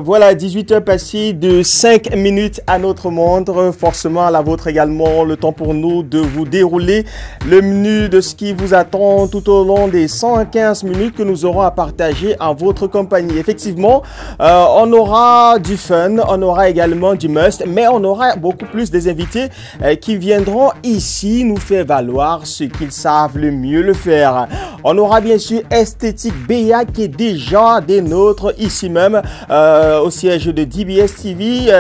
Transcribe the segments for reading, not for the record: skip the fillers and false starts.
Voilà, 18h passées de 5 minutes à notre montre, forcément à la vôtre également, le temps pour nous de vous dérouler le menu de ce qui vous attend tout au long des 115 minutes que nous aurons à partager en votre compagnie. Effectivement, on aura du fun, on aura également du must, mais on aura beaucoup plus des invités qui viendront ici nous faire valoir ce qu'ils savent le mieux le faire. On aura bien sûr Esthétique BA qui est déjà des nôtres ici même, au siège de DBS TV,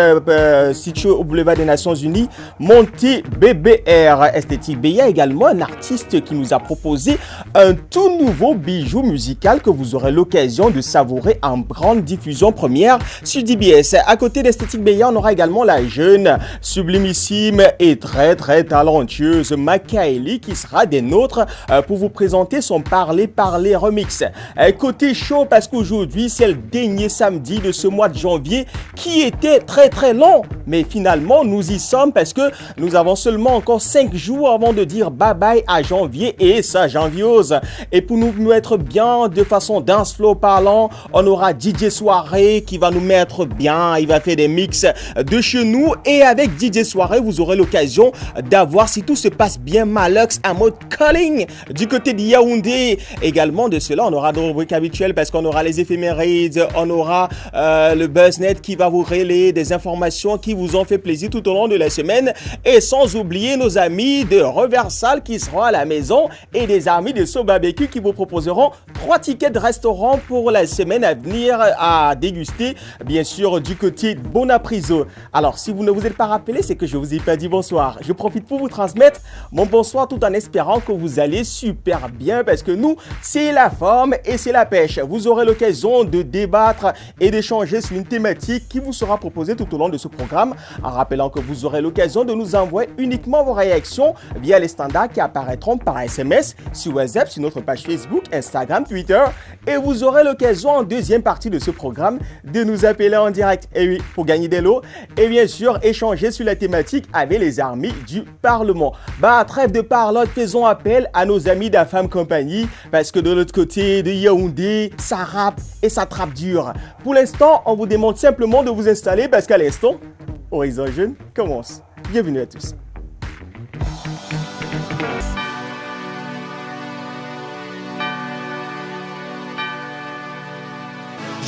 situé au boulevard des Nations Unies, Monté BBR. Esthétique BA également un artiste qui nous a proposé un tout nouveau bijou musical que vous aurez l'occasion de savourer en grande diffusion première sur DBS. À côté d'Esthétique BA, on aura également la jeune, sublimissime et très talentueuse Makaeli qui sera des nôtres pour vous présenter son Parler remix. Côté show, parce qu'aujourd'hui c'est le dernier samedi de ce mois de janvier qui était très long, mais finalement nous y sommes parce que nous avons seulement encore 5 jours avant de dire bye bye à janvier et sa janviose. Et pour nous mettre bien de façon dance flow parlant, on aura DJ Soirée qui va nous mettre bien, il va faire des mix de chez nous, et avec DJ Soirée vous aurez l'occasion d'avoir, si tout se passe bien, Malux en mode calling du côté de Yaoundé. Également de cela on aura nos rubriques habituelles parce qu'on aura les éphémérides, on aura le BuzzNet qui va vous relayer des informations qui vous ont fait plaisir tout au long de la semaine, et sans oublier nos amis de Reversal qui seront à la maison et des amis de So Barbecue qui vous proposeront 3 tickets de restaurant pour la semaine à venir à déguster, bien sûr du côté de Bonapriso. Alors si vous ne vous êtes pas rappelé, c'est que je vous ai pas dit bonsoir. Je profite pour vous transmettre mon bonsoir tout en espérant que vous allez super bien, parce que nous c'est la forme et c'est la pêche. Vous aurez l'occasion de débattre et d'échanger sur une thématique qui vous sera proposée tout au long de ce programme, en rappelant que vous aurez l'occasion de nous envoyer uniquement vos réactions via les standards qui apparaîtront par SMS sur WhatsApp, sur notre page Facebook, Instagram, Twitter, et vous aurez l'occasion en deuxième partie de ce programme de nous appeler en direct, et oui, pour gagner des lots et bien sûr échanger sur la thématique avec les amis du Parlement. Trêve de parlotte, faisons appel à nos amis d'Afam Compagnie, parce que de l'autre côté de Yaoundé, ça rappe et ça trappe dur. Pour l'instant, on vous demande simplement de vous installer parce qu'à l'instant, Horizon Jeune commence. Bienvenue à tous.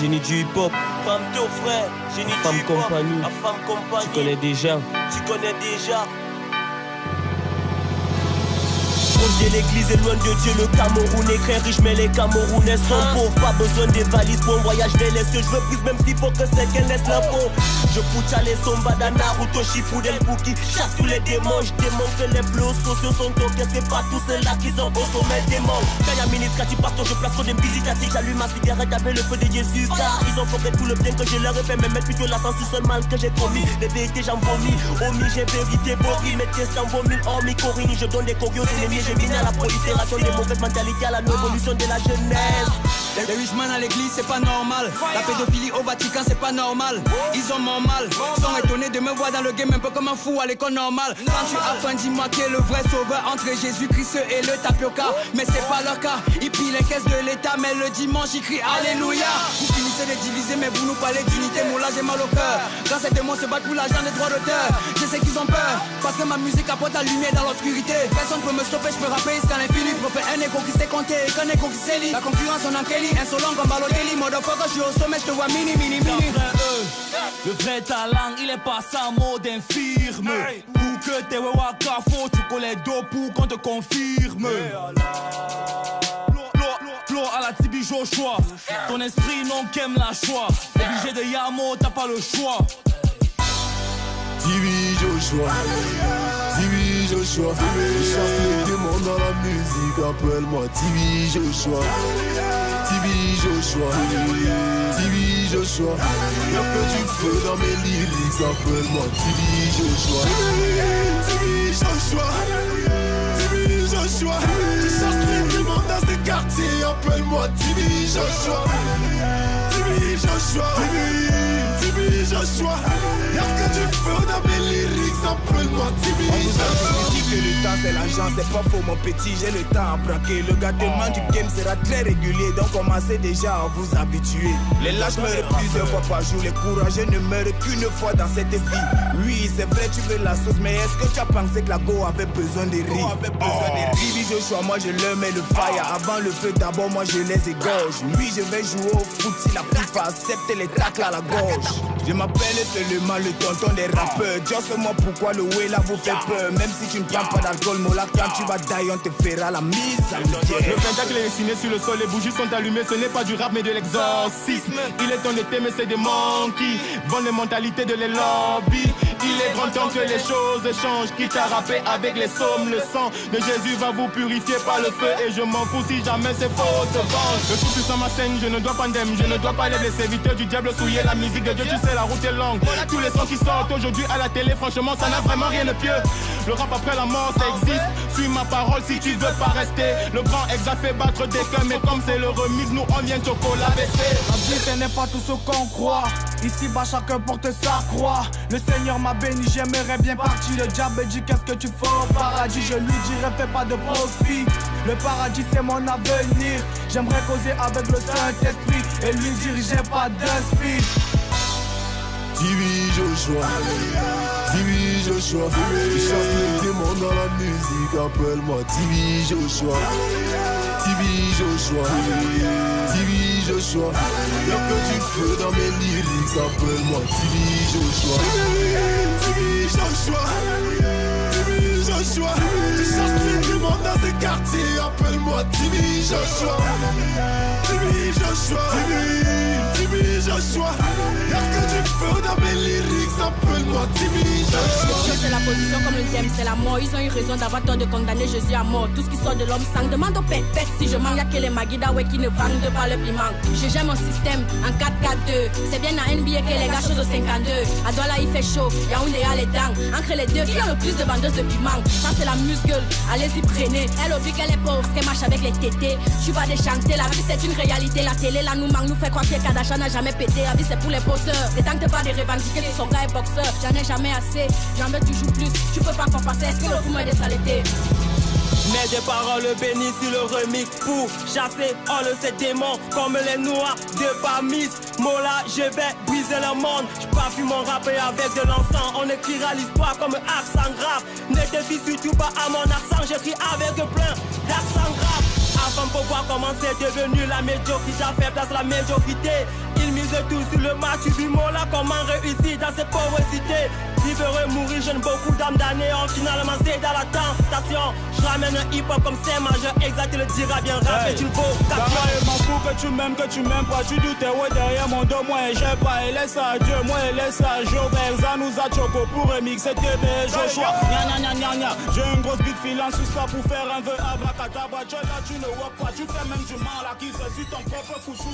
Génie du hip-hop, Femme ton frère, génie Femme du hip-hop, compagnie. la femme compagnie. Tu connais déjà. Tu connais déjà. Proche de l'église et loin de Dieu, le Cameroun est très riche, mais les Camerounais sont pauvres. Pas besoin des valises pour un voyage vers les cieux. Je veux plus, même s'il faut que c'est qu'elle laisse l'impôt. Je pousse à les sombas d'un Naruto, Shippuden, Pouki. Chasse tous les démons, je démontre que les bleus sociaux sont toqués. C'est pas tous ceux-là qui sont au sommet des morts. Quand y'a ministre, tu partes, je place trop des visitatiques. J'allume ma cigarette avec le feu de Jésus. Car ils ont fait tout le bien que je leur ai fait, mais mettre plutôt la sensu sur le mal que j'ai commis. Les vérités, j'en vomis. Omis, j'ai vérité, Bori, mes tests en vomi. Hormis Corini, je donne des corios ennemis. Je viens à la prolifération des mauvaises mentalités, à la révolution de la jeunesse. Les riches man à l'église, c'est pas normal. La pédophilie au Vatican, c'est pas normal. Ils ont mon mal, sont étonnés de me voir dans le game un peu comme un fou à l'école normale. Quand tu as faim, dis-moi qui est le vrai sauveur entre Jésus-Christ et le tapioca. Mais c'est pas leur cas, ils pillent les caisses de l'État, mais le dimanche ils crient Alléluia. Vous finissez de diviser, mais vous nous parlez d'unité, mon là j'ai mal au cœur. Quand ces démons se battent pour l'argent des droits d'auteur, je sais qu'ils ont peur, parce que ma musique apporte la lumière dans l'obscurité. Personne peut me stopper, je peux rapper jusqu'à l'infini. Prophète un écho qui s'est compté, qu'un écho qui s'est lit. La concurrence on en Kelly, insolent comme Balotelli. Motherfucker, je suis au sommet, je te vois mini. Le vrai talent, il est pas en mode infirme. Pour que t'es waka faux, tu connais dos pour qu'on te confirme. Flow à la Tibi Joshua. Ton esprit non qu'aime la choix. Obligé de Yamo, t'as pas le choix. Tibi Joshua, Tibi Joshua, je chasse les démons dans la musique. appelle-moi Tibi Joshua. Tibi Joshua. Tibi Joshua. Y'a que du feu dans mes lyrics, appelle-moi Tibi Joshua. Tibi Joshua. Tibi Joshua. Je cherche les démons dans ces quartiers, appelle-moi Tibi Joshua. Tibi Joshua. Tibi Joshua. Y'a que du feu dans mes lyrics, appelle-moi Tibi Joshua. Que le temps c'est l'argent, c'est pas faux mon petit, j'ai le temps à braquer. Le gâtement du game sera très régulier, donc commencez déjà à vous habituer. Les lâches meurent plusieurs fois par jour, les courageux ne meurent qu'une fois dans cette vie. Oui, c'est vrai, tu veux la sauce, mais est-ce que tu as pensé que la go avait besoin de riz? Tibi Joshua, moi je leur mets le fire. Avant le feu d'abord, moi je les égorge. Oui, je vais jouer au foot si la FIFA accepte les tacles à la gorge. Je m'appelle seulement le tonton des rappeurs. Dis-moi pourquoi le way là vous fait peur. Même si tu ne prends pas d'alcool, Mola, quand tu vas die, on te fera la mise à l'hiver. Le pentacle est dessiné sur le sol, les bougies sont allumées. Ce n'est pas du rap mais de l'exorcisme. Il est en été mais c'est des monkeys vendent les mentalités de les lobbies. Il est grand temps que les choses changent. Quitte à rapper avec les sommes, le sang de Jésus va vous purifier par le feu. Et je m'en fous si jamais c'est faux, se venge. Le tout puissant m'assaigne, je ne dois pas d'aimer, je ne dois pas les blesser. Serviteurs du diable, souiller la musique de Dieu, tu sais la route est longue. Tous les sons qui sortent aujourd'hui à la télé, franchement ça n'a vraiment rien de pieux. Le rap après la mort ça existe. Suis ma parole si tu veux pas rester. Le grand exa fait battre des cœurs, mais comme c'est le remix, nous on vient chocolat baisser. La vie ce n'est pas tout ce qu'on croit. Ici bas chacun porte sa croix. Le Seigneur m'a béni, j'aimerais bien partir. Le diable dit qu'est-ce que tu fais au paradis. Je lui dirais fais pas de profit. Le paradis c'est mon avenir. J'aimerais causer avec le Saint-Esprit et lui dire j'ai pas d'inspi. Tibi Joshua. Tibi Joshua. Je chasse les démons dans la musique, appelle-moi Tibi Joshua. Tibi Joshua. Tibi Joshua. Y'a que du feu dans mes lyrics, appelle-moi Tibi Joshua. Tibi Joshua. Tibi Joshua. Je chasse les démons dans ces quartiers, appelle-moi Tibi Joshua. Tibi Joshua. Tibi Joshua. Y'a que du feu dans mes lyrics, appelle-moi Tibi Joshua. C'est la position comme le thème, c'est la mort. Ils ont eu raison d'avoir tort de condamner Jésus à mort. Tout ce qui sort de l'homme sang demande au pète. Si je manque, y'a que les Magida ouais, qui ne vendent pas le piment. Je gère mon système en 4-4-2. C'est bien à NBA que les gars chose au 52. À Douala il fait chaud, Yaoundé a les dents. Entre les deux, qui a le plus de vendeuses de piment? Ça c'est la muscle, allez-y prenez. Elle oublie qu'elle est pauvre, qu'elle marche avec les tétés. Tu vas déchanter, la vie c'est une réalité. La télé là nous manque, nous fait croire que Kardashian n'a jamais pété. La vie c'est pour les bosseurs. Les tanks pas de revendiquer qu'ils sont gars et boxeurs. J'en ai jamais assez, j'en veux toujours plus. Tu peux pas compenser, est-ce que le fou est des saletés? Mets des paroles bénies sur le remix pour chasser all ces démons comme les noirs de Pamis. Mola, je vais briser le monde. Je parfume mon rap et avec de l'encens. On écrira l'histoire comme accent grave. Ne te fie surtout pas à mon accent. J'écris avec plein d'accent grave. Afin de pouvoir comment c'est devenu la médiocrité, a fait place à la médiocrité. Il mise tout sur le match, tu vis Mola, comment réussir dans cette pauvreté. Vivre mourir, jeune beaucoup d'âmes d'années. Finalement c'est dans la tentation. Je ramène un hip-hop comme c'est majeur. Exact, le dira bien rap est une vocation. Je m'en fous que tu m'aimes pas. Tu doutes ouais derrière mon dos, moi et j'ai pas. Et laisse à Dieu, moi et laisse à Joe. Verza nous a choco pour remixer TB Joshua. Gna. J'ai une grosse bite filant sous ça pour faire un vœu abracadabra. Là tu ne vois pas, tu fais même du mal à qui c'est sur ton propre couchou.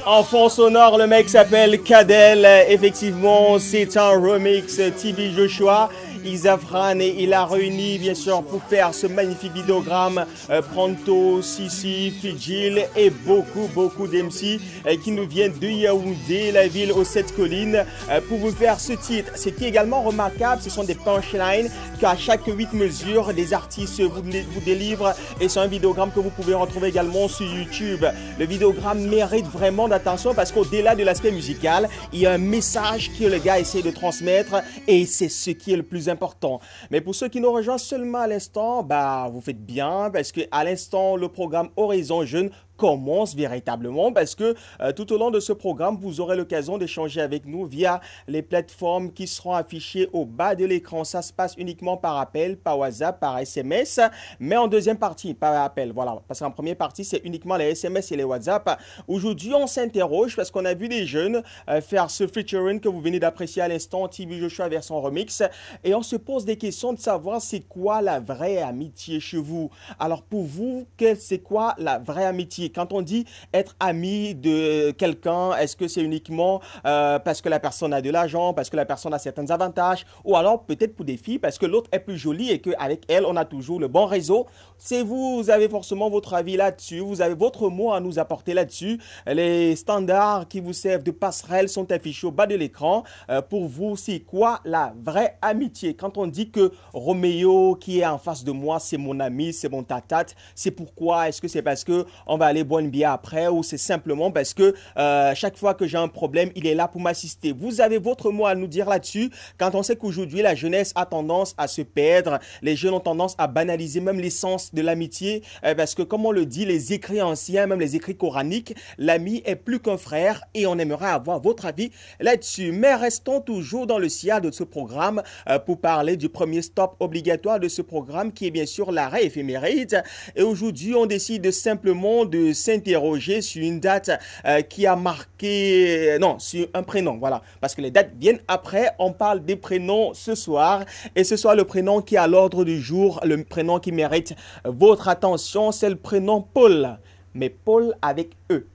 En fond sonore, le mec s'appelle Kadel. Effectivement, c'est un remix Tibi Joshua. Isafran et il a réuni bien sûr pour faire ce magnifique vidéogramme Pronto, Sissi, Fidjil et beaucoup d'MC qui nous viennent de Yaoundé, la ville aux 7 collines pour vous faire ce titre. Ce qui est également remarquable, ce sont des punchlines qu'à chaque 8 mesures des artistes vous délivrent et c'est un vidéogramme que vous pouvez retrouver également sur YouTube. Le vidéogramme mérite vraiment d'attention parce qu'au-delà de l'aspect musical, il y a un message que le gars essaie de transmettre et c'est ce qui est le plus important. Mais pour ceux qui nous rejoignent seulement à l'instant, bah, vous faites bien parce qu'à l'instant, le programme Horizon Jeune commence véritablement parce que tout au long de ce programme, vous aurez l'occasion d'échanger avec nous via les plateformes qui seront affichées au bas de l'écran. Ça se passe uniquement par appel, par WhatsApp, par SMS, mais en deuxième partie, par appel. Voilà, parce qu'en première partie, c'est uniquement les SMS et les WhatsApp. Aujourd'hui, on s'interroge parce qu'on a vu des jeunes faire ce featuring que vous venez d'apprécier à l'instant, TB Joshua version remix, et on se pose des questions de savoir c'est quoi la vraie amitié chez vous. Alors pour vous, c'est quoi la vraie amitié? Quand on dit être ami de quelqu'un, est-ce que c'est uniquement parce que la personne a de l'argent, parce que la personne a certains avantages, ou alors peut-être pour des filles parce que l'autre est plus jolie et qu'avec elle, on a toujours le bon réseau? C'est vous avez forcément votre avis là-dessus, vous avez votre mot à nous apporter là-dessus. Les standards qui vous servent de passerelle sont affichés au bas de l'écran. Pour vous, c'est quoi la vraie amitié? Quand on dit que Roméo qui est en face de moi, c'est mon ami, c'est mon tatate, c'est pourquoi? Est-ce que c'est parce que on va aller boire une bière après, ou c'est simplement parce que chaque fois que j'ai un problème, il est là pour m'assister? Vous avez votre mot à nous dire là-dessus. Quand on sait qu'aujourd'hui, la jeunesse a tendance à se perdre, les jeunes ont tendance à banaliser même l'essence de l'amitié, parce que comme on le dit, les écrits anciens, même les écrits coraniques, l'ami est plus qu'un frère, et on aimerait avoir votre avis là-dessus. Mais restons toujours dans le sillage de ce programme pour parler du premier stop obligatoire de ce programme qui est bien sûr l'arrêt éphéméride. Et aujourd'hui, on décide simplement de s'interroger sur une date qui a marqué, non, sur un prénom, voilà, parce que les dates viennent après. On parle des prénoms ce soir, et ce soir le prénom qui est à l'ordre du jour, le prénom qui mérite votre attention, c'est le prénom Paul, mais Paul avec E,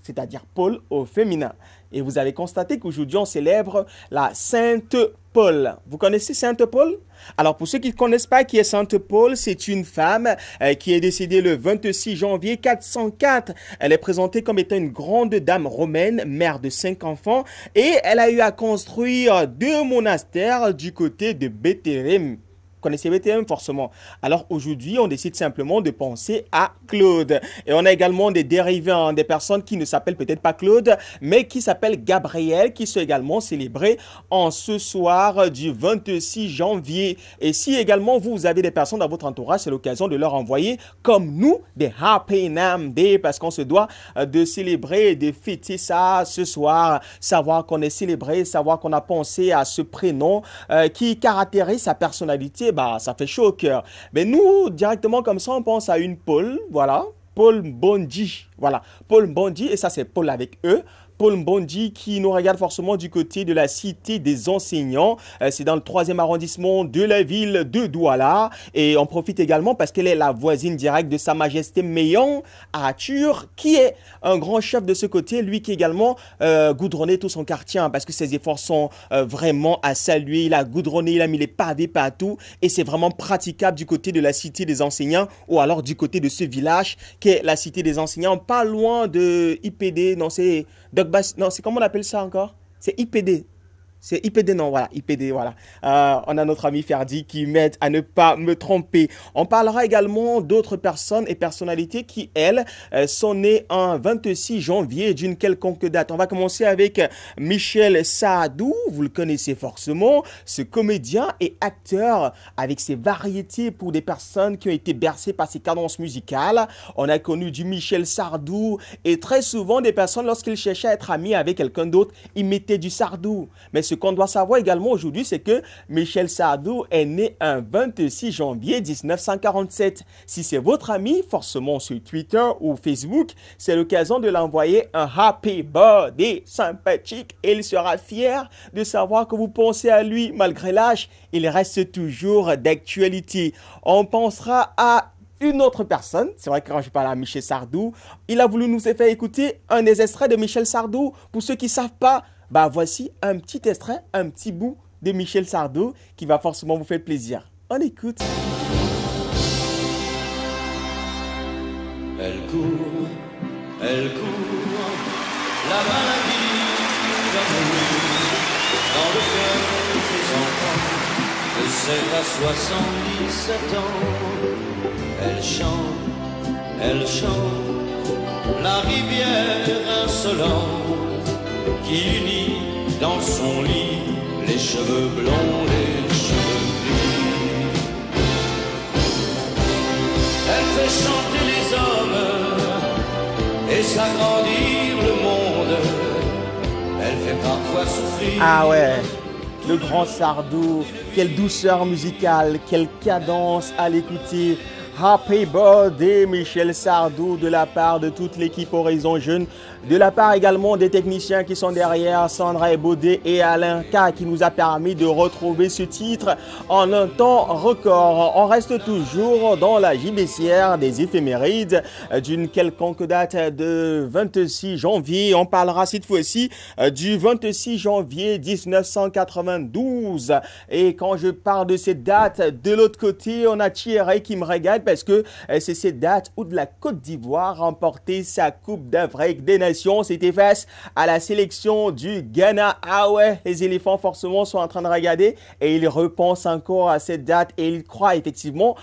c'est-à-dire Paul au féminin. Et vous avez constaté qu'aujourd'hui, on célèbre la Sainte Paul. Vous connaissez Sainte Paul? Alors, pour ceux qui ne connaissent pas qui est Sainte Paul, c'est une femme qui est décédée le 26 janvier 404. Elle est présentée comme étant une grande dame romaine, mère de 5 enfants, et elle a eu à construire 2 monastères du côté de Bethléem. Vous connaissez Bethléem forcément. Alors aujourd'hui, on décide simplement de penser à Claude. Et on a également des dérivants, des personnes qui ne s'appellent peut-être pas Claude, mais qui s'appellent Gabriel, qui sont également célébrés en ce soir du 26 janvier. Et si également vous avez des personnes dans votre entourage, c'est l'occasion de leur envoyer, comme nous, des Happy Nam Day, parce qu'on se doit de célébrer et de fêter ça ce soir. Savoir qu'on est célébré, savoir qu'on a pensé à ce prénom qui caractérise sa personnalité. Bah, ça fait chaud au cœur. Mais nous, directement comme ça, on pense à une Paul, voilà, Paul Mbondi, voilà, Paul Mbondi, et ça c'est Paul avec E. Paul Mbondi qui nous regarde forcément du côté de la cité des enseignants. C'est dans le 3e arrondissement de la ville de Douala. Et on profite également parce qu'elle est la voisine directe de Sa Majesté Meyon Arthur, qui est un grand chef de ce côté, lui qui également goudronné tout son quartier, hein, parce que ses efforts sont vraiment à saluer. Il a goudronné, il a mis les pavés partout, et c'est vraiment praticable du côté de la cité des enseignants, ou alors du côté de ce village qui est la cité des enseignants, pas loin de IPD, non c'est... Non, c'est comment on appelle ça encore? C'est IPD. C'est IPD, non, voilà, IPD, voilà. On a notre ami Ferdi qui m'aide à ne pas me tromper. On parlera également d'autres personnes et personnalités qui, elles, sont nées en 26 janvier d'une quelconque date. On va commencer avec Michel Sardou, vous le connaissez forcément, ce comédien et acteur avec ses variétés pour des personnes qui ont été bercées par ses cadences musicales. On a connu du Michel Sardou, et très souvent des personnes, lorsqu'ils cherchaient à être amis avec quelqu'un d'autre, ils mettaient du Sardou. Mais ce qu'on doit savoir également aujourd'hui, c'est que Michel Sardou est né un 26 janvier 1947. Si c'est votre ami, forcément sur Twitter ou Facebook, c'est l'occasion de l'envoyer un Happy Birthday sympathique, et il sera fier de savoir que vous pensez à lui. Malgré l'âge, il reste toujours d'actualité. On pensera à une autre personne, c'est vrai que quand je parle à Michel Sardou, il a voulu nous faire écouter un des extraits de Michel Sardou. Pour ceux qui ne savent pas, bah voici un petit extrait, un petit bout de Michel Sardou qui va forcément vous faire plaisir. On écoute. Elle court, la maladie d'amour dans le cœur des enfants de 7 à 77 ans. Elle chante, la rivière insolente qui unit dans son lit les cheveux blonds, les cheveux gris. Elle fait chanter les hommes s'agrandir le monde. Elle fait parfois souffrir. Ah ouais, le grand Sardou, quelle douceur musicale, quelle cadence à l'écouter. Happy birthday Michel Sardou de la part de toute l'équipe Horizon Jeune, de la part également des techniciens qui sont derrière, Sandra Baudet et Alain K qui nous a permis de retrouver ce titre en un temps record. On reste toujours dans la JBCR des éphémérides d'une quelconque date de 26 janvier. On parlera cette fois-ci du 26 janvier 1992. Et quand je parle de cette date, de l'autre côté, on a Thierry qui me regarde parce que c'est cette date où de la Côte d'Ivoire a remporté sa Coupe d'Afrique des Nations. C'était face à la sélection du Ghana. Ah ouais, les éléphants forcément sont en train de regarder et ils repensent encore à cette date et ils croient effectivement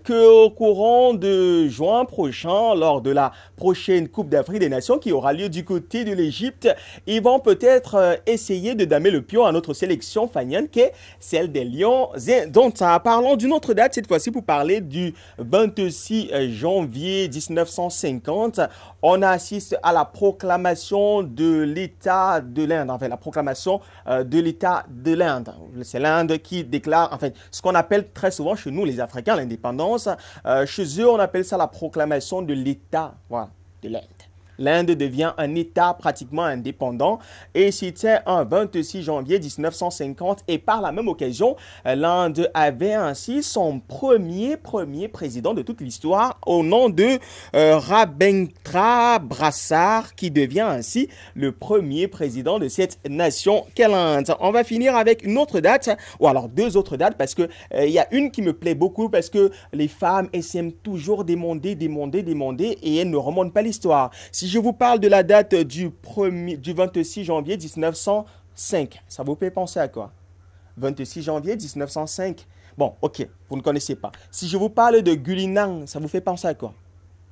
qu'au courant de juin prochain, lors de la prochaine Coupe d'Afrique des Nations qui aura lieu du côté de l'Égypte, ils vont peut-être essayer de damer le pion à notre sélection fanienne qui est celle des Lions indomptables. Parlons d'une autre date cette fois-ci pour parler du 26 janvier 1950. On assiste à la proclamation de l'État de l'Inde, enfin la proclamation de l'État de l'Inde. C'est l'Inde qui déclare, enfin ce qu'on appelle très souvent chez nous les Africains l'indépendance. Chez eux on appelle ça la proclamation de l'État, voilà, de l'Inde. L'Inde devient un État pratiquement indépendant et c'était un 26 janvier 1950 et par la même occasion, l'Inde avait ainsi son premier président de toute l'histoire au nom de Rabindra Prasad qui devient ainsi le premier président de cette nation qu'est l'Inde. On va finir avec une autre date, ou alors deux autres dates parce que il y a une qui me plaît beaucoup parce que les femmes essaient toujours demander et elles ne remontent pas l'histoire. Si je vous parle de la date du 26 janvier 1905, ça vous fait penser à quoi? 26 janvier 1905. Bon, ok, vous ne connaissez pas. Si je vous parle de Gulinang, ça vous fait penser à quoi?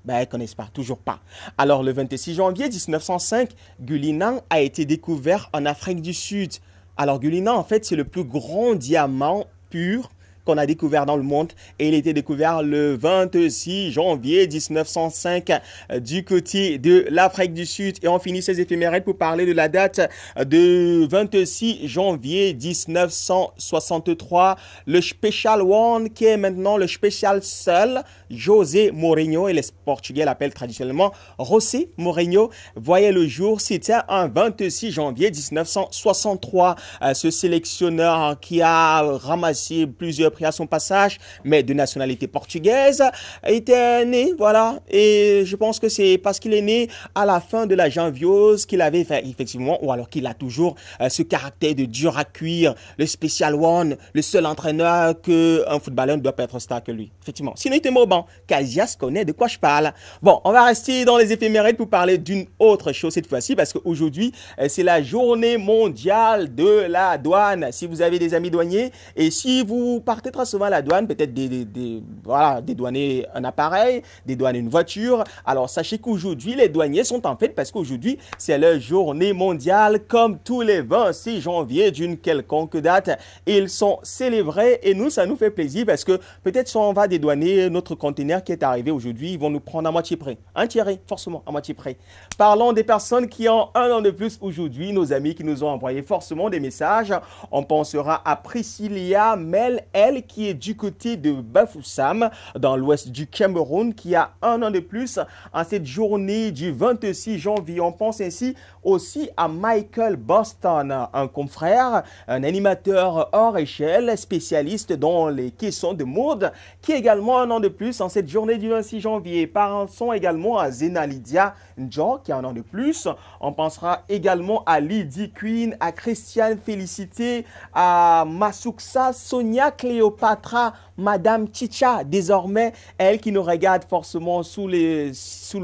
Ben, ils ne connaissent pas, toujours pas. Alors, le 26 janvier 1905, Gulinang a été découvert en Afrique du Sud. Alors, Gulinang, en fait, c'est le plus grand diamant pur qu'on a découvert dans le monde et il a été découvert le 26 janvier 1905 du côté de l'Afrique du Sud. Et on finit ces éphémérides pour parler de la date de 26 janvier 1963. Le Special One qui est maintenant le Special Seul, José Mourinho, et les Portugais l'appellent traditionnellement José Mourinho, voyait le jour. C'était un 26 janvier 1963. Ce sélectionneur qui a ramassé plusieurs prix à son passage, mais de nationalité portugaise, était né, voilà, et je pense que c'est parce qu'il est né à la fin de la janviose qu'il avait fait, effectivement, ou alors qu'il a toujours ce caractère de dur à cuire, le Special One, le seul entraîneur qu'un footballeur ne doit pas être star que lui, effectivement. Sinon, il était Mauban. Casillas connaît de quoi je parle. Bon, on va rester dans les éphémérides pour parler d'une autre chose cette fois-ci, parce qu'aujourd'hui, c'est la journée mondiale de la douane. Si vous avez des amis douaniers, et si vous partez très souvent à la douane, peut-être dédouaner un appareil, dédouaner une voiture. Alors, sachez qu'aujourd'hui, les douaniers sont en fête parce qu'aujourd'hui, c'est leur journée mondiale comme tous les 26 janvier d'une quelconque date. Ils sont célébrés et nous, ça nous fait plaisir parce que peut-être si on va dédouaner notre conteneur qui est arrivé aujourd'hui, ils vont nous prendre à moitié près. Un tiré, forcément, à moitié près. Parlons des personnes qui ont un an de plus aujourd'hui, nos amis qui nous ont envoyé forcément des messages. On pensera à Priscilla Mel, elle qui est du côté de Bafoussam, dans l'ouest du Cameroun, qui a un an de plus en cette journée du 26 janvier. On pense ainsi aussi à Michael Boston, un confrère, un animateur hors échelle, spécialiste dans les questions de mode, qui a également un an de plus en cette journée du 26 janvier. Pensons également à Zena Lydia Njo, qui a un an de plus. On pensera également à Lydie Queen, à Christiane Félicité, à Masuksa, Sonia Cléopatra, Madame Chicha, désormais, elle qui nous regarde forcément sous le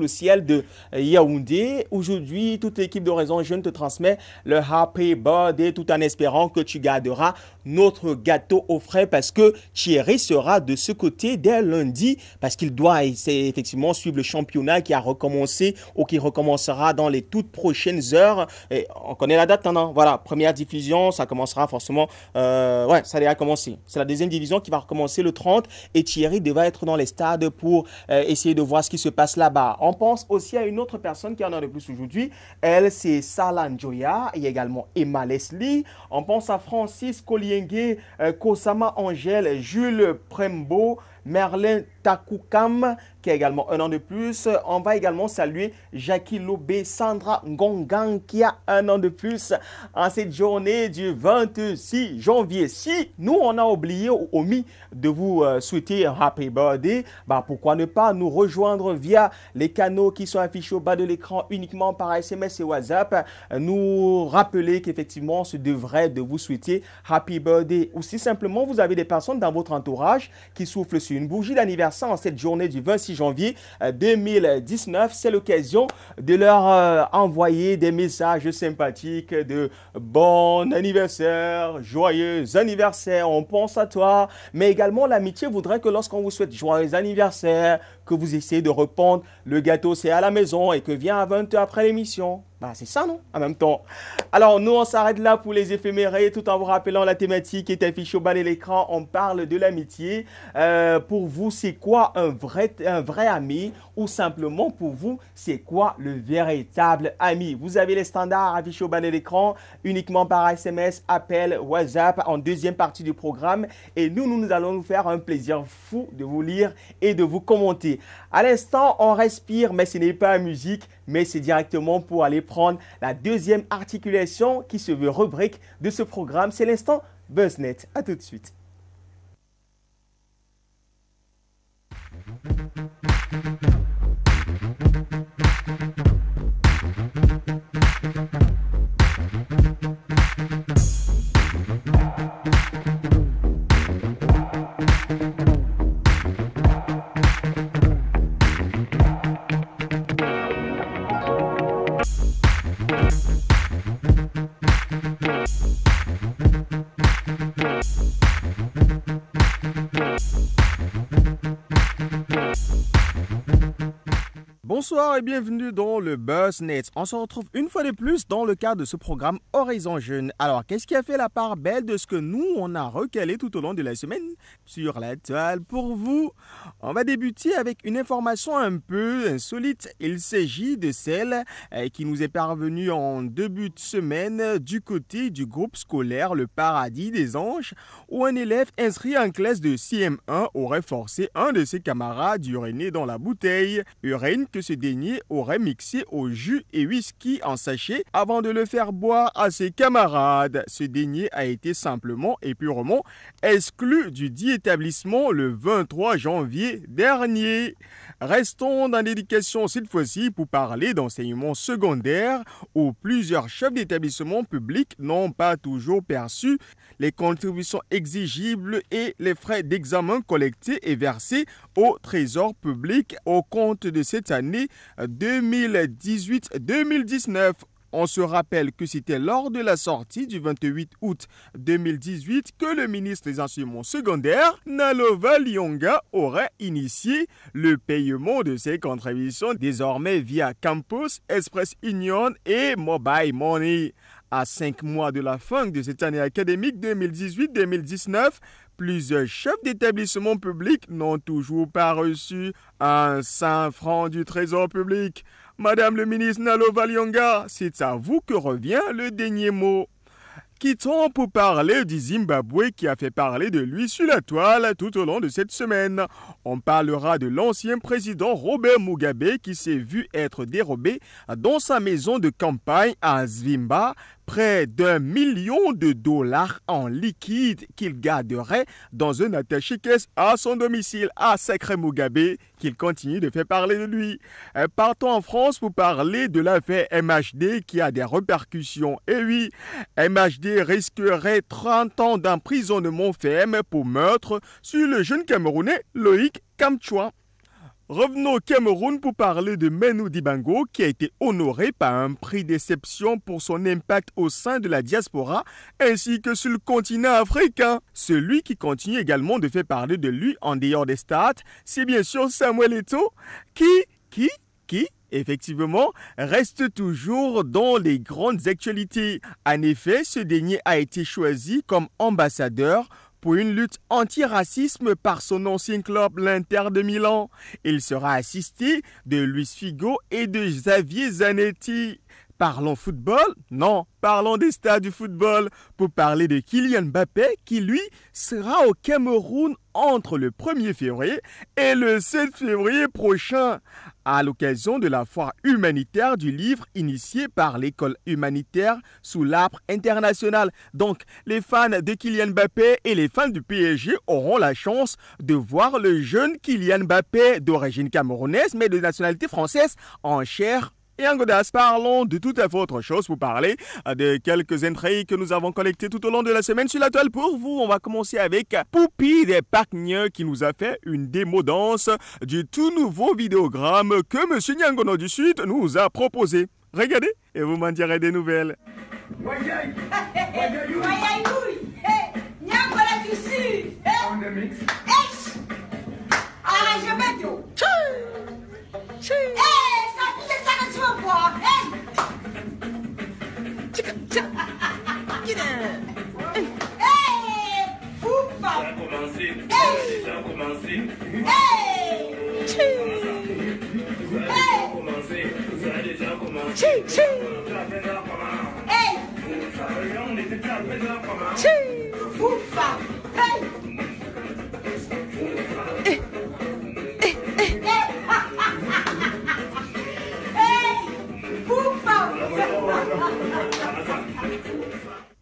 ciel de Yaoundé. Aujourd'hui, toute l'équipe d'Horizon Jeune te transmet le Happy Birthday tout en espérant que tu garderas notre gâteau au frais parce que Thierry sera de ce côté dès lundi parce qu'il doit effectivement suivre le championnat qui a recommencé ou qui recommencera dans les toutes prochaines heures. Et on connaît la date, non? Voilà, première diffusion, ça commencera forcément. Ouais, ça a déjà commencé. C'est la deuxième division qui va recommencer le 30 et Thierry devra être dans les stades pour essayer de voir ce qui se passe là-bas. On pense aussi à une autre personne qui en a de plus aujourd'hui. Elle, c'est Salah Njoya. Il y a également Emma Leslie. On pense à Francis Koliengue, Kosama Angèle, Jules Prembo, Merlin Takukam, qui a également un an de plus. On va également saluer Jackie Lobé, Sandra Ngongang, qui a un an de plus en cette journée du 26 janvier. Si nous, on a oublié ou omis de vous souhaiter un happy birthday, bah, pourquoi ne pas nous rejoindre via les canaux qui sont affichés au bas de l'écran uniquement par SMS et WhatsApp. Nous rappeler qu'effectivement, ce devrait de vous souhaiter happy birthday. Ou si simplement vous avez des personnes dans votre entourage qui soufflent sur une bougie d'anniversaire en cette journée du 26 janvier 2019, c'est l'occasion de leur envoyer des messages sympathiques de bon anniversaire, joyeux anniversaire, on pense à toi. Mais également, l'amitié voudrait que lorsqu'on vous souhaite joyeux anniversaire, que vous essayez de répondre le gâteau c'est à la maison et que vient à 20h après l'émission. Bah, c'est ça, non? En même temps. Alors, nous, on s'arrête là pour les éphémérides, tout en vous rappelant la thématique qui est affichée au bas de l'écran. On parle de l'amitié. Pour vous, c'est quoi un vrai ami? Ou simplement, pour vous, c'est quoi le véritable ami? Vous avez les standards affichés au bas de l'écran, uniquement par SMS, appel, WhatsApp, en deuxième partie du programme. Et nous allons nous faire un plaisir fou de vous lire et de vous commenter. À l'instant, on respire, mais ce n'est pas la musique, mais c'est directement pour aller prendre la deuxième articulation qui se veut rubrique de ce programme. C'est l'instant BuzzNet. À tout de suite. Bonsoir et bienvenue dans le BuzzNet. On se retrouve une fois de plus dans le cadre de ce programme Horizon Jeune. Alors, qu'est-ce qui a fait la part belle de ce que nous, on a recalé tout au long de la semaine sur la toile pour vous? On va débuter avec une information un peu insolite. Il s'agit de celle qui nous est parvenue en début de semaine du côté du groupe scolaire Le Paradis des Anges, où un élève inscrit en classe de CM1 aurait forcé un de ses camarades d'uriner dans la bouteille. Urine que ce dernier aurait mixé au jus et whisky en sachet avant de le faire boire à ses camarades. Ce dernier a été simplement et purement exclu du dit établissement le 23 janvier dernier. Restons dans l'éducation cette fois-ci pour parler d'enseignement secondaire où plusieurs chefs d'établissement publics n'ont pas toujours perçu les contributions exigibles et les frais d'examen collectés et versés au trésor public au compte de cette année 2018-2019. On se rappelle que c'était lors de la sortie du 28 août 2018 que le ministre des Enseignements secondaires, Nalova Lyonga, aurait initié le paiement de ses contributions désormais via Campus, Express Union et Mobile Money. À 5 mois de la fin de cette année académique 2018-2019, plusieurs chefs d'établissement public n'ont toujours pas reçu un 5 francs du trésor public. Madame le ministre Nalova Lyonga, c'est à vous que revient le dernier mot. Quittons pour parler du Zimbabwe qui a fait parler de lui sur la toile tout au long de cette semaine. On parlera de l'ancien président Robert Mugabe qui s'est vu être dérobé dans sa maison de campagne à Zvimba près d'1 million de dollars en liquide qu'il garderait dans un attaché-caisse à son domicile. À sacré Mugabe qu'il continue de faire parler de lui. Partons en France pour parler de l'affaire MHD qui a des répercussions. Et oui, MHD risquerait 30 ans d'emprisonnement ferme pour meurtre sur le jeune Camerounais Loïc Kamchouan. Revenons au Cameroun pour parler de Menou Dibango qui a été honoré par un prix d'exception pour son impact au sein de la diaspora ainsi que sur le continent africain. Celui qui continue également de faire parler de lui en dehors des stades, c'est bien sûr Samuel Eto'o qui effectivement, reste toujours dans les grandes actualités. En effet, ce dernier a été choisi comme ambassadeur pour une lutte anti-racisme par son ancien club, l'Inter de Milan. Il sera assisté de Luis Figo et de Xavier Zanetti. Parlons football? Non, parlons des stars du football pour parler de Kylian Mbappé qui, lui, sera au Cameroun entre le 1er février et le 7 février prochain à l'occasion de la foire humanitaire du livre initiée par l'école humanitaire sous l'arbre international. Donc, les fans de Kylian Mbappé et les fans du PSG auront la chance de voir le jeune Kylian Mbappé d'origine camerounaise mais de nationalité française en chair et en godasse. Parlons de tout à fait autre chose pour parler de quelques intrigues que nous avons collectées tout au long de la semaine sur la toile pour vous. On va commencer avec Poupi des Pacnieux qui nous a fait une démo danse du tout nouveau vidéogramme que M. Nyangono du Sud nous a proposé. Regardez et vous m'en direz des nouvelles.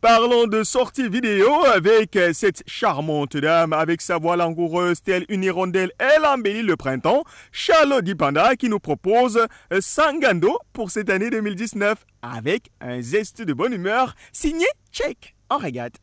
Parlons de sortie vidéo avec cette charmante dame avec sa voix langoureuse telle une hirondelle. Elle embellit le printemps. Charlotte Dipanda qui nous propose Sangando pour cette année 2019 avec un zeste de bonne humeur signé Check. On regarde.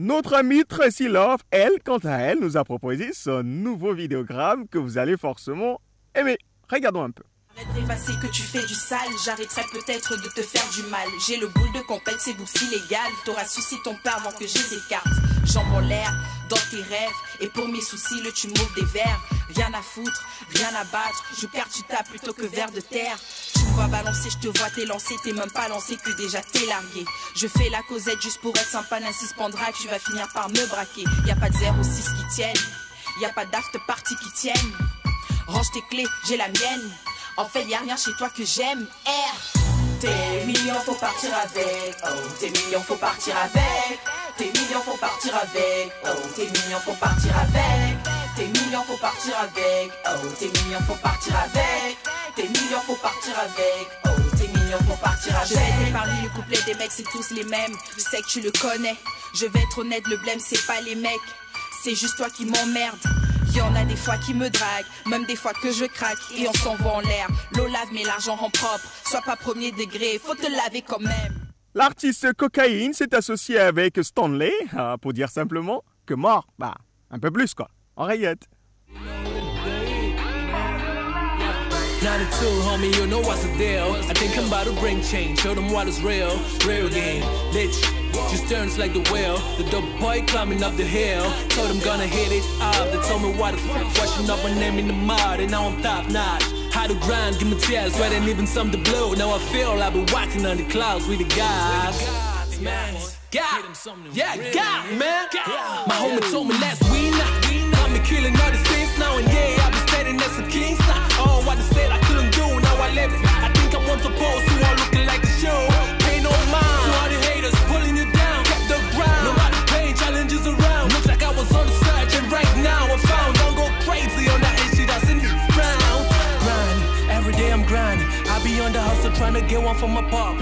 Notre amie Tracy Love, elle, quant à elle, nous a proposé son nouveau vidéogramme que vous allez forcément aimer. Regardons un peu. Arrête d'effacer que tu fais du sale, j'arrêterai peut-être de te faire du mal. J'ai le boule de compète, c'est bouffe illégal. T'auras sucé ton père avant que je les écarte. Jambes en l'air, dans tes rêves. Et pour mes soucis, le tu m'ouvres des verres. Rien à foutre, rien à battre. Je perds, tu tapes plutôt que vers de terre. Tu me vois balancer, je te vois t'élancer. T'es même pas lancé que déjà t'es largué. Je fais la causette juste pour être sympa, n'insiste pendra que tu vas finir par me braquer. Y'a pas de 06 qui tiennent, y'a pas d'after party qui tiennent. Range tes clés, j'ai la mienne. En fait, y'a rien chez toi que j'aime. R. T'es mignon, faut partir avec. Oh, t'es mignon, faut partir avec. T'es mignon, faut partir avec. Oh, t'es mignon, faut partir avec. T'es mignon, faut partir avec. Oh, t'es mignon, faut partir avec. T'es mignon, faut partir avec. Oh, t'es mignon, faut partir avec. Je vais t'épargner le couplet des mecs, c'est tous les mêmes. Je sais que tu le connais. Je vais être honnête, le blême, c'est pas les mecs. C'est juste toi qui m'emmerde. Y'en a des fois qui me draguent, même des fois que je craque et on s'envoie en l'air. L'eau lave mais l'argent rend propre, sois pas premier degré, faut te laver quand même. L'artiste Cocaïne s'est associé avec Stanley, pour dire simplement que mort, bah, un peu plus quoi, en rayette. 92, homie, you know what's the deal. I think I'm about to bring change, show them what is real, real game. Lich, just turns like the whale. The dope boy climbing up the hill. Told him gonna hit it up. They told me what the fuck, washing up my name in the mud, and now I'm top notch. How to grind, give me tears, sweat and even some to blow. Now I feel I've been walking on the clouds with the gods. Man, God, yeah, God, man. My homie told me last week, I'm be killing all the scenes now, and yeah, I've been standing as a king. Oh, what they said I couldn't do, now I live it. I think I'm one supposed to all looking like the show. Pay no mind to all the haters pulling you down. Kept the ground, nobody paying challenges around. Looks like I was on the search, and right now I found. Don't go crazy on that shit that's in the ground. Grind, every day I'm grinding. I be on the hustle trying to get one for my pop.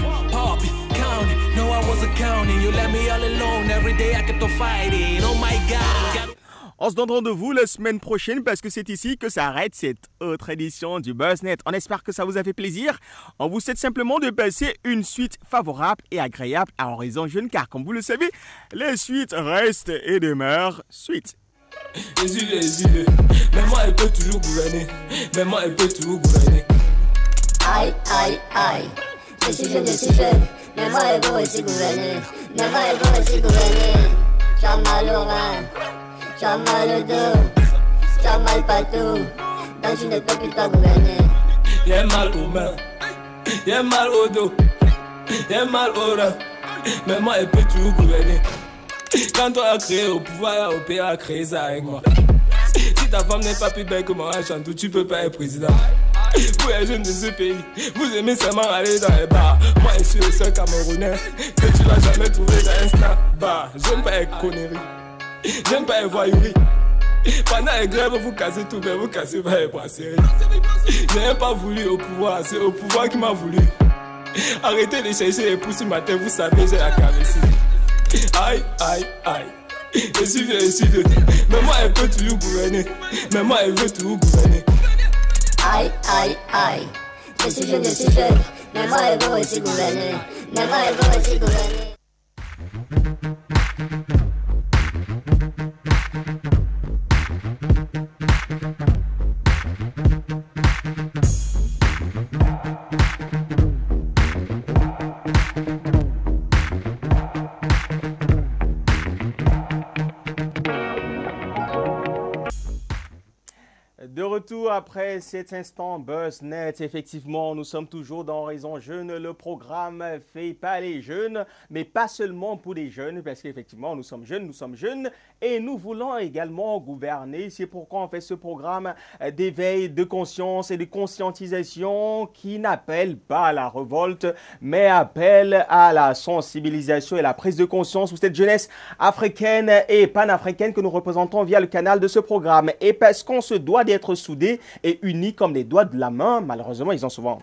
Counting, no I wasn't counting. You let me all alone, every day I kept on fighting. Oh my God. On se donne rendez-vous la semaine prochaine parce que c'est ici que s'arrête cette autre édition du BuzzNet. On espère que ça vous a fait plaisir. On vous souhaite simplement de passer une suite favorable et agréable à Horizon Jeune car comme vous le savez, les suites restent et demeurent suites. Jésus, mais moi elle peut toujours gouverner. Mais moi elle peut toujours gouverner. Aïe, aïe, aïe. Je suis jeune. Mais moi elle peut aussi gouverner. Mais moi elle peut aussi gouverner. J'ai mal au rein. J'ai mal au dos, j'ai mal partout, donc je ne peux plus pas gouverner. J'ai mal aux mains, j'ai mal au dos, j'ai mal au rein, mais moi elle peut toujours gouverner. Quand on a créé au pouvoir, au pays a créé ça avec moi. Si ta femme n'est pas plus belle que moi, Chantou, tu peux pas être président. Vous les jeunes de ce pays, vous aimez seulement aller dans les bars. Moi je suis le seul Camerounais que tu vas jamais trouver dans un snack bar. J'aime pas les conneries. J'aime pas les voyouries. Pendant les grèves, vous cassez tout, mais vous cassez pas les brasseries. Je n'ai pas voulu au pouvoir, c'est au pouvoir qui m'a voulu. Arrêtez de chercher les pouces sur ma tête, vous savez, j'ai la calvitie. Aïe, aïe, aïe. Je suis vieux. Mais moi, elle peut toujours gouverner. Mais moi, elle veut toujours gouverner. Aïe, aïe, aïe. Je suis jeune. Mais moi, elle veut aussi gouverner. Mais moi, elle veut aussi gouverner. De retour après cet instant BuzzNet, effectivement, nous sommes toujours dans Horizon Jeune. Le programme fait pas les jeunes, mais pas seulement pour les jeunes, parce qu'effectivement, nous sommes jeunes et nous voulons également gouverner. C'est pourquoi on fait ce programme d'éveil de conscience et de conscientisation qui n'appelle pas à la révolte, mais appelle à la sensibilisation et la prise de conscience pour cette jeunesse africaine et panafricaine que nous représentons via le canal de ce programme. Et parce qu'on se doit d'être soudés et unis comme les doigts de la main, malheureusement, ils ont souvent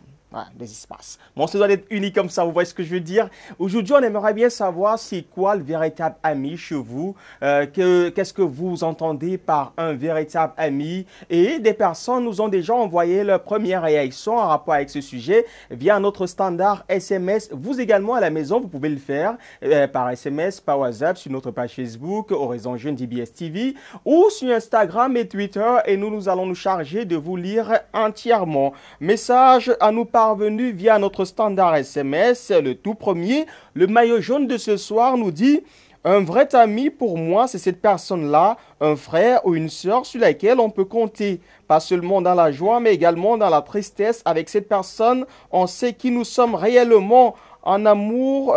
des espaces. Mais on se doit d'être unis comme ça, vous voyez ce que je veux dire? Aujourd'hui, on aimerait bien savoir c'est quoi le véritable ami chez vous, qu'est-ce que vous entendez par un véritable ami, et des personnes nous ont déjà envoyé leur première réaction en rapport avec ce sujet via notre standard SMS. Vous également à la maison, vous pouvez le faire par SMS, par WhatsApp, sur notre page Facebook, Horizon Jeune DBS TV, ou sur Instagram et Twitter, et nous allons nous charger de vous lire entièrement. Message à nous parvenu via notre standard SMS, le tout premier. Le maillot jaune de ce soir nous dit: un vrai ami pour moi, c'est cette personne-là, un frère ou une sœur sur laquelle on peut compter. Pas seulement dans la joie, mais également dans la tristesse. Avec cette personne, on sait qui nous sommes réellement, en amour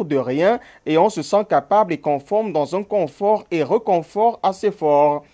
de rien, et on se sent capable et conforme dans un confort et reconfort assez fort.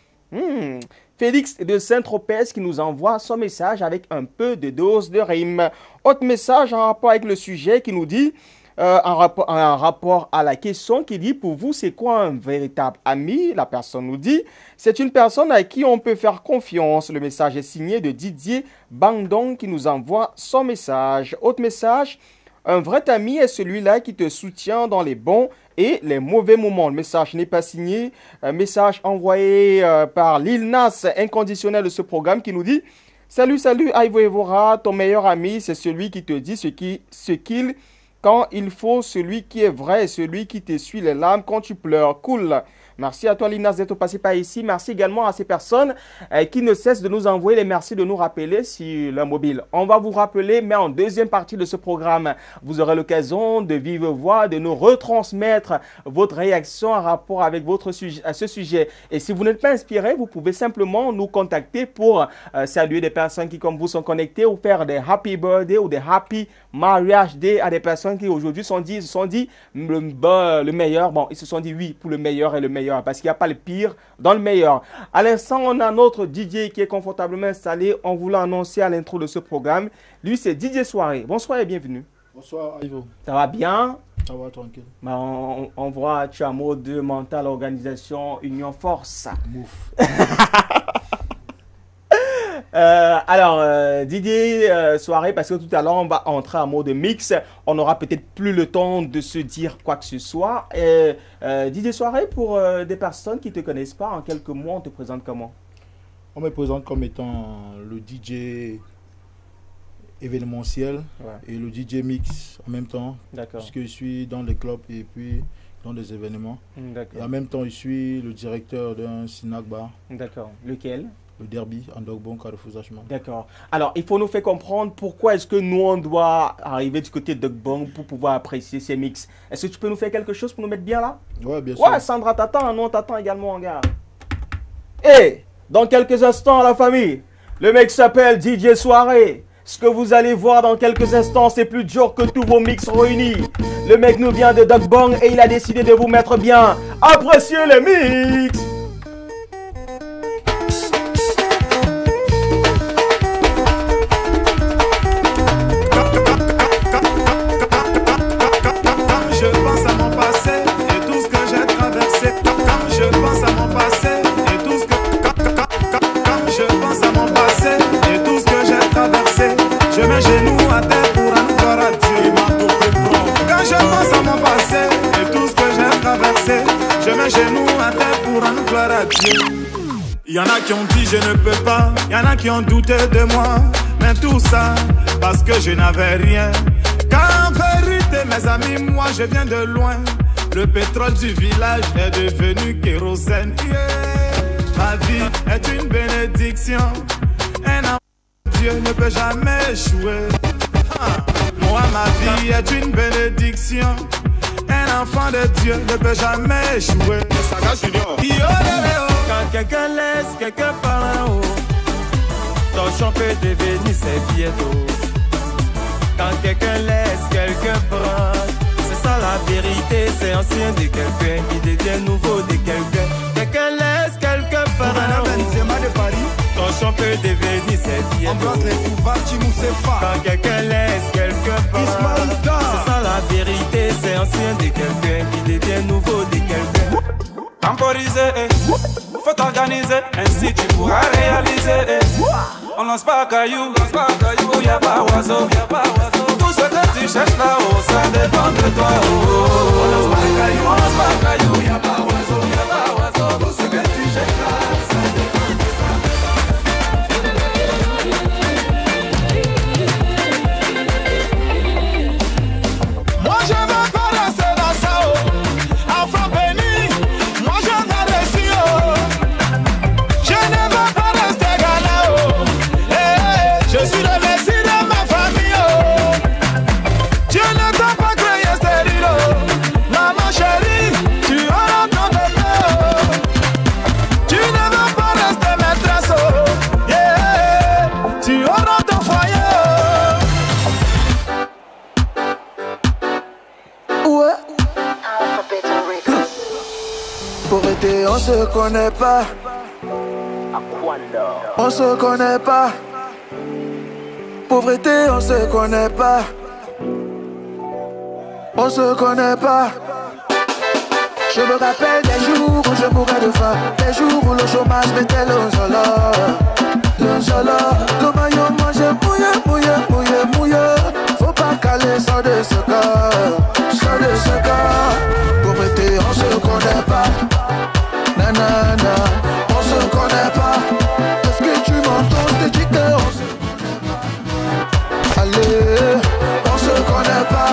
Félix de Saint-Tropez qui nous envoie son message avec un peu de dose de rime. Autre message en rapport avec le sujet qui nous dit, en rapport à la question qui dit: pour vous, c'est quoi un véritable ami? La personne nous dit: c'est une personne à qui on peut faire confiance. Le message est signé de Didier Bandon qui nous envoie son message. Autre message: un vrai ami est celui-là qui te soutient dans les bons et les mauvais moments. Le message n'est pas signé. Un message envoyé par Lil Nas, inconditionnel de ce programme, qui nous dit: salut, Ivo Evora, ton meilleur ami, c'est celui qui te dit ce quand il faut, celui qui est vrai, celui qui t'essuie les larmes quand tu pleures. Cool. Merci à toi, Linas, d'être passé par ici. Merci également à ces personnes qui ne cessent de nous envoyer les merci, de nous rappeler sur le mobile. On va vous rappeler, mais en deuxième partie de ce programme, vous aurez l'occasion de vive voix, de nous retransmettre votre réaction en rapport avec votre sujet, à ce sujet. Et si vous n'êtes pas inspiré, vous pouvez simplement nous contacter pour saluer des personnes qui, comme vous, sont connectées ou faire des happy birthday ou des happy marriage day à des personnes qui aujourd'hui se sont dit le meilleur. Bon, ils se sont dit oui pour le meilleur et le meilleur parce qu'il n'y a pas le pire dans le meilleur. À l'instant, on a notre DJ qui est confortablement installé. On vous l'a annoncé à l'intro de ce programme. Lui, c'est DJ Soirée. Bonsoir et bienvenue. Bonsoir, Ivo. Ça va bien? Ça va, tranquille. Bah, on voit, tu as un mot de mental, organisation, union, force. Mouf. Alors, Didier Soirée, parce que tout à l'heure, on va entrer en mode mix. On n'aura peut-être plus le temps de se dire quoi que ce soit. Didier Soirée, pour des personnes qui ne te connaissent pas, en quelques mots, on te présente comment? On me présente comme étant le DJ événementiel et le DJ mix en même temps. D'accord. Puisque je suis dans les clubs et puis dans des événements. D'accord. Et en même temps, je suis le directeur d'un snack bar. D'accord. Lequel? Le Derby, en Dogbon, Carrefour Zachman. D'accord. Alors, il faut nous faire comprendre pourquoi est-ce que nous, on doit arriver du côté de Dogbon pour pouvoir apprécier ces mix. Est-ce que tu peux nous faire quelque chose pour nous mettre bien là? Ouais, bien sûr. Ouais, Sandra t'attend, non, t'attend également, gars. Et dans quelques instants, la famille, le mec s'appelle DJ Soirée. Ce que vous allez voir dans quelques instants, c'est plus dur que tous vos mix réunis. Le mec nous vient de Dogbon et il a décidé de vous mettre bien. Appréciez les mix! Je mets genoux à terre pour rendre gloire à Dieu. Quand je pense à mon passé et tout ce que j'ai traversé, je mets genoux à terre pour rendre gloire à Dieu. Il y en a qui ont dit je ne peux pas, il y en a qui ont douté de moi, mais tout ça parce que je n'avais rien. Car en vérité mes amis, moi je viens de loin. Le pétrole du village est devenu kérosène. Ma vie est une bénédiction. Dieu ne peut jamais échouer. Moi, ma vie est une bénédiction. Un enfant de Dieu ne peut jamais échouer. Quand quelqu'un laisse quelqu'un par en haut, ton champ peut devenir ses bientôt. Quand quelqu'un laisse quelqu'un prendre, c'est ça la vérité. C'est ancien de quelqu'un qui devient nouveau de quelqu'un. Quelqu'un laisse quelqu'un par en haut. Ton champ peut devenir ses pieds. Embrasse les pouvoirs, tu nous sais pas. Quand quelqu'un laisse quelqu'un part, c'est ça la vérité. C'est ancien de quelqu'un qui devient nouveau de quelqu'un. Temporiser, faut t'organiser, ainsi tu pourras réaliser. On lance pas caillou, y a pas oiseau. Tout ce que tu cherches là-haut, ça dépend de toi. On lance pas caillou, y a pas oiseau. Tout ce que tu cherches là, ça dépend. Pauvreté, on se connaît pas. On se connaît pas. Pauvreté, on se connaît pas. On se connaît pas. Je me rappelle des jours où je mourais de faim, des jours où le chômage mettait le solo, le maillot mangeait mouillé. Faut pas caler sans de ce corps. Pauvreté, on se connaît pas. Nanana, on se connaît pas. Est-ce que tu m'entends? Je te dis que on se connaît pas. Allez, on se connaît pas.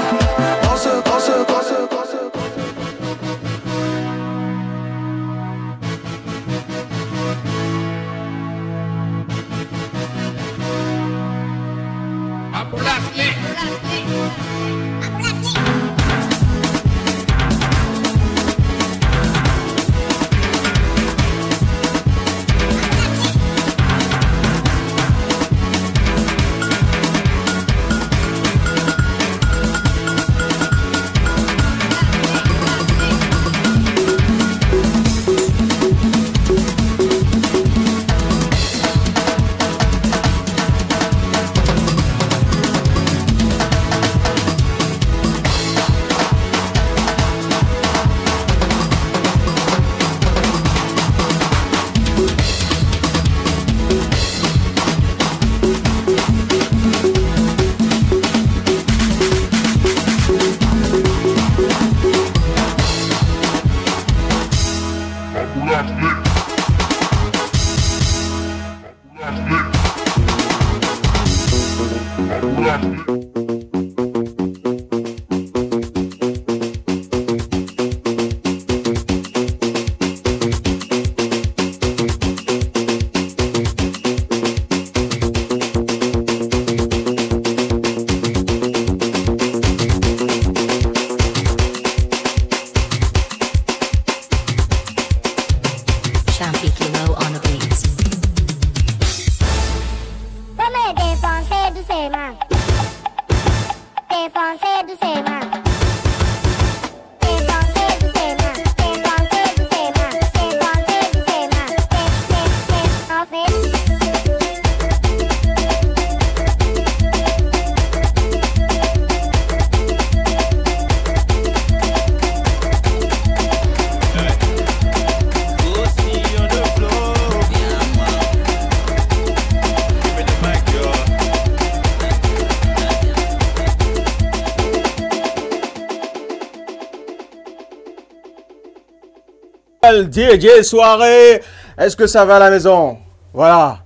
DJ soirée, est-ce que ça va à la maison? Voilà.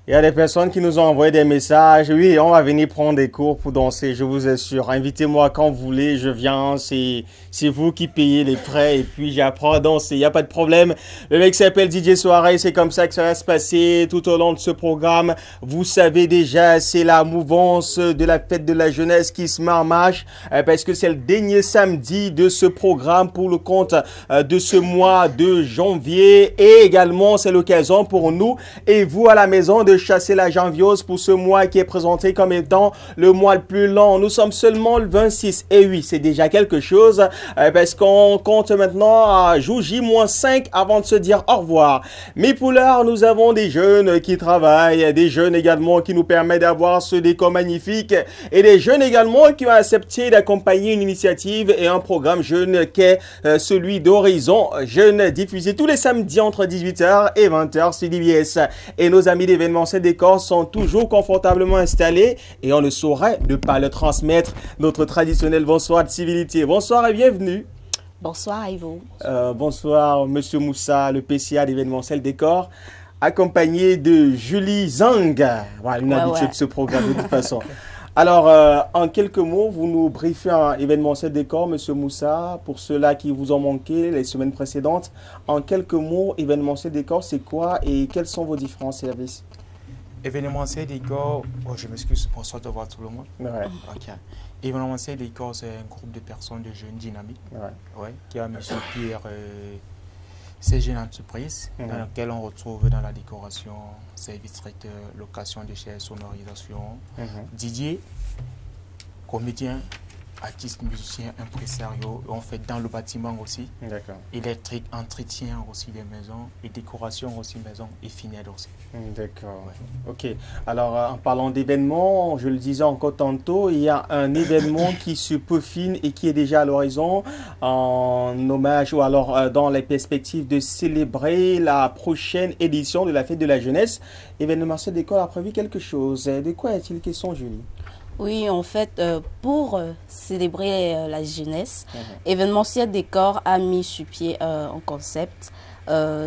Il y a des personnes qui nous ont envoyé des messages. Oui, on va venir prendre des cours pour danser, je vous assure. Invitez-moi quand vous voulez, je viens. C'est vous qui payez les frais et puis j'apprends à danser. Il n'y a pas de problème. Le mec s'appelle DJ Soirée. C'est comme ça que ça va se passer tout au long de ce programme. Vous savez déjà, c'est la mouvance de la fête de la jeunesse qui se met en marche parce que c'est le dernier samedi de ce programme pour le compte de ce mois de janvier. Et également, c'est l'occasion pour nous et vous à la maison de chasser la janviose pour ce mois qui est présenté comme étant le mois le plus long. Nous sommes seulement le 26. Et oui, c'est déjà quelque chose parce qu'on compte maintenant à jour J-5 avant de se dire au revoir. Mais pour l'heure, nous avons des jeunes qui travaillent, des jeunes également qui nous permettent d'avoir ce décor magnifique et des jeunes également qui ont accepté d'accompagner une initiative et un programme jeune qui est celui d'Horizon Jeune diffusé tous les samedis entre 18h et 20h sur DBS. Et nos amis d'événements ces décors sont toujours confortablement installés et on ne saurait ne pas le transmettre. Notre traditionnel bonsoir de civilité. Bonsoir et bienvenue. Bonsoir Ivo. Bonsoir Monsieur Moussa, le PCA d'événementiel décor, accompagné de Julie Zang. Voilà, une habitude de ce programme de toute façon. Alors, en quelques mots, vous nous briefez un événementiel décor, Monsieur Moussa, pour ceux-là qui vous ont manqué les semaines précédentes. En quelques mots, événementiel décor, c'est quoi et quels sont vos différents services? Événementiel décor, oh, je m'excuse, bonsoir de voir tout le monde. Ouais. Okay. Événementiel décor, c'est un groupe de personnes, de jeunes dynamiques, qui a mis sur pied ces jeunes entreprises dans lesquelles on retrouve dans la décoration, service traiteur, location de chaises, sonorisation, DJ, comédien, artistes, musiciens, impresarios, on fait dans le bâtiment aussi, électrique, entretien aussi des maisons et décoration aussi maison et finale aussi. D'accord. Ok. Alors, en parlant d'événements, je le disais encore tantôt, il y a un événement qui se peaufine et qui est déjà à l'horizon en hommage ou alors dans les perspectives de célébrer la prochaine édition de la fête de la jeunesse. Événementiel d'école a prévu quelque chose. De quoi est-il question, Julie? Oui, en fait, pour célébrer la jeunesse, Événementiel décor a mis sur pied un concept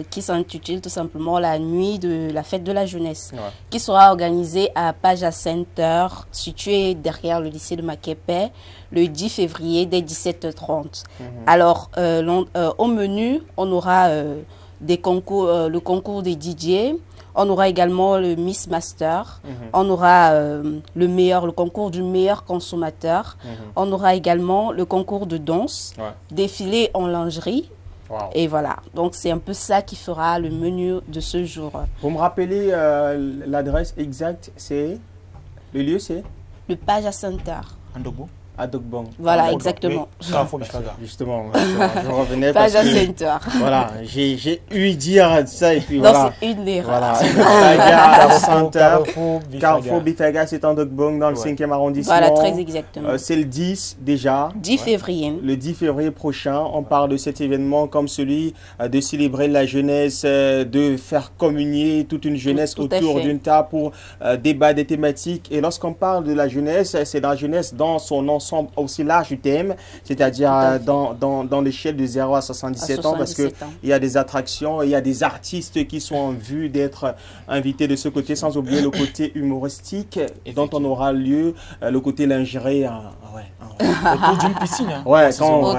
qui s'intitule tout simplement la nuit de la fête de la jeunesse, qui sera organisée à Paja Center, situé derrière le lycée de Makepe, le 10 février dès 17h30. Alors, au menu, on aura des concours, le concours des DJ, On aura également le Miss Master. On aura le concours du meilleur consommateur. On aura également le concours de danse, défilé en lingerie. Et voilà, donc c'est un peu ça qui fera le menu de ce jour. Vous me rappelez l'adresse exacte, c'est... Le lieu, c'est? Le Paja Center. Andogbo. À Dogbong. Voilà, exactement. Justement, je revenais parce que... Center. Voilà, j'ai eu dire ça et puis non, voilà. c'est une erreur. Voilà. Paja Center, Carrefour Bitaga, c'est en Dogbong dans le 5e arrondissement. Voilà, très exactement. C'est le 10 déjà. 10 février. Le 10 février prochain, on parle de cet événement comme celui de célébrer la jeunesse, de faire communier toute une jeunesse autour d'une table pour débattre des thématiques. Et lorsqu'on parle de la jeunesse, c'est la jeunesse dans son ensemble aussi large du thème, c'est-à-dire dans l'échelle de 0 à 77 ans, parce qu'il y a des attractions, il y a des artistes qui sont en vue d'être invités de ce côté, sans oublier le côté humoristique dont on aura lieu, le côté lingerie. Autour d'une piscine. Hein.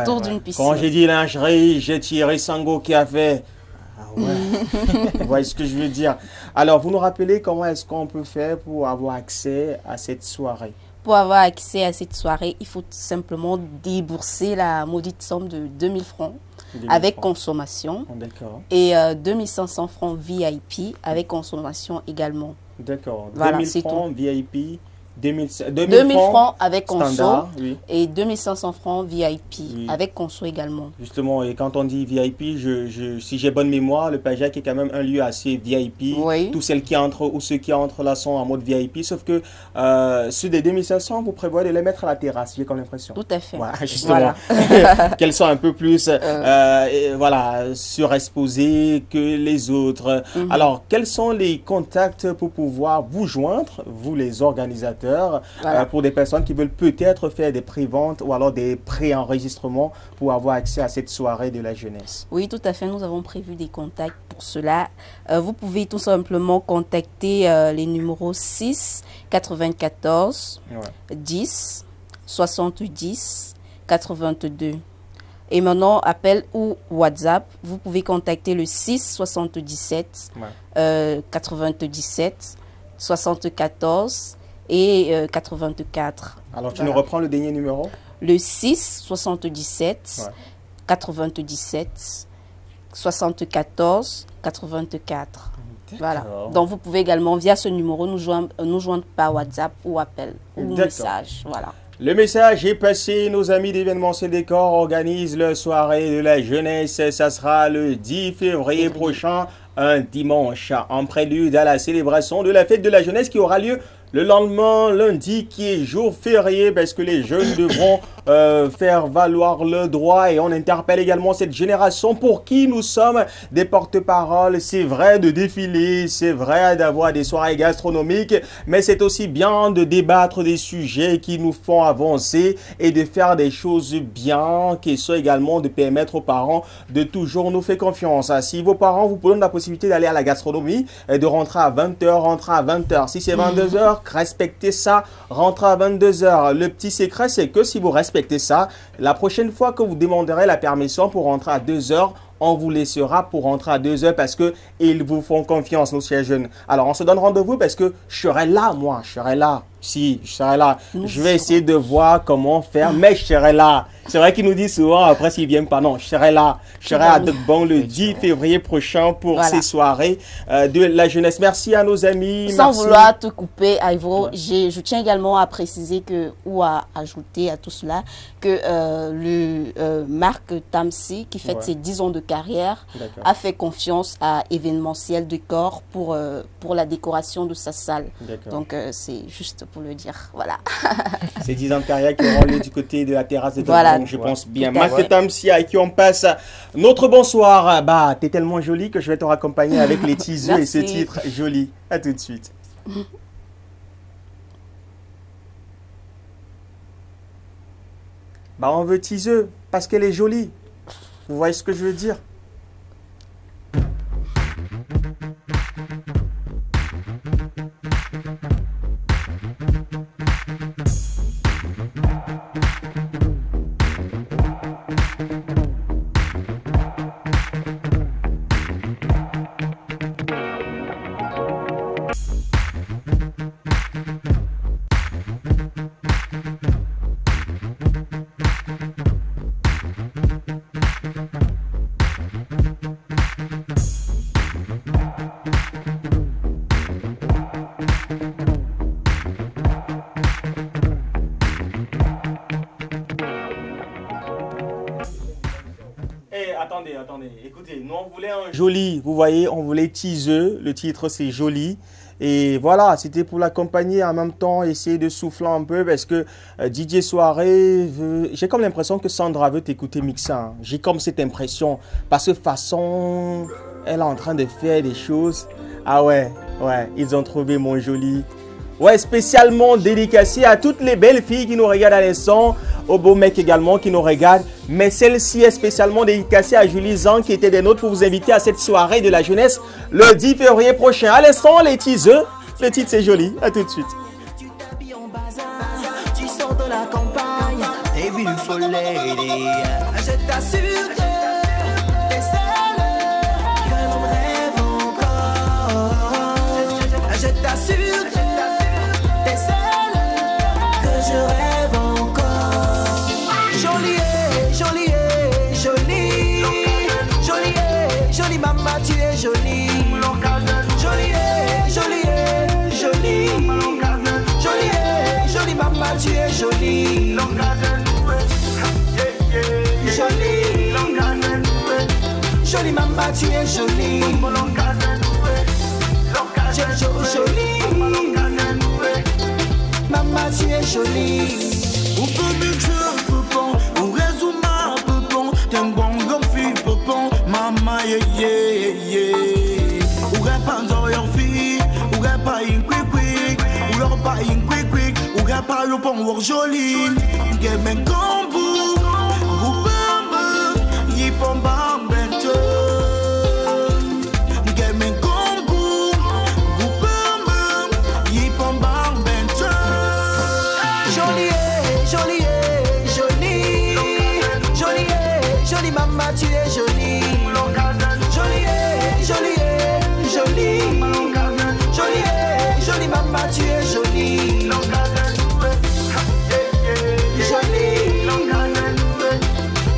Autour d'une piscine. Quand j'ai dit lingerie, j'ai tiré Sango qui a fait... Vous voyez ce que je veux dire. Alors, vous nous rappelez comment est-ce qu'on peut faire pour avoir accès à cette soirée? Pour avoir accès à cette soirée, il faut simplement débourser la maudite somme de 2000 francs avec consommation et 2500 francs VIP avec consommation également. D'accord. Voilà, 2000 francs VIP, 2000 francs avec conso standard, et 2500 francs VIP avec conso également. Justement, et quand on dit VIP, si j'ai bonne mémoire, le Pajac est quand même un lieu assez VIP. Tous ceux qui entrent ou ceux qui entrent là sont en mode VIP, sauf que ceux des 2500, vous prévoyez de les mettre à la terrasse, j'ai comme l'impression. Tout à fait. Voilà, justement. Qu'elles sont un peu plus surexposées que les autres. Alors, quels sont les contacts pour pouvoir vous joindre, vous les organisateurs, pour des personnes qui veulent peut-être faire des pré-ventes ou alors des pré-enregistrements pour avoir accès à cette soirée de la jeunesse? Oui, tout à fait. Nous avons prévu des contacts pour cela. Vous pouvez tout simplement contacter les numéros 6 94 10 70 82. Et maintenant, appel ou WhatsApp, vous pouvez contacter le 6 77 97 74 et 84. Alors, tu nous reprends le dernier numéro? Le 6 77 97 74 84. Voilà. Donc, vous pouvez également, via ce numéro, nous joindre par WhatsApp ou appel ou message. Voilà. Le message est passé. Nos amis d'événementiel décor organisent la soirée de la jeunesse. Ça sera le 10 février prochain, un dimanche, en prélude à la célébration de la fête de la jeunesse qui aura lieu le lendemain, lundi, qui est jour férié, parce que les jeunes devront faire valoir le droit. Et on interpelle également cette génération pour qui nous sommes des porte-parole. C'est vrai de défiler, c'est vrai d'avoir des soirées gastronomiques, mais c'est aussi bien de débattre des sujets qui nous font avancer et de faire des choses bien, qui sont également de permettre aux parents de toujours nous faire confiance. Si vos parents vous donnent la possibilité d'aller à la gastronomie et de rentrer à 20h, rentrez à 20h. Si c'est 22h, respectez ça, rentrez à 22h. Le petit secret, c'est que si vous respectez ça, la prochaine fois que vous demanderez la permission pour rentrer à 2h, on vous laissera pour rentrer à 2h parce que ils vous font confiance, nos chers jeunes. Alors, on se donne rendez-vous parce que je serai là, moi, je serai là. Si, je serai là. Je vais essayer de voir comment faire, mais je serai là. C'est vrai qu'ils nous disent souvent, après, s'ils viennent pas, non, je serai là. Je serai à Dogbong le 10 février prochain pour ces soirées de la jeunesse. Merci à nos amis. Sans vouloir te couper, Ivo, je tiens également à préciser que, ou à ajouter à tout cela, que Marc Tamsi, qui fête ses 10 ans de carrière, a fait confiance à Événementiel Décor pour la décoration de sa salle. Donc, c'est juste pour le dire. Voilà. C'est 10 ans de carrière qui auront lieu du côté de la terrasse de Dogbong, je pense bien. Marc Tamsi, à qui on passe notre bonsoir. Bah, t'es tellement jolie que je vais te raccompagner avec les teasers et ce titre joli. À tout de suite. Bah, on veut teaser parce qu'elle est jolie. Vous voyez ce que je veux dire? Écoutez, nous on voulait un joli, vous voyez, on voulait teaser, le titre c'est Joli. Et voilà, c'était pour l'accompagner en même temps, essayer de souffler un peu parce que DJ Soirée, j'ai comme l'impression que Sandra veut t'écouter mixer. Hein. J'ai comme cette impression, parce que façon, elle est en train de faire des choses. Ah ouais, ils ont trouvé mon joli. Ouais, spécialement dédicacé à toutes les belles filles qui nous regardent à l'instant, aux beaux mecs également qui nous regardent. Mais celle-ci est spécialement dédicacée à Julie Zang qui était des nôtres pour vous inviter à cette soirée de la jeunesse le 10 février prochain. À l'instant, les teasers, le titre c'est Joli. À tout de suite. Tu sors de la campagne et beautiful lady. Je t'assure que t'es celle que l'on rêve encore. Je t'assure que t'es celle que je rêve encore. Jolie, jolie, jolie. Jolie, jolie maman, tu es jolie. Jolie, jolie, jolie. Jolie, jolie maman, tu es jolie. Jolie, jolie maman, tu es jolie. Jolie, maman, tu es jolie. On peut mixer un peu bon, on résume un peu bon. T'es un bon gomme fille, pepon, maman, yeah. Ou pas dans leur fille, ou pas une quick, ou leur pas une quick, ou pas le pont ou joli. Game un combo, ou bamba, y pomba bento. Game un combo, ou bamba, y pomba bento. Jolie, jolie, jolie. Jolie, jolie maman, tu es jolie. Jolie, jolie, jolie. Jolie, jolie maman, tu es jolie. Jolie,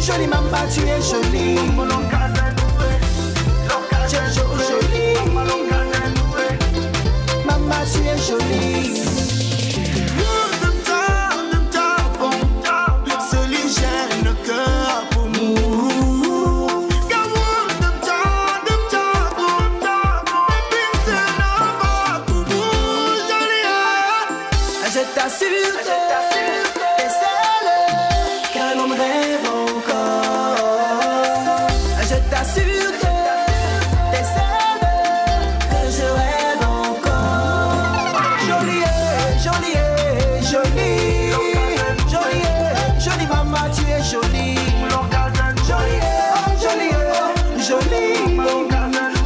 jolie maman, tu es jolie. Jolie, maman, tu es jolie. Je t'assure que t'es celle que l'on rêve encore. Je t'assure que t'es celle que je rêve encore. Jolie, jolie, jolie. Jolie, jolie maman, tu es jolie. Jolie, jolie, jolie.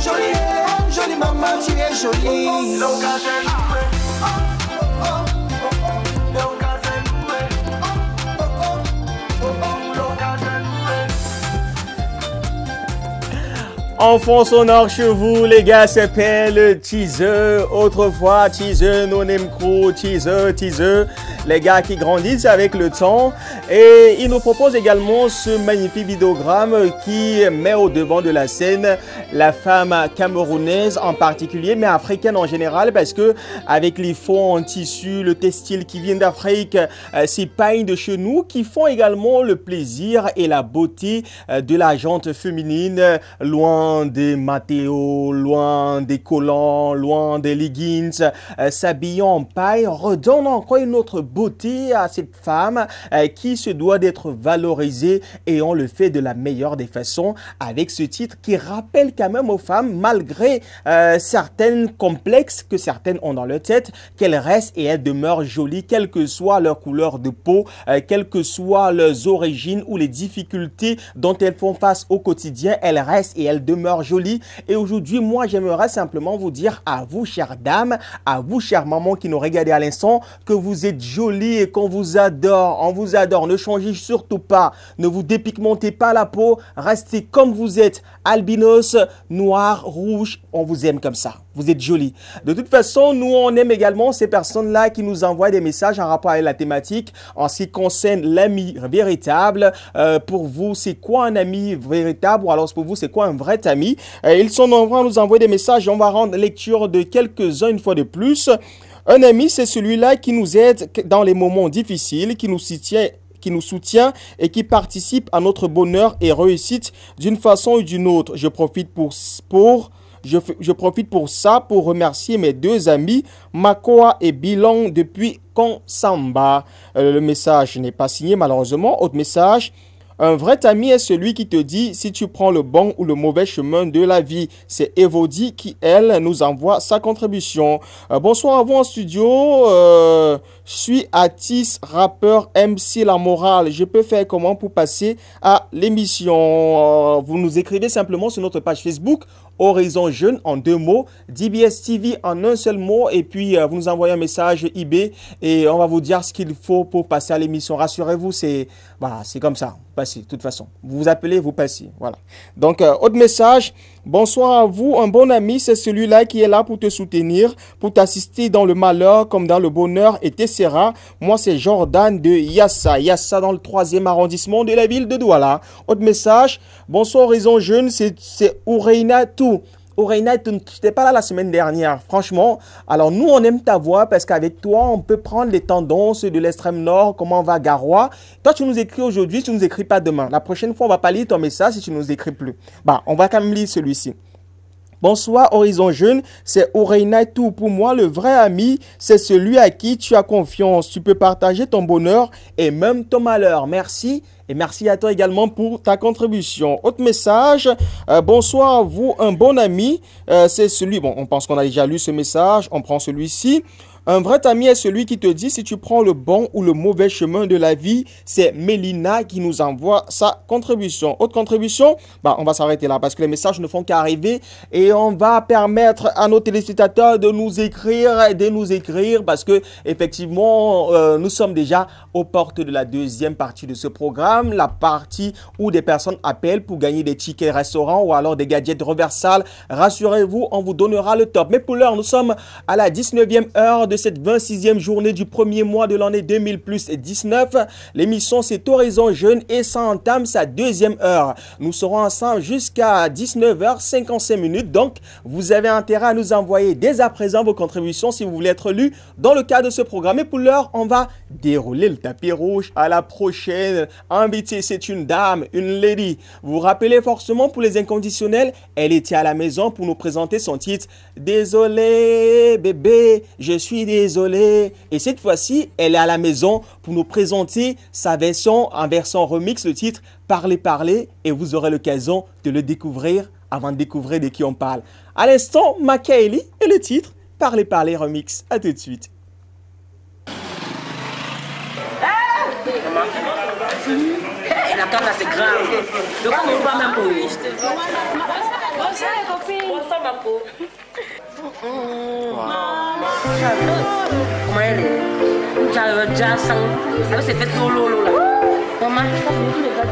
Jolie, jolie maman, tu es jolie. Enfant sonore chez vous, les gars, s'appelle teaser. Autrefois, teaser, non crew, teaser. Les gars qui grandissent avec le temps. Et il nous propose également ce magnifique vidéogramme qui met au devant de la scène la femme camerounaise en particulier, mais africaine en général, parce que avec les fonds en tissu, le textile qui vient d'Afrique, ces pailles de chez nous qui font également le plaisir et la beauté de la jante féminine, loin des Matteo, loin des collants, loin des leggings, s'habillant en paille, redonne encore une autre beauté à cette femme qui se doit d'être valorisée, et on le fait de la meilleure des façons avec ce titre qui rappelle quand même aux femmes, malgré certains complexes que certaines ont dans leur tête, qu'elles restent et elles demeurent jolies, quelle que soit leur couleur de peau, quelles que soient leurs origines ou les difficultés dont elles font face au quotidien, elles restent et elles demeurent jolies. Et aujourd'hui, moi, j'aimerais simplement vous dire à vous, chères dames, à vous, chères mamans qui nous regardez à l'instant, que vous êtes jolies et qu'on vous adore. On vous adore. Ne changez surtout pas. Ne vous dépigmentez pas la peau. Restez comme vous êtes. Albinos, noir, rouge. On vous aime comme ça. Vous êtes jolis. De toute façon, nous, on aime également ces personnes-là qui nous envoient des messages en rapport avec la thématique en ce qui concerne l'ami véritable. Pour vous, c'est quoi un ami véritable? Ou alors pour vous, c'est quoi un vrai ami? Ils sont nombreux à nous envoyer des messages. On va rendre lecture de quelques-uns une fois de plus. Un ami, c'est celui-là qui nous aide dans les moments difficiles, qui qui nous soutient et qui participe à notre bonheur et réussite d'une façon ou d'une autre. Je profite pour ça pour remercier mes deux amis, Makoa et Bilan depuis Konsamba. Le message n'est pas signé malheureusement. Autre message. Un vrai ami est celui qui te dit si tu prends le bon ou le mauvais chemin de la vie. C'est Evody qui, elle, nous envoie sa contribution. Bonsoir à vous en studio. Je suis artiste, rappeur, MC La Morale. Je peux faire comment pour passer à l'émission? Vous nous écrivez simplement sur notre page Facebook. Horizon Jeune en 2 mots, DBS TV en un seul mot et puis vous nous envoyez un message eBay et on va vous dire ce qu'il faut pour passer à l'émission. Rassurez-vous, c'est comme ça, passez de toute façon. Vous vous appelez, vous passez, voilà. Donc, autre message, bonsoir à vous, un bon ami, c'est celui-là qui est là pour te soutenir, pour t'assister dans le malheur comme dans le bonheur et t'essaiera. Moi, c'est Jordan de Yassa dans le 3e arrondissement de la ville de Douala. Autre message, bonsoir Horizon Jeune, c'est Oureina Tout. Oureina, tu n'étais pas là la semaine dernière, franchement. Alors nous, on aime ta voix parce qu'avec toi, on peut prendre les tendances de l'extrême nord, comment va Garoua. Toi, tu nous écris aujourd'hui, tu ne nous écris pas demain. La prochaine fois, on va pas lire ton message si tu ne nous écris plus. On va quand même lire celui-ci. Bonsoir Horizon Jeune, c'est Oureina Tout. Pour moi, le vrai ami, c'est celui à qui tu as confiance. Tu peux partager ton bonheur et même ton malheur. Merci. Et merci à toi également pour ta contribution. Autre message, bonsoir à vous, un bon ami, c'est celui, on pense qu'on a déjà lu ce message, on prend celui-ci. Un vrai ami est celui qui te dit si tu prends le bon ou le mauvais chemin de la vie. C'est Mélina qui nous envoie sa contribution. Autre contribution, on va s'arrêter là parce que les messages ne font qu'arriver et on va permettre à nos téléspectateurs de nous écrire parce que effectivement, nous sommes déjà aux portes de la deuxième partie de ce programme, la partie où des personnes appellent pour gagner des tickets restaurants ou alors des gadgets reversales. Rassurez-vous, on vous donnera le top. Mais pour l'heure, nous sommes à la 19e heure de cette 26e journée du premier mois de l'année 2019. L'émission, c'est Horizon Jeune et ça entame sa 2e heure. Nous serons ensemble jusqu'à 19h55. Donc, vous avez intérêt à nous envoyer dès à présent vos contributions si vous voulez être lu dans le cadre de ce programme. Et pour l'heure, on va dérouler le tapis rouge. À la prochaine. Invité, c'est une dame, une lady. Vous vous rappelez forcément pour les inconditionnels, elle était à la maison pour nous présenter son titre. Désolé, bébé, je suis désolé. Et cette fois-ci, elle est à la maison pour nous présenter sa version, en version remix, le titre Parlez, parlez, et vous aurez l'occasion de le découvrir avant de découvrir de qui on parle. À l'instant, Makaeli et le titre Parlez, parlez remix. À tout de suite. La canne là c'est grave. Le coup on va même pour lui. Bonsoir les copines. Bonsoir ma peau. Comment elle est? J'arrive déjà sans. Avec ses fesses lolo là. Maman, je crois que tous les gars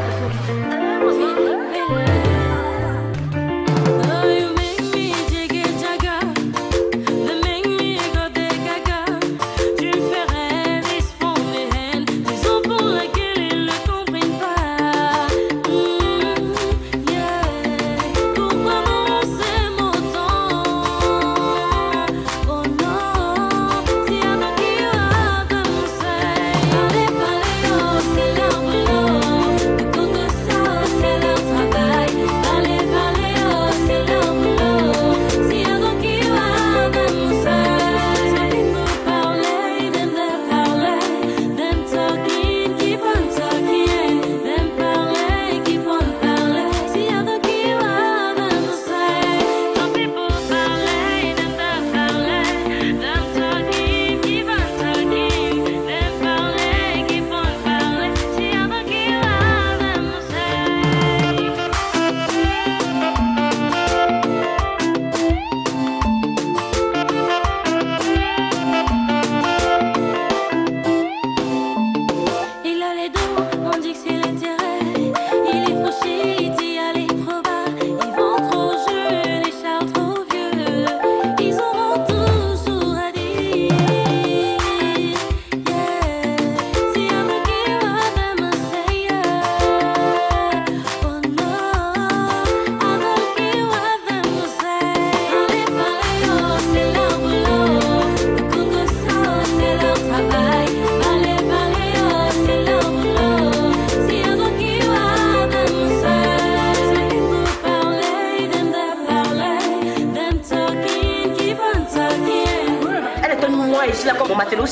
Go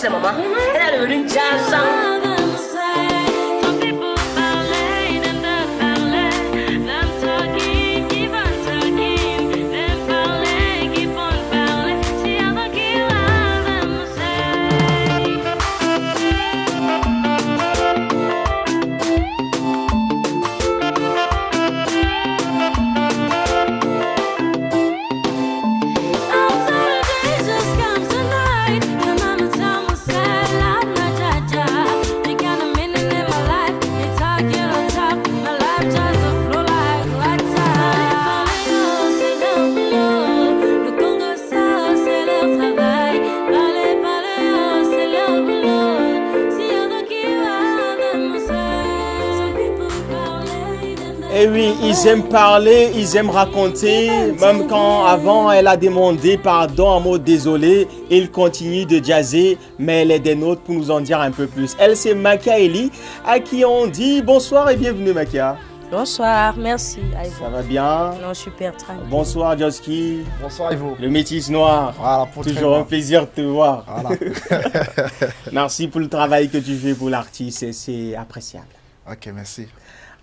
c'est maman. Elle est devenue jazz. Et oui, ils aiment parler, ils aiment raconter, même quand avant elle a demandé pardon en mot désolé, ils continuent de jazzer, mais elle est des nôtres pour nous en dire un peu plus. Elle, c'est Makia Eli, à qui on dit bonsoir et bienvenue Makia. Bonsoir, merci. Ça va bien? Non, super, tranquille. Bonsoir Joski. Bonsoir Ivo. Le métis noir. Voilà, toujours un plaisir de te voir. Voilà. Merci pour le travail que tu fais pour l'artiste, c'est appréciable. Ok, merci.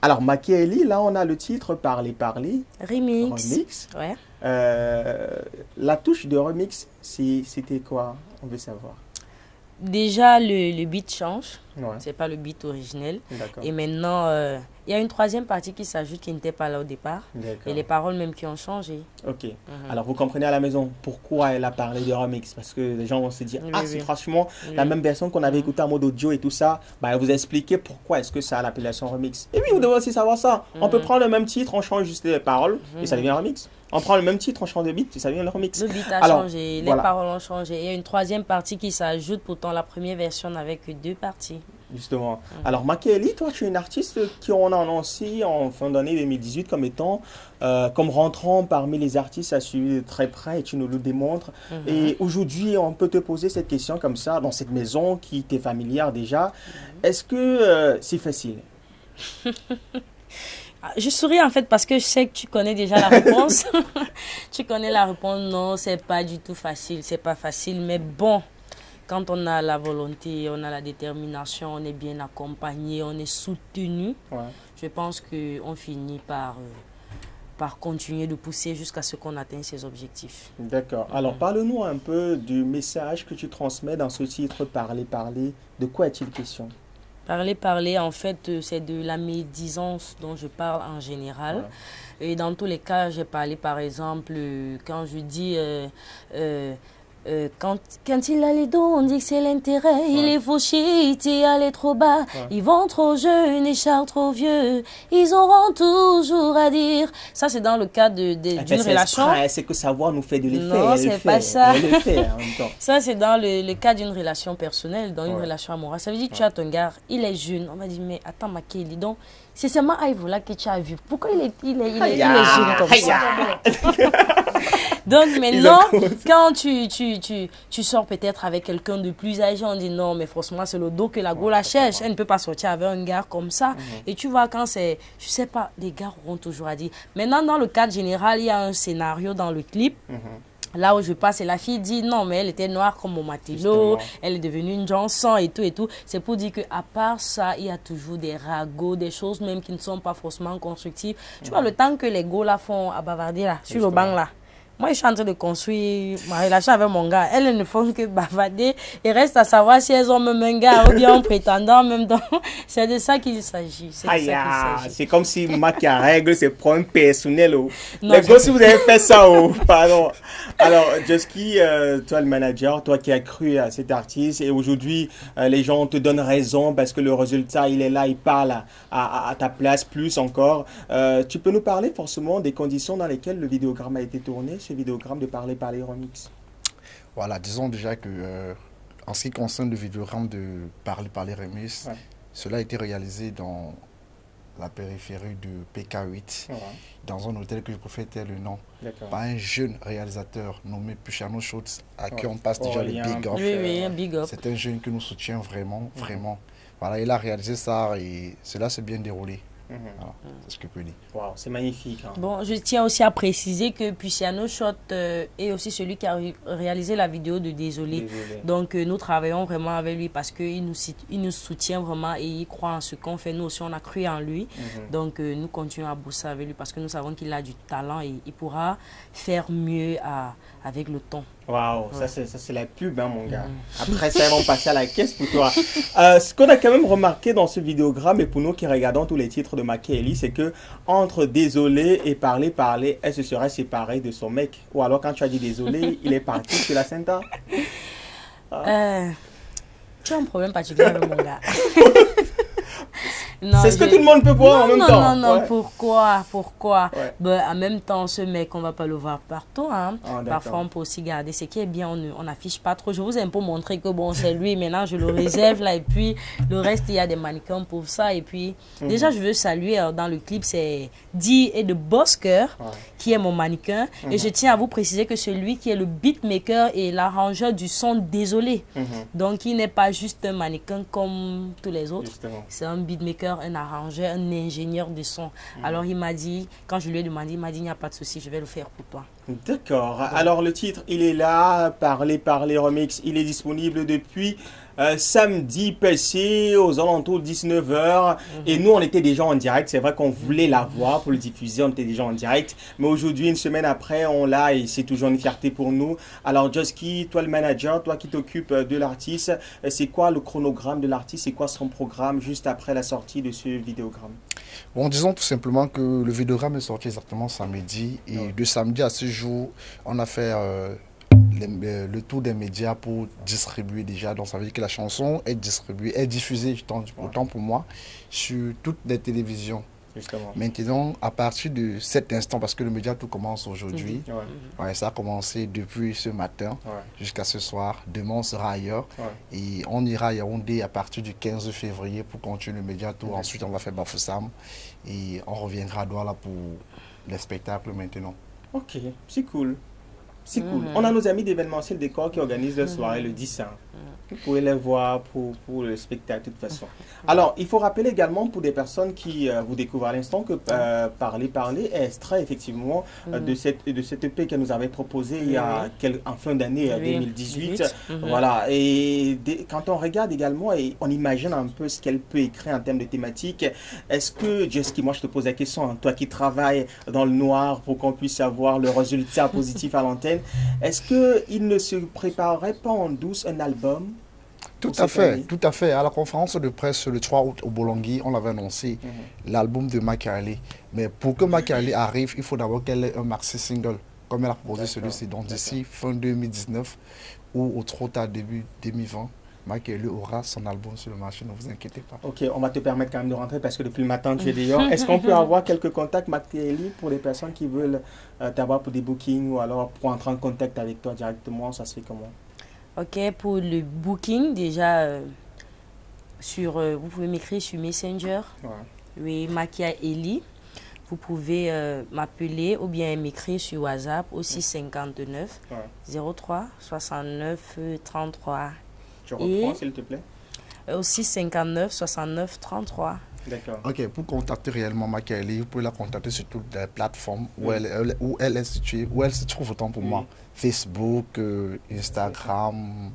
Alors, Makia Eli, là, on a le titre Parler, Parler. Remix. Ouais. La touche de remix, c'était quoi? On veut savoir. Déjà, le beat change. Ouais. C'est pas le beat originel. D'accord. Et maintenant, il y a une troisième partie qui s'ajoute qui n'était pas là au départ. Et les paroles même qui ont changé. Ok. Alors, vous comprenez à la maison pourquoi elle a parlé de remix. Parce que les gens vont se dire, c'est franchement la même version qu'on avait écoutée en mode audio et tout ça. Bah, elle vous a expliqué pourquoi est-ce que ça a l'appellation remix. Et oui, vous devez aussi savoir ça. On peut prendre le même titre, on change juste les paroles et ça devient un remix. On prend le même titre, on change de beat et ça devient le remix. Le beat a changé, les paroles ont changé. Il y a une troisième partie qui s'ajoute. Pourtant, la première version n'avait que deux parties. Justement. Alors, Makia Eli, toi, tu es une artiste qu'on a annoncé en fin d'année 2018 comme étant, comme rentrant parmi les artistes à suivre de très près et tu nous le démontres. Et aujourd'hui, on peut te poser cette question comme ça, dans cette maison qui t'est familière déjà. Est-ce que c'est facile? Je souris en fait parce que je sais que tu connais déjà la réponse. Tu connais la réponse. Non, c'est pas du tout facile. C'est pas facile, mais bon. Quand on a la volonté, on a la détermination, on est bien accompagné, on est soutenu, je pense qu'on finit par continuer de pousser jusqu'à ce qu'on atteigne ses objectifs. D'accord. Alors, parle-nous un peu du message que tu transmets dans ce titre « Parler, parler ». De quoi est-il question? Parler, parler, en fait, c'est de la médisance dont je parle en général. Et dans tous les cas, j'ai parlé, par exemple, quand je dis... quand il a les dos, on dit que c'est l'intérêt. Il est fauché, il est allé trop bas. Ils vont trop jeunes et Charles trop vieux. Ils auront toujours à dire. Ça, c'est dans le cadre d'une relation. C'est que savoir nous fait de l'effet. Non, c'est pas ça. En ça, c'est dans le cadre d'une relation personnelle, dans une relation amoureuse. Ça veut dire que tu as ton gars, il est jeune. On m'a dit, mais attends, Makia Eli, donc, c'est seulement Ivo là que tu as vu. Pourquoi il est jeune comme ça? Donc maintenant, quand tu sors peut-être avec quelqu'un de plus âgé, on dit non, mais franchement, c'est le dos que la go la cherche. Elle ne peut pas sortir avec un gars comme ça. Et tu vois, quand c'est, je sais pas, les gars auront toujours à dire. Maintenant, dans le cadre général, il y a un scénario dans le clip. Là où je passe, et la fille dit non, mais elle était noire comme mon matelot, elle est devenue une chanson et tout et tout. C'est pour dire qu'à part ça, il y a toujours des ragots, des choses même qui ne sont pas forcément constructives. Tu vois, le temps que les go là font à bavarder là, sur le banc là. Moi, je suis en train de construire ma relation avec mon gars. Elles ne font que bavarder. Il reste à savoir si elles ont même un gars ou bien un prétendant même temps. C'est de ça qu'il s'agit. C'est comme si Makia règle ses problèmes personnels. Les gars, si vous avez fait ça, pardon. Alors, Joski, toi le manager, toi qui as cru à cet artiste et aujourd'hui, les gens te donnent raison parce que le résultat, il est là, il parle à ta place plus encore. Tu peux nous parler forcément des conditions dans lesquelles le vidéogramme a été tourné, ce vidéogramme de Parler Parler Remix? Voilà, disons déjà que en ce qui concerne le vidéogramme de Parler Parler Remix, cela a été réalisé dans la périphérie de PK8, dans un hôtel que je préfère taire le nom, par un jeune réalisateur nommé Puchano Schultz, à qui on passe déjà les big up. Oui, big up. C'est un jeune qui nous soutient vraiment, vraiment. Voilà, il a réalisé ça et cela s'est bien déroulé. Voilà, c'est ce que je peux dire. Wow, c'est magnifique. Hein. Bon, je tiens aussi à préciser que Puciano Shot est aussi celui qui a réalisé la vidéo de Désolé. Donc, nous travaillons vraiment avec lui parce qu'il nous soutient vraiment et il croit en ce qu'on fait. Nous aussi, on a cru en lui. Donc, nous continuons à bosser avec lui parce que nous savons qu'il a du talent et il pourra faire mieux avec le temps. Waouh, ça c'est la pub, hein, mon gars. Après ça, ils vont passer à la caisse pour toi. Ce qu'on a quand même remarqué dans ce vidéogramme, et pour nous qui regardons tous les titres de Machiavelli, c'est que entre Désolé et Parler, elle se serait séparée de son mec. Ou alors quand tu as dit Désolé, il est parti sur la Senta. Tu as un problème particulier avec mon gars. C'est ce que tout le monde peut voir en même temps. Non, pourquoi Ben, en même temps, ce mec, on ne va pas le voir partout. Hein. Parfois, on peut aussi garder ce qui est bien, on n'affiche pas trop. Je vous ai un peu montré que bon, c'est lui, maintenant je le réserve là. Et puis, le reste, il y a des mannequins pour ça. Et puis, déjà, je veux saluer dans le clip, c'est Di et de Bosker qui est mon mannequin. Et je tiens à vous préciser que celui qui est le beatmaker et l'arrangeur du son Désolé. Donc, il n'est pas juste un mannequin comme tous les autres. C'est un beatmaker, un arrangeur, un ingénieur de son. Alors il m'a dit, quand je lui ai demandé, il m'a dit, il n'y a pas de souci, je vais le faire pour toi. D'accord. Alors le titre, il est là, Parler remix, il est disponible depuis samedi passé aux alentours de 19h. Et nous, on était déjà en direct. C'est vrai qu'on voulait la voir pour le diffuser, on était déjà en direct. Mais aujourd'hui, une semaine après, on l'a et c'est toujours une fierté pour nous. Alors Josky, toi le manager, toi qui t'occupes de l'artiste, c'est quoi le chronogramme de l'artiste? C'est quoi son programme juste après la sortie de ce vidéogramme? Bon, disons tout simplement que le vidéogramme est sorti exactement samedi. Et de samedi à ce jour, on a fait le tour des médias pour distribuer déjà. Donc ça veut dire que la chanson est distribuée, est diffusée, autant pour moi, sur toutes les télévisions. Justement. Maintenant, à partir de cet instant, parce que le média tout commence aujourd'hui, ça a commencé depuis ce matin jusqu'à ce soir. Demain, on sera ailleurs et on ira à Yaoundé à partir du 15 février pour continuer le média tout. Ensuite, on va faire Bafoussam et on reviendra à Douala pour les spectacles maintenant. Ok, c'est cool. C'est cool. On a nos amis d'événementiel décor qui organisent leur soirée le 10. Vous pouvez les voir pour le spectacle de toute façon. Alors, il faut rappeler également pour des personnes qui vous découvrent à l'instant que Parler est extrait effectivement de cette EP qu'elle nous avait proposée il y a en fin d'année 2018. Voilà. Et quand on regarde également et on imagine un peu ce qu'elle peut écrire en termes de thématiques, est-ce que, Jessica, moi je te pose la question, hein, toi qui travailles dans le noir pour qu'on puisse avoir le résultat positif à l'antenne, est-ce qu'il ne se préparerait pas en douce un album? Tout à fait, tout à fait. À la conférence de presse le 3 août au Bolangui, on avait annoncé l'album de Machiavelli. Mais pour que Machiavelli arrive, il faut d'abord qu'elle ait un maxi single, comme elle a proposé celui-ci. Donc d'ici fin 2019 ou au trop tard début 2020, Machiavelli aura son album sur le marché, ne vous inquiétez pas. Ok, on va te permettre quand même de rentrer parce que depuis le matin tu es dehors. Est-ce qu'on peut avoir quelques contacts, Machiavelli, pour les personnes qui veulent t'avoir pour des bookings ou alors pour entrer en contact avec toi directement? Ça se fait comment? Ok, pour le booking, déjà, vous pouvez m'écrire sur Messenger. Oui, Machiavelli. Vous pouvez m'appeler ou bien m'écrire sur WhatsApp au 659 03 69 33. Tu reprends, s'il te plaît? Au 659 69 33. D'accord. Ok, pour contacter réellement Machiavelli, vous pouvez la contacter sur toutes les plateformes où elle est située, où elle se trouve autant pour moi. Facebook, Instagram,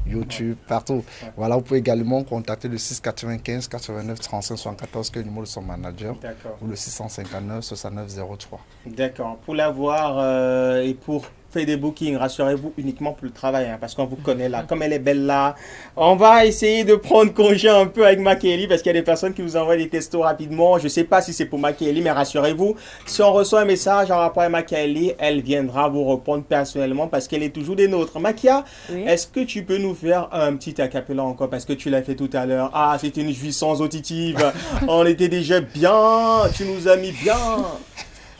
YouTube, partout. Voilà, vous pouvez également contacter le 695 89 35 74 qui est le numéro de son manager, ou le 659 69 03. D'accord. Pour l'avoir et pour faire des bookings, rassurez-vous uniquement pour le travail, hein, parce qu'on vous connaît là. Comme elle est belle là, on va essayer de prendre congé un peu avec Machiavelli parce qu'il y a des personnes qui vous envoient des textos rapidement. Je ne sais pas si c'est pour Machiavelli, mais rassurez-vous, si on reçoit un message en rapport avec Machiavelli, elle viendra vous répondre personnellement parce qu'elle est toujours des nôtres. Makia, est-ce que tu peux nous faire un petit acapella encore parce que tu l'as fait tout à l'heure? Ah, c'était une jouissance auditive. On était déjà bien, tu nous as mis bien.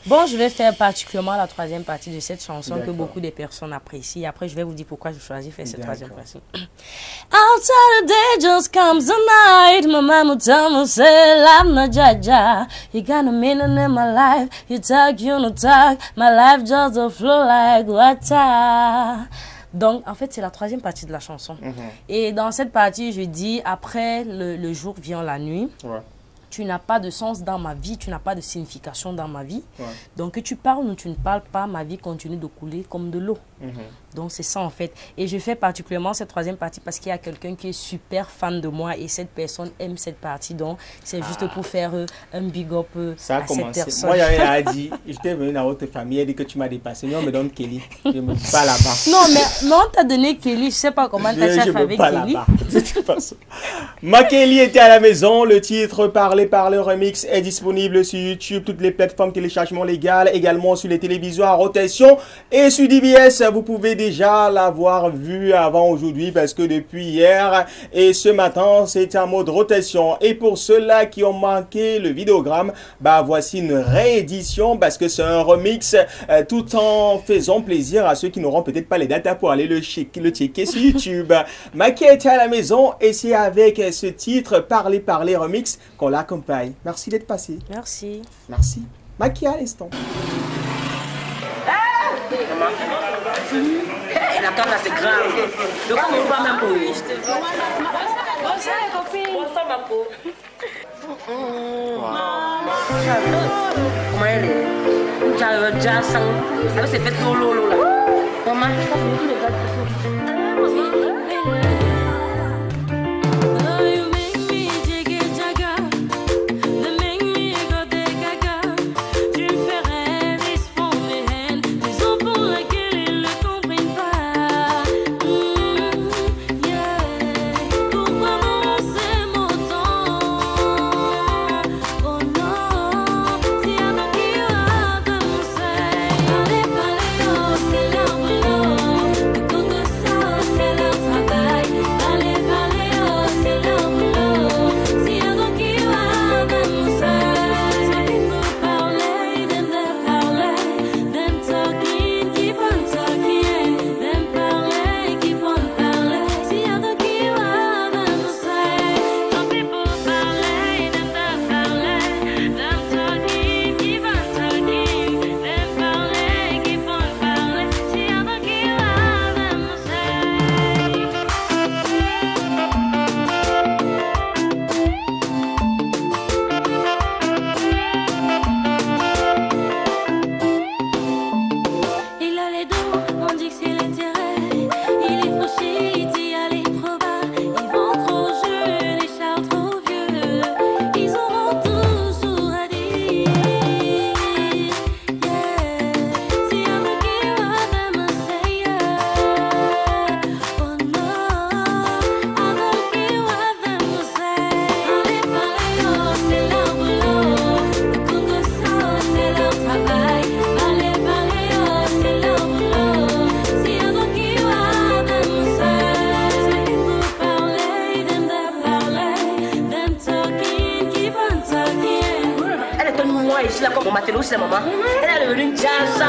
Bon, je vais faire particulièrement la troisième partie de cette chanson que beaucoup de personnes apprécient. Après, je vais vous dire pourquoi je choisis de faire cette troisième partie. Outside the day just comes the night. My mama tell me, say, I'm not jaja. You got a meaning in my life. You talk, you no talk. My life just a flow like water. Donc, en fait, c'est la troisième partie de la chanson. Et dans cette partie, je dis, après le jour vient la nuit. tu n'as pas de sens dans ma vie, tu n'as pas de signification dans ma vie. Donc que tu parles ou tu ne parles pas, ma vie continue de couler comme de l'eau. Donc c'est ça en fait. Et je fais particulièrement cette troisième partie parce qu'il y a quelqu'un qui est super fan de moi et cette personne aime cette partie. Donc c'est juste pour faire un big up ça a à commencé. cette personne. Moi j'avais dit, j'étais venu dans votre famille, elle dit que tu m'as dépassé. Non, me donne Kelly. Je ne me dis pas là-bas. Non, mais on t'a donné Kelly. Je ne sais pas comment tu as chef avec Kelly. Ma Kelly était à la maison. Le titre Parler remix est disponible sur YouTube, toutes les plateformes téléchargement légal, également sur les télévisions à rotation et sur DBS. Vous pouvez déjà l'avoir vu avant aujourd'hui parce que depuis hier et ce matin, c'est en mode rotation. Et pour ceux-là qui ont manqué le vidéogramme, bah voici une réédition parce que c'est un remix tout en faisant plaisir à ceux qui n'auront peut-être pas les datas pour aller le checker sur YouTube. Maki était à la maison et c'est avec ce titre Parler remix qu'on l'accompagne. Merci d'être passé. Merci. Merci. Maki à l'instant. La canne là c'est grave. Le coup on va même pour lui. Bonsoir les copines. Bonsoir ma peau. Comment elle est? J'arrive déjà sans. Avec ses fesses lolo là. Maman, je crois que tous les gars ici là comme mon matelot, c'est maman. Elle est devenue jazz.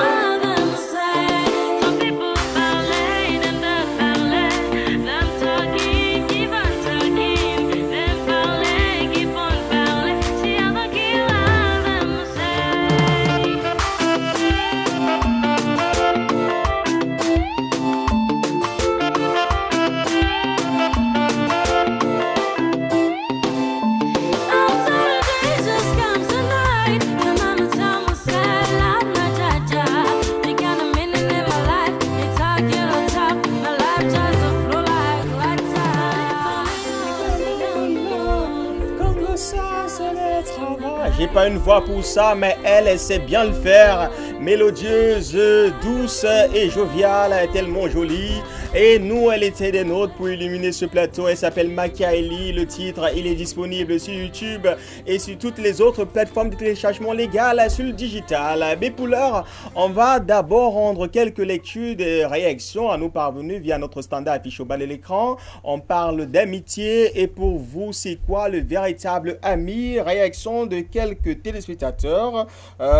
J'ai pas une voix pour ça, mais elle sait bien le faire. Mélodieuse, douce et joviale, tellement jolie. Et nous, elle était des nôtres pour illuminer ce plateau. Elle s'appelle Makaeli. Le titre, il est disponible sur YouTube et sur toutes les autres plateformes de téléchargement légal sur le digital. Mais pour l'heure, on va d'abord rendre quelques lectures des réactions à nous parvenues via notre standard affiché au bas de l'écran. On parle d'amitié et pour vous, c'est quoi le véritable ami? Réaction de quelques téléspectateurs.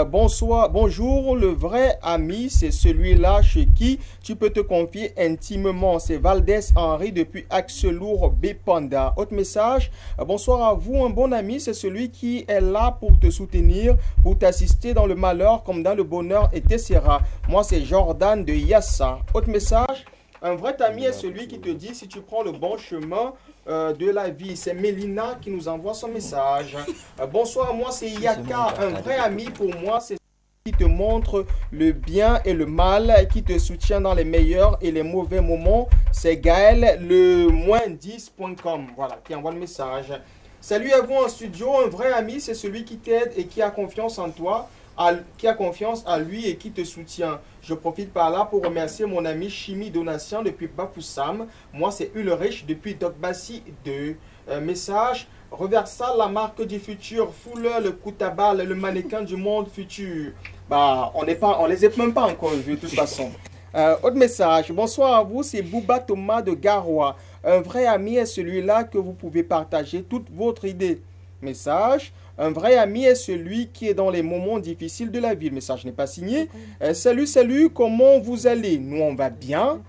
Bonjour, le vrai ami, c'est celui-là chez qui tu peux te confier intimement. C'est Valdez Henri depuis Axelour Bépanda. Autre message. Bonsoir à vous. Un bon ami, c'est celui qui est là pour te soutenir, pour t'assister dans le malheur comme dans le bonheur, etc. Moi, c'est Jordan de Yassa. Autre message. Un vrai ami est celui qui te dit si tu prends le bon chemin, de la vie. C'est Mélina qui nous envoie son message. Bonsoir, moi c'est Yaka, un vrai ami pour moi, c'est qui te montre le bien et le mal, qui te soutient dans les meilleurs et les mauvais moments. C'est Gaël, le -10.com, voilà, qui envoie le message. Salut à vous en studio, un vrai ami, c'est celui qui t'aide et qui a confiance en toi, qui a confiance à lui et qui te soutient. Je profite par là pour remercier mon ami Chimie Donatien depuis Bafoussam. Moi, c'est Ulrich depuis Dokbassi 2. Message, Reversal, la marque du futur, Fuller, le Koutabal, le mannequin du monde futur. Bah, on les a même pas encore vus de toute façon. Autre message, bonsoir à vous, c'est Bouba Thomas de Garoua. Un vrai ami est celui-là que vous pouvez partager toute votre idée. Message, un vrai ami est celui qui est dans les moments difficiles de la vie. Le message n'est pas signé. Salut, comment vous allez? Nous, on va bien.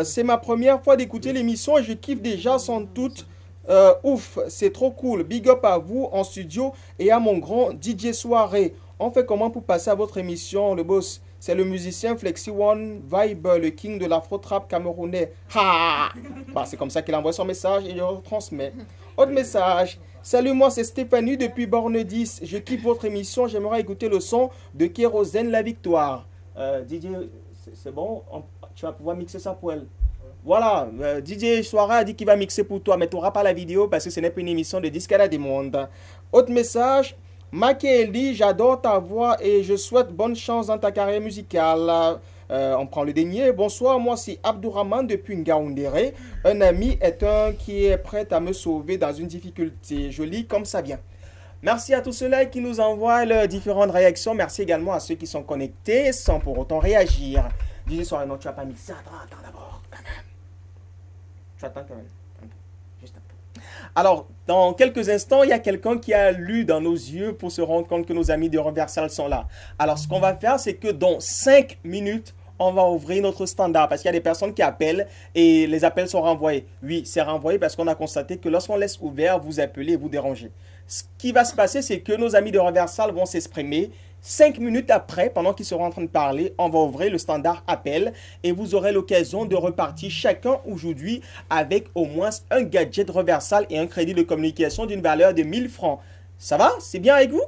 C'est ma première fois d'écouter l'émission et je kiffe déjà sans doute. Ouf, c'est trop cool. Big up à vous en studio et à mon grand DJ Soirée. On fait comment pour passer à votre émission, le boss? C'est le musicien Flexi One Vibe, le king de l'afro-trap camerounais. Ha! Bah, c'est comme ça qu'il envoie son message et il le retransmet. Autre message. Salut, moi c'est Stéphanie depuis Borne 10. Je kiffe votre émission. J'aimerais écouter le son de Kérosène La Victoire. DJ, c'est bon? Tu vas pouvoir mixer ça pour elle. Voilà, DJ Soirée a dit qu'il va mixer pour toi, mais tu n'auras pas la vidéo parce que ce n'est pas une émission de Discada du Monde. Autre message. Makéli, j'adore ta voix et je souhaite bonne chance dans ta carrière musicale. On prend le dernier. Bonsoir, moi c'est Abdourahman depuis Ngaoundéré. Un ami est un qui est prêt à me sauver dans une difficulté. Je lis comme ça vient. Merci à tous ceux-là qui nous envoient leurs différentes réactions. Merci également à ceux qui sont connectés sans pour autant réagir. DJ Soirée, non, tu n'as pas mis ça. Attends d'abord, quand même. Tu attends quand même. Juste un peu. Alors, dans quelques instants, il y a quelqu'un qui a lu dans nos yeux pour se rendre compte que nos amis de Reversal sont là. Alors, ce qu'on va faire, c'est que dans 5 minutes, on va ouvrir notre standard parce qu'il y a des personnes qui appellent et les appels sont renvoyés. Oui, c'est renvoyé parce qu'on a constaté que lorsqu'on laisse ouvert, vous appelez et vous dérangez. Ce qui va se passer, c'est que nos amis de Reversal vont s'exprimer. 5 minutes après, pendant qu'ils seront en train de parler, on va ouvrir le standard appel et vous aurez l'occasion de repartir chacun aujourd'hui avec au moins un gadget Reversal et un crédit de communication d'une valeur de 1000 francs. Ça va? C'est bien avec vous?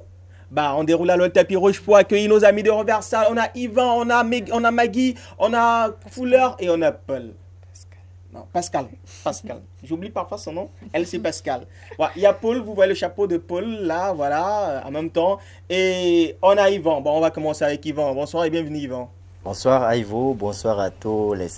Bah, on déroule alors le tapis rouge pour accueillir nos amis de Reversal. On a Yvan, on a Maggie, on a Fuller et on a Paul. Non, Pascal. J'oublie parfois son nom. Elle, c'est Pascal. Voilà, il y a Paul, vous voyez le chapeau de Paul, là, voilà, en même temps. Et on a Yvan. Bon, on va commencer avec Yvan. Bonsoir et bienvenue, Yvan. Bonsoir à Ivo, bonsoir à tous les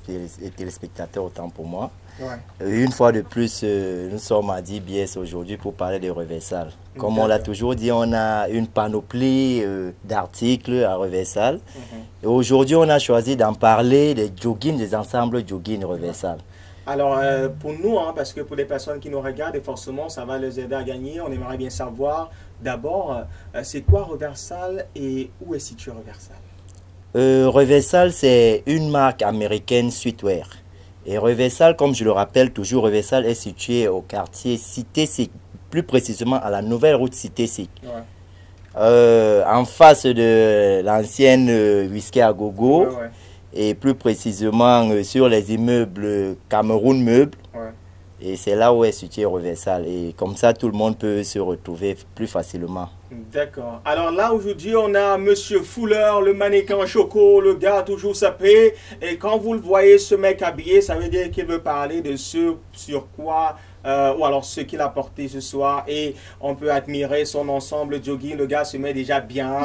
téléspectateurs, autant pour moi. Ouais. Une fois de plus, nous sommes à DBS aujourd'hui pour parler de Reversal. Comme on l'a toujours dit, on a une panoplie d'articles à Reversal. Et aujourd'hui, on a choisi d'en parler des jogging, des ensembles jogging Reversal. Alors, pour nous, parce que pour les personnes qui nous regardent, et forcément, ça va les aider à gagner, on aimerait bien savoir, d'abord, c'est quoi Reversal et où est situé Reversal? Reversal, c'est une marque américaine streetwear. Et Reversal, comme je le rappelle toujours, Reversal est situé au quartier Cité-Sic, plus précisément à la nouvelle route Cité-Sic. Ouais. En face de l'ancienne Whisky à Gogo. Ouais, ouais. Et plus précisément sur les immeubles Cameroun Meubles. Ouais. Et c'est là où est situé Reversal. Et comme ça, tout le monde peut se retrouver plus facilement. D'accord. Alors là, aujourd'hui, on a Monsieur Fuller, le mannequin choco, le gars toujours sapé. Et quand vous le voyez, ce mec habillé, ça veut dire qu'il veut parler de ce sur quoi... ou alors ce qu'il a porté ce soir, et on peut admirer son ensemble jogging. Le gars se met déjà bien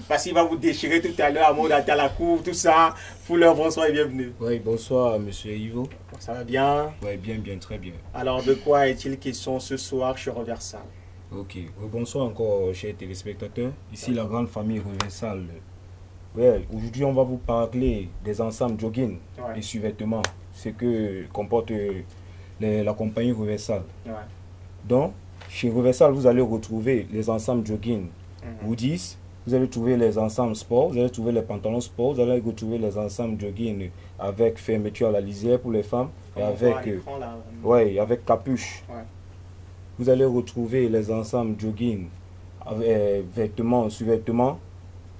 parce qu'il va vous déchirer tout à l'heure à mode à la cour, tout ça. Fuller, bonsoir et bienvenue. Oui, bonsoir monsieur Ivo. Ça va bien? Oui, bien, très bien. Alors de quoi est-il question ce soir chez Reversal? Ok, bonsoir encore chers téléspectateurs. Ici la grande famille Reversal. Ouais, aujourd'hui on va vous parler des ensembles jogging et sous-vêtements, ce que comporte la compagnie Reversal. Ouais. Donc, chez Reversal, vous allez retrouver les ensembles jogging hoodies, vous allez trouver les ensembles sport, vous allez trouver les pantalons sport, vous allez retrouver les ensembles jogging avec fermeture à la lisière pour les femmes et avec capuche. Ouais. Vous allez retrouver les ensembles jogging avec vêtements, sous-vêtements,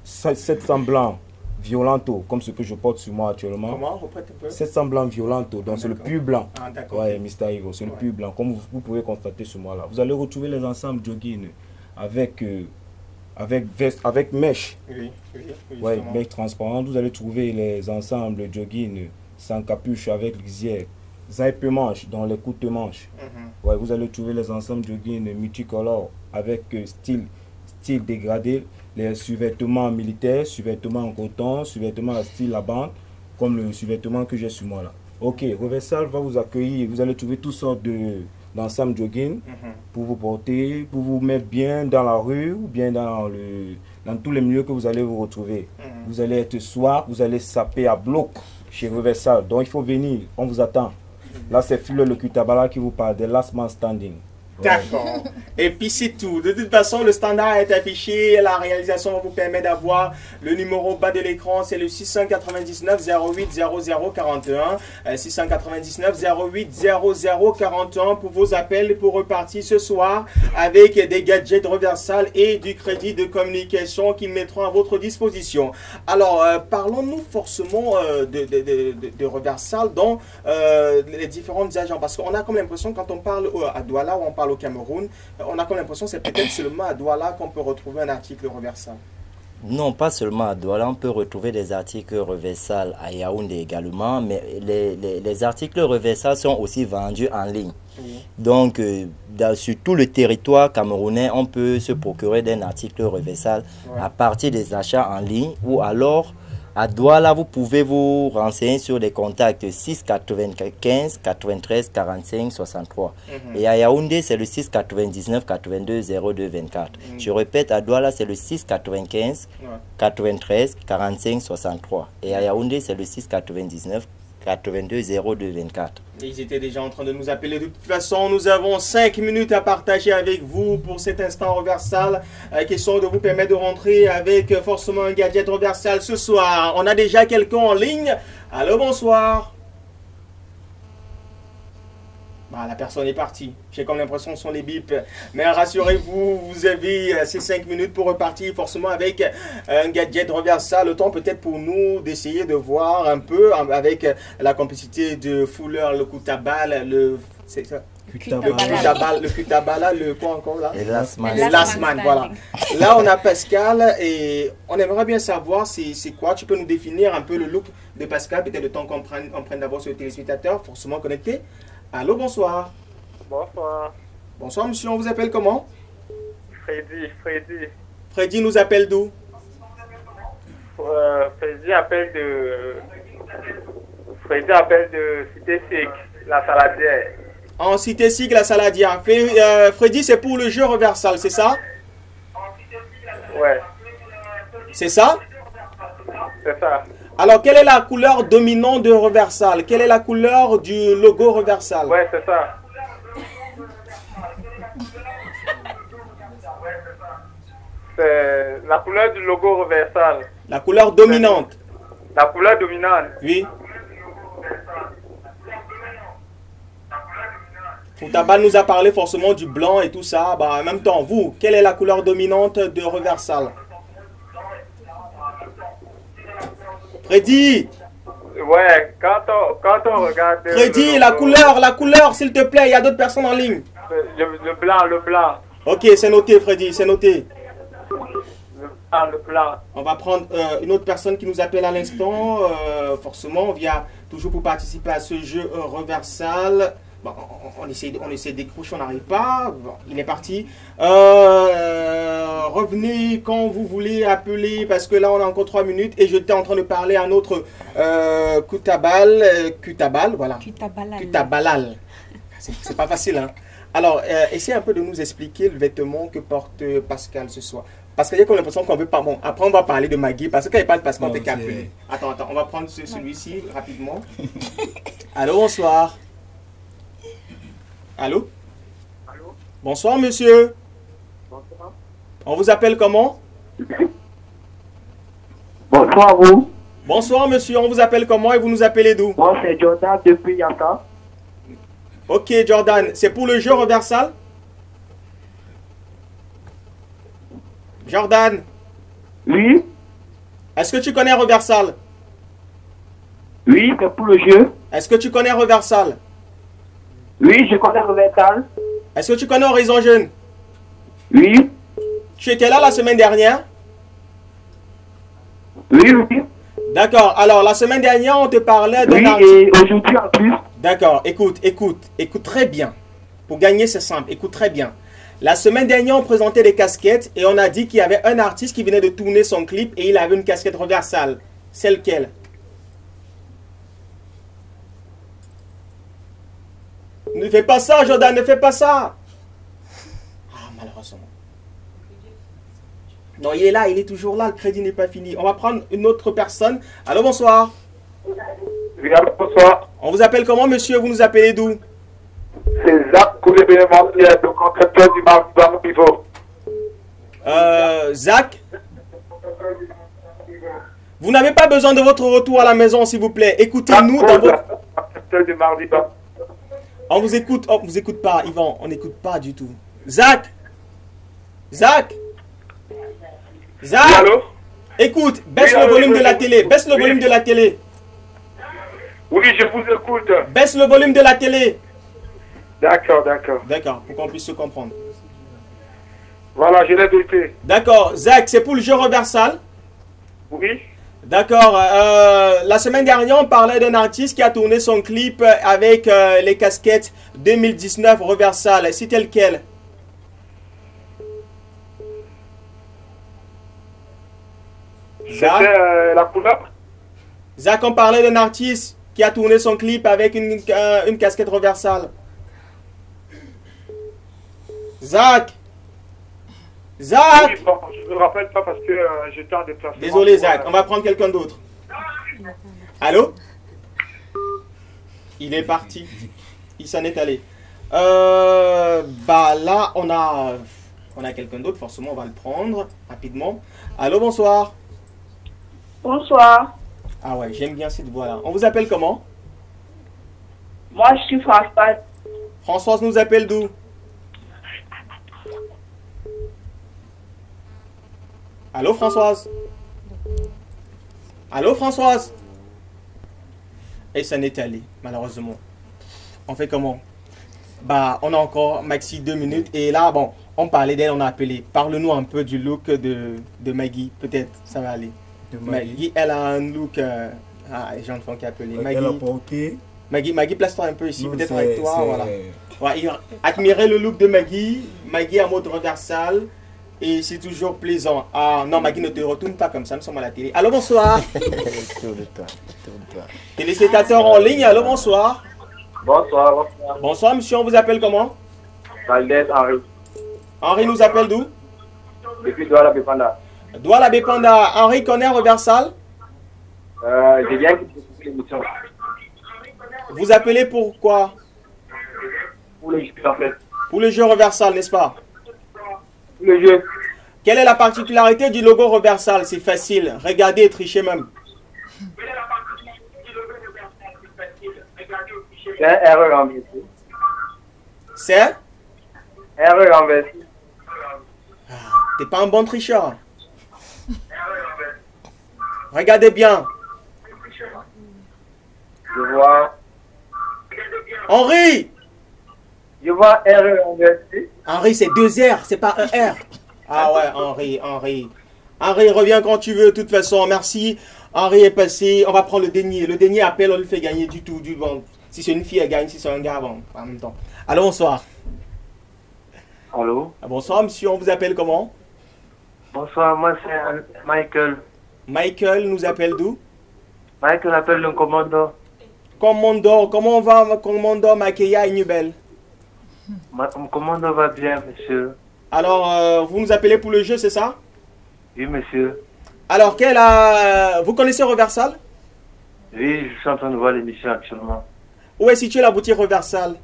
700 blancs Violento, comme ce que je porte sur moi actuellement. Comment? Reprête un peu. 700 blanc Violento, donc c'est le pur blanc. Ah, d'accord. Ouais, Mr. Ego, c'est le pur blanc, comme vous pouvez constater sur moi là. Vous allez retrouver les ensembles jogging avec veste, avec mèche. Oui, ouais, mèche transparente. Vous allez trouver les ensembles jogging sans capuche avec lisière. Zaipe manche dans les courtes manches. Ouais, vous allez trouver les ensembles jogging multicolores avec style dégradé, les sous-vêtements militaires, sous-vêtements en coton, sous-vêtements à style à bande, comme le sous-vêtement que j'ai sur moi là. Ok, Reversal va vous accueillir. Vous allez trouver toutes sortes d'ensembles jogging pour vous porter, pour vous mettre bien dans la rue ou bien dans tous les milieux que vous allez vous retrouver. Vous allez être soir, vous allez saper à bloc chez Reversal. Donc il faut venir, on vous attend. Là, c'est Philo le Kutabala qui vous parle, des Last Man Standing. D'accord. Et puis c'est tout. De toute façon, le standard est affiché. La réalisation vous permet d'avoir le numéro bas de l'écran. C'est le 699 08 00 41. 699 08 00 41 pour vos appels pour repartir ce soir avec des gadgets Reversal et du crédit de communication qu'ils mettront à votre disposition. Alors, parlons-nous forcément de Reversal dans les différentes agents. Parce qu'on a comme l'impression, quand on parle à Douala ou on parle au Cameroun, on a comme l'impression que c'est peut-être seulement à Douala qu'on peut retrouver un article Reversal. Non, pas seulement à Douala, on peut retrouver des articles Reversal à Yaoundé également, mais les articles Reversal sont aussi vendus en ligne. Donc, sur tout le territoire camerounais, on peut se procurer d'un article Reversal à partir des achats en ligne ou alors à Douala, vous pouvez vous renseigner sur les contacts 6 95 93 45 63. Et à Yaoundé, c'est le 6 99 82 02 24. Je répète, à Douala, c'est le 6 95 93 45 63. Et à Yaoundé, c'est le 6 99 82 02 24. Ils étaient déjà en train de nous appeler. De toute façon, nous avons 5 minutes à partager avec vous pour cet instant Reversal. Question de vous permettre de rentrer avec forcément un gadget Reversal ce soir. On a déjà quelqu'un en ligne. Allô, bonsoir. Bah, la personne est partie. J'ai comme l'impression que ce sont les bips. Mais rassurez-vous, vous avez ces 5 minutes pour repartir forcément avec un gadget Reversal. Le temps peut-être pour nous d'essayer de voir un peu avec la complicité de Fuller, le Kutabal, le Kutabala, le quoi encore là? Le Last Man. Le Last Man, voilà. Là, on a Pascal et on aimerait bien savoir c'est quoi. Tu peux nous définir un peu le look de Pascal, peut-être le temps qu'on prenne d'abord sur le téléspectateur, forcément connecté. Allô, bonsoir. Bonsoir. Bonsoir, monsieur. On vous appelle comment? Freddy. Freddy nous appelle d'où? Freddy appelle de Cité Sig, la Saladière. En Cité Sig, la Saladière. Freddy, c'est pour le jeu Reversal, c'est ça? Ouais. C'est ça? C'est ça. Alors, quelle est la couleur dominante de Reversal? Quelle est la couleur du logo Reversal? Ouais, c'est ça. C'est la couleur du logo Reversal. La couleur dominante. La couleur dominante. Oui. Kutabal nous a parlé forcément du blanc et tout ça. Bah, en même temps, vous, quelle est la couleur dominante de Reversal? Freddy! Ouais, quand on regarde... Freddy, la couleur, s'il te plaît, il y a d'autres personnes en ligne. Le blanc. Ok, c'est noté, Freddy, c'est noté. Le blanc. On va prendre une autre personne qui nous appelle à l'instant. Forcément, on vient toujours pour participer à ce jeu Reversal. Bon, on essaie de décrocher, on n'arrive pas. Bon, il est parti. Revenez quand vous voulez appeler, parce que là, on a encore 3 minutes. Et j'étais en train de parler à notre Kutabal, voilà. Kutabalal. C'est pas facile, hein. Alors, essayez un peu de nous expliquer le vêtement que porte Pascal ce soir. Parce qu'il y a comme l'impression qu'on veut pas... Bon, après, on va parler de Maggie, parce que quand il parle de Pascal, on peut qu'appeler. Attends, on va prendre celui-ci rapidement. Allô, bonsoir. Allô? Allô? Bonsoir, monsieur. Bonsoir. On vous appelle comment? Bonsoir, vous. Bonsoir, monsieur. On vous appelle comment et vous nous appelez d'où? Moi, c'est Jordan depuis Yanta. Ok, Jordan. C'est pour le jeu Reversal? Jordan? Oui. Est-ce que tu connais Reversal? Oui, c'est pour le jeu. Est-ce que tu connais Reversal? Oui, je connais Reversal. Est-ce que tu connais Horizon Jeune? Oui. Tu étais là la semaine dernière? Oui, oui. D'accord. Alors, la semaine dernière, on te parlait d'un artiste. Oui, et aujourd'hui en plus. D'accord. Écoute très bien. Pour gagner, c'est simple. Écoute très bien. La semaine dernière, on présentait des casquettes et on a dit qu'il y avait un artiste qui venait de tourner son clip et il avait une casquette Reversal. C'est lequel? Ne fais pas ça, Jordan, ne fais pas ça. Ah, malheureusement. Non, il est là, il est toujours là, le crédit n'est pas fini. On va prendre une autre personne. Allô, bonsoir. Oui, allô, bonsoir. On vous appelle comment, monsieur? Vous nous appelez d'où? C'est Zach Koulébélémentier, le contracteur du Mardi Bas Pivot. Zach? Vous n'avez pas besoin de votre retour à la maison, s'il vous plaît. Écoutez-nous dans votre... du Mardi Bas. On vous écoute pas, Yvan, on n'écoute pas du tout. Zach? Zach? Zach? Oui, allô? Écoute, baisse le volume de la télé, baisse le volume de la télé. Oui, je vous écoute. Baisse le volume de la télé. D'accord, d'accord. D'accord, pour qu'on puisse se comprendre. Voilà, je l'ai baissé. D'accord, Zach, c'est pour le jeu Reversal? Oui. D'accord, la semaine dernière, on parlait d'un artiste qui a tourné son clip avec les casquettes 2019 Reversal. C'était lequel? C'était la couleur. Zach, on parlait d'un artiste qui a tourné son clip avec une casquette Reversal. Zach? Zach? Oui, bon, je ne me rappelle pas parce que j'étais en déplacement. Désolé, Zach, on va prendre quelqu'un d'autre. Allô? Il est parti. Il s'en est allé. Bah là, on a quelqu'un d'autre, forcément, on va le prendre rapidement. Allô, bonsoir. Bonsoir. Ah ouais, j'aime bien cette voix-là. On vous appelle comment? Moi, je suis Françoise. Françoise nous appelle d'où? Allô, Françoise? Allô, Françoise? Et ça n'est allé, malheureusement. On fait comment? Bah, on a encore maxi 2 minutes. Et là, bon, on parlait d'elle, on a appelé. Parle-nous un peu du look de Maggie. Peut-être, ça va aller. Maggie, elle a un look... les gens font qu'appeler. Maggie, place-toi un peu ici, peut-être avec toi. Voilà. Ouais, admirez le look de Maggie. Maggie en mode Reversal. Et c'est toujours plaisant. Ah non, Maggie, ne te retourne pas comme ça, nous sommes à la télé. Allô, bonsoir. Téléspectateurs en ligne, allô, bonsoir. Bonsoir, bonsoir. Bonsoir, monsieur, on vous appelle comment? Valdez Henri. Henri nous appelle d'où? Depuis Douala Bépanda. Douala Bépanda. Henri connaît Reversal? Je viens de l'émission. Vous appelez pourquoi? Pour le jeu, en fait. Pour le jeu Reversal, n'est-ce pas? Le jeu. Quelle est la particularité du logo Reversal? C'est facile. Regardez et trichez même. C'est un erreur renversée. C'est? Erreur renversée. T'es pas un bon tricheur. Regardez bien. Je vois. Henri! Je vois erreur renversée. Henri, c'est 2 R, c'est pas un R. Ah ouais, Henri. Henri, reviens quand tu veux, de toute façon. Merci. Henri est passé. On va prendre le dernier. Le dernier appel, on le fait gagner du tout. Bon. Si c'est une fille, elle gagne. Si c'est un gars, bon, en même temps. Allô, bonsoir. Allô? Bonsoir, monsieur. On vous appelle comment? Bonsoir, moi c'est Michael. Michael nous appelle d'où? Michael appelle le commandant. Commandant, comment va, commandant Makeya et Nubel? Mon commandant va bien, monsieur. Alors, vous nous appelez pour le jeu, c'est ça? Oui, monsieur. Alors, vous connaissez Reversal? Oui, je suis en train de voir l'émission actuellement. Où est située la boutique Reversal?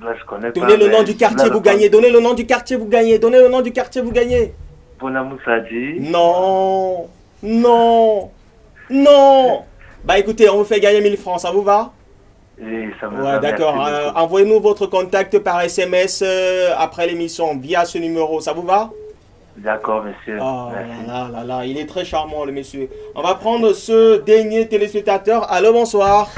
Je connais pas. Donnez le nom du quartier, vous gagnez. Donnez le nom du quartier, vous gagnez. Donnez le nom du quartier, vous gagnez. Bonamou Sadi. Non. Non. Non. Bah écoutez, on vous fait gagner 1000 francs, ça vous va? Oui, ça me va. Ouais, d'accord. Envoyez-nous votre contact par SMS après l'émission via ce numéro, ça vous va? D'accord, monsieur. Oh Merci. là, il est très charmant, le monsieur. On va prendre ce dernier téléspectateur. Allô, bonsoir.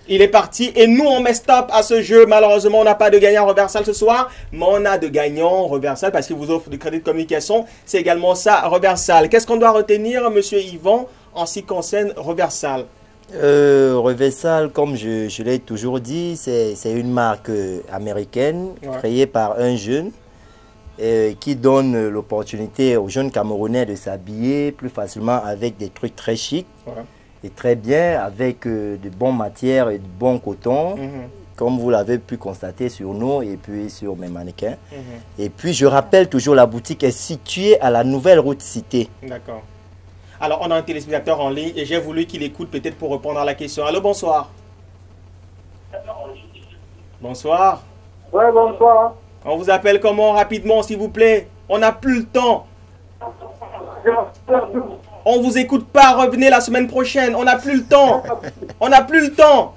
Il est parti et nous on met stop à ce jeu. Malheureusement on n'a pas de gagnant reversal ce soir, mais on a de gagnants reversal parce qu'il vous offre du crédit de communication. C'est également ça reversal. Qu'est-ce qu'on doit retenir, monsieur Yvan, en ce qui concerne reversal? Reversal, comme je l'ai toujours dit, c'est une marque américaine créée par un jeune qui donne l'opportunité aux jeunes Camerounais de s'habiller plus facilement avec des trucs très chics. Et très bien, avec de bonnes matières et de bons cotons, comme vous l'avez pu constater sur nous et puis sur mes mannequins. Et puis, je rappelle toujours, la boutique est située à la nouvelle route Cité. D'accord. Alors, on a un téléspectateur en ligne et j'ai voulu qu'il écoute peut-être pour répondre à la question. Allô, bonsoir. Bonsoir. Ouais, bonsoir. On vous appelle comment rapidement, s'il vous plaît? On n'a plus le temps. On vous écoute pas, revenez la semaine prochaine. On n'a plus le temps. On n'a plus le temps.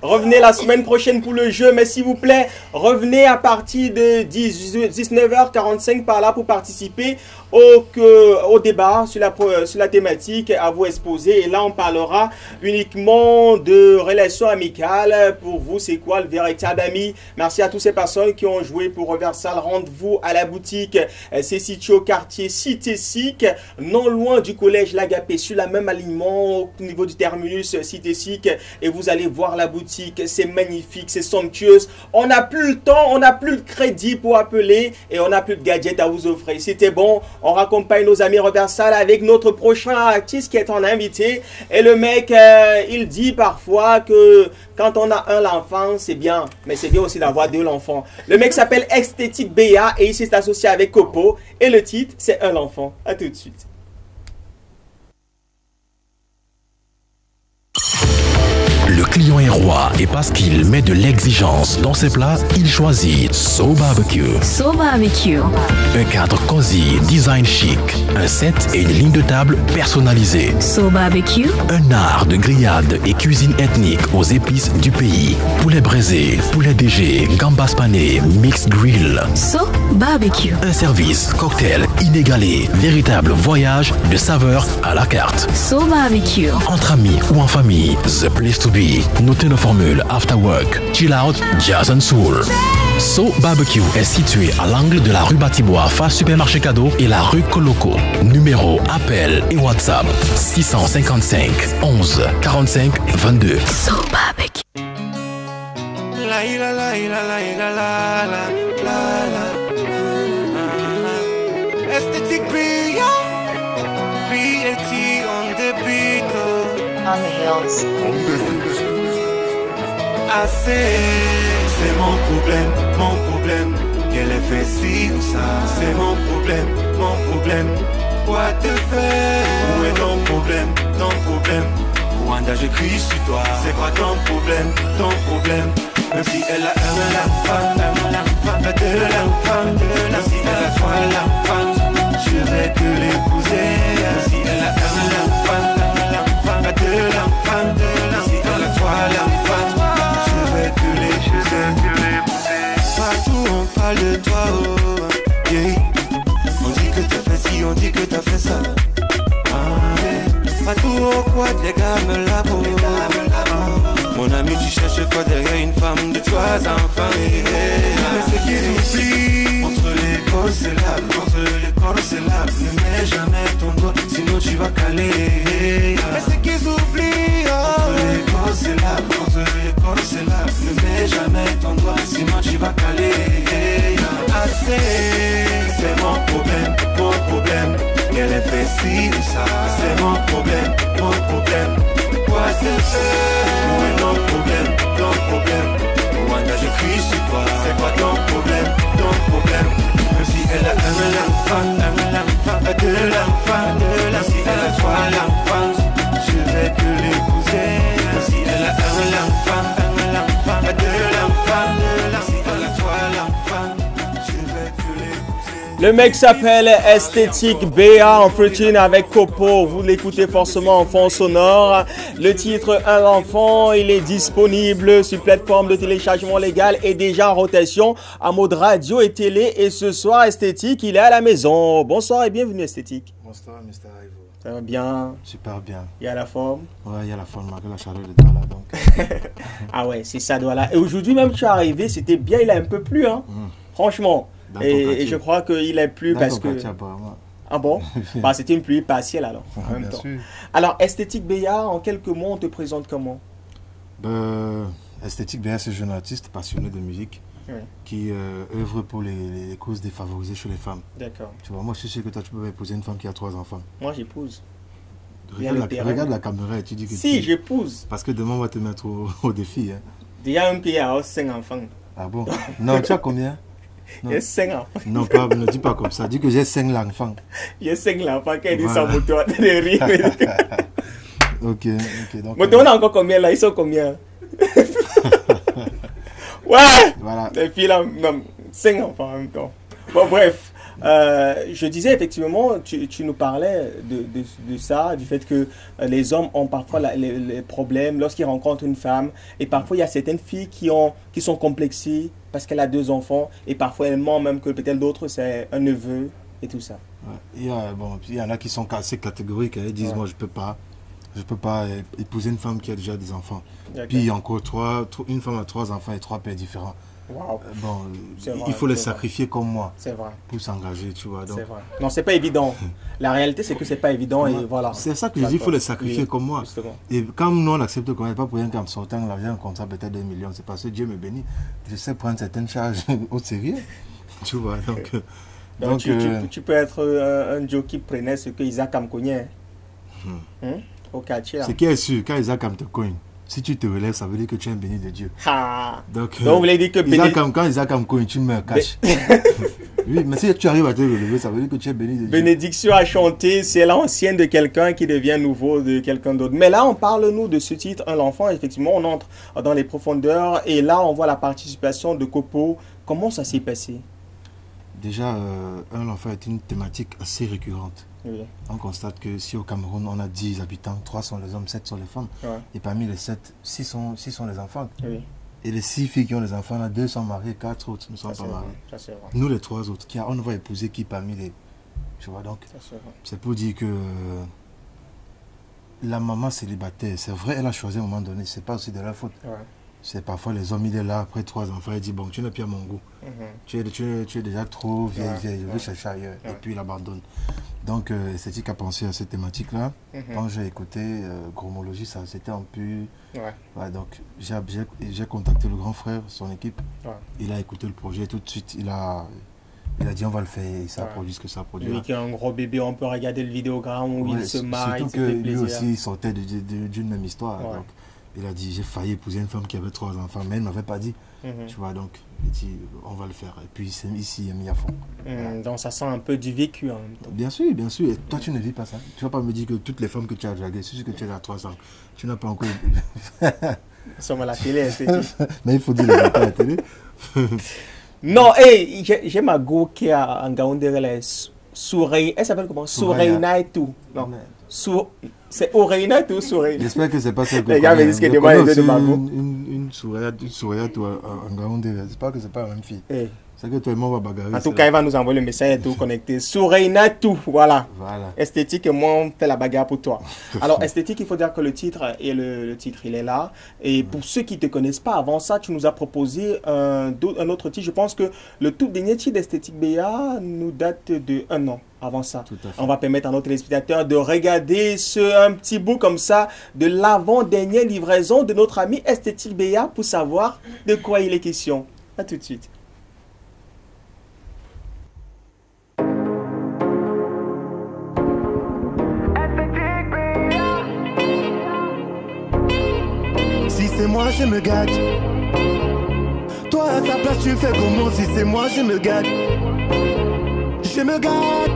Revenez la semaine prochaine pour le jeu, mais s'il vous plaît, revenez à partir de 19h45 par là pour participer au débat sur la thématique à vous exposer. Et là, on parlera uniquement de relations amicales. Pour vous, c'est quoi le véritable ami? Merci à toutes ces personnes qui ont joué pour Reversal. Rendez-vous à la boutique. C'est situé au quartier Cité Sic, non loin du collège L'Agapé, sur la même alignement au niveau du terminus Cité Sic. Et vous allez voir la boutique. C'est magnifique, c'est somptueuse. On n'a plus le temps, on n'a plus de crédit pour appeler et on n'a plus de gadgets à vous offrir. C'était bon. On raccompagne nos amis Reversal avec notre prochain artiste qui est en invité. Et le mec, il dit parfois que quand on a un enfant, c'est bien. Mais c'est bien aussi d'avoir deux enfants. Le mec s'appelle Esthétique BA et il s'est associé avec Copo. Et le titre, c'est Un enfant. À tout de suite. Le client est roi et parce qu'il met de l'exigence dans ses plats, il choisit So Barbecue. So Barbecue. Un cadre cosy, design chic, un set et une ligne de table personnalisée. So Barbecue. Un art de grillade et cuisine ethnique aux épices du pays. Poulet braisé, poulet DG, gambas pané, mixed grill. So Barbecue. Un service cocktail inégalé, véritable voyage de saveurs à la carte. So Barbecue. Entre amis ou en famille, the place to be. Notez nos formules After Work, Chill Out, Jazz and Soul. So Barbecue est situé à l'angle de la rue Batibois, face supermarché cadeau et la rue Coloco. Numéro, appel et WhatsApp 655 11 45 22. So Barbecue. Esthétique B.A.T. on the beat. On the hills. Assez, c'est mon problème. Qu'elle ait fait ci ou ça, c'est mon problème. Quoi te faire? Où est ton problème? Wanda, je crie sur toi. C'est quoi ton problème? Même si elle a un enfant, pas de l'enfant. Même si elle a trois l'enfant, je vais te l'épouser. Même si elle a un enfant, pas de l'enfant. Même si elle a trois l'enfant, je vais te l'épouser. Partout on parle de toi, oh, yeah. On dit que t'as fait ci, on dit que t'as fait ça. Partout au quad, les gars me la peau. Mon ami, tu cherches quoi derrière une femme de 3 enfants? Mais c'est qu'ils oublient. Entre l'école, c'est là. Ne mets jamais ton doigt, sinon tu vas caler. Mais c'est qu'ils oublient. Entre l'école, c'est là. Ne mets jamais ton doigt, sinon tu vas caler. Assez, c'est mon problème. Qu'elle ait fait ci ou ça, c'est mon problème. Quoi te faire? Où est ton problème? Wanda, je crie sur toi. C'est quoi ton problème? Même si elle a un enfant, pas de l'enfant. Même si elle a 3 l'enfant, je vais te l'épouser. Même si elle a un enfant, pas de l'enfant. Même si elle a 3 l'enfant, je vais te l'épouser. Le mec s'appelle Esthétique BA en featuring avec Copo. Vous l'écoutez forcément en fond sonore. Le titre Un enfant, il est disponible sur plateforme de téléchargement légal et déjà en rotation en mode radio et télé. Et ce soir, Esthétique, il est à la maison. Bonsoir et bienvenue, Esthétique. Bonsoir, Mr. Ivo. Ça va bien? Super bien. Il y a la forme? Ouais, il y a la forme, malgré la chaleur de Douala, donc. Ah ouais, c'est ça, Douala. Et aujourd'hui même, tu es arrivé, c'était bien, il a un peu plu, hein. Franchement. Et je crois qu'il a plu parce que... Ah bon? Bah, c'était une pluie partielle alors. En même temps. Sûr. Alors, Esthétique BA, en quelques mots, on te présente comment? Esthétique BA, c'est un jeune artiste passionné de musique qui œuvre pour les causes défavorisées chez les femmes. D'accord. Tu vois, moi je suis sûr que toi tu peux épouser une femme qui a 3 enfants. Moi j'épouse. Regarde la caméra et tu dis que si, j'épouse. Parce que demain on va te mettre au défi. Hein. Déjà un qui a 5 enfants. Ah bon? Non, tu as combien? Il y a 5 enfants. Non, ne dis pas comme ça. Dis que j'ai 5 enfants. Il y a 5 enfants qui dit ça, moto, de rire. Ok. Donc, moto, on a encore combien là? Ils sont combien? Ouais! Voilà. Les filles là, 5 enfants en même temps. Bon, bref. Je disais effectivement, tu nous parlais de ça, du fait que les hommes ont parfois les problèmes lorsqu'ils rencontrent une femme. Et parfois, il y a certaines filles qui sont complexées parce qu'elle a 2 enfants. Et parfois, elles mentent même que peut-être l'autre, c'est un neveu et tout ça. Ouais. Il y en a qui sont assez catégoriques. Ils disent, moi, je peux pas épouser une femme qui a déjà des enfants. Puis il y a encore une femme a 3 enfants et 3 pères différents. Wow. Il faut les sacrifier comme moi. C'est vrai. Pour s'engager, tu vois. C'est vrai. Non, c'est pas évident. La réalité, c'est que c'est pas évident et voilà. C'est ça que je dis, il faut les sacrifier comme moi. Justement. Et quand nous, on accepte qu'on n'est pas pour rien qu'en me sortant l'argent, un contrat peut-être de 1 million, c'est parce que Dieu me bénit. Je sais prendre certaines charges au sérieux. Tu vois, donc tu peux être un Joe qui prenait ce que Isaac me connaît. Au quartier. Ce qui est sûr, quand Isaac te cogne, si tu te relèves, ça veut dire que tu es un béni de Dieu. Donc vous voulez dire que quand Isaac me cogne, tu meurs cash. Oui, mais si tu arrives à te relever, ça veut dire que tu es béni de Dieu. Bénédiction à chanter, c'est l'ancienne de quelqu'un qui devient nouveau de quelqu'un d'autre. Mais là, on parle, nous, de ce titre, Un enfant. Effectivement, on entre dans les profondeurs et là, on voit la participation de Copo. Comment ça s'est passé? Déjà, Un enfant est une thématique assez récurrente. Oui. On constate que si au Cameroun, on a 10 habitants, 3 sont les hommes, 7 sont les femmes. Ouais. Et parmi les 7, 6 sont les enfants. Oui. Et les 6 filles qui ont les enfants, là, 2 sont mariées, 4 autres ne sont pas mariées. Nous, les 3 autres, on va épouser qui parmi les... Tu vois, donc, c'est pour dire que la maman célibataire, c'est vrai, elle a choisi à un moment donné, c'est pas aussi de la faute. Ouais. C'est parfois les hommes, il est là, après 3 enfants, il dit, bon, tu n'es plus à mon goût. Tu es déjà trop vieille, je vais chercher ailleurs. Et puis il abandonne. Donc, Esthétique a pensé à cette thématique-là. Quand j'ai écouté Chromologie, ça c'était un peu... Ouais, donc, j'ai contacté le grand frère, son équipe. Il a écouté le projet tout de suite. Il a dit, on va le faire. Et ça produit ce que ça produit. Lui qui est un gros bébé, on peut regarder le vidéogramme où il se marre, surtout que lui aussi, il sortait d'une même histoire. Donc, il a dit, j'ai failli épouser une femme qui avait 3 enfants, mais elle ne m'avait pas dit. Tu vois, donc, il dit, on va le faire. Et puis, ici, il est mis à fond. Donc, ça sent un peu du vécu en même temps. Bien sûr, bien sûr. Et toi, tu ne vis pas ça. Tu ne vas pas me dire que toutes les femmes que tu as draguées, c'est juste que tu es à 300. Tu n'as pas encore... Nous sommes à la télé, c'est mais il faut dire les vérités à la télé. Non, hey, j'ai ma go qui a en Gaoundéré, elle s'appelle comment? Souraïna et tout. Non, c'est Oreina tout Souraïna. J'espère que c'est pas ça que les gars me disent que demain il de ma go. Une Souraïna tout en Gaoundéré. J'espère que c'est pas la même fille. C'est que toi et moi on va bagarrer. En tout cas, il va nous envoyer le message et tout connecté. Souraïna tout, voilà. Esthétique et moi on fait la bagarre pour toi. Alors Esthétique, il faut dire que le titre il est là. Et pour ceux qui ne te connaissent pas, avant ça, tu nous as proposé un autre titre. Je pense que le tout dernier titre d'Esthétique BA nous date de 1 an. Avant ça, on va permettre à notre téléspectateur de regarder un petit bout comme ça de l'avant-dernière livraison de notre ami Esthétique BA pour savoir de quoi il est question. A tout de suite. Si c'est moi, je me gâte. Toi, à sa place, tu fais comment? Si c'est moi, je me gâte. Je me gâte.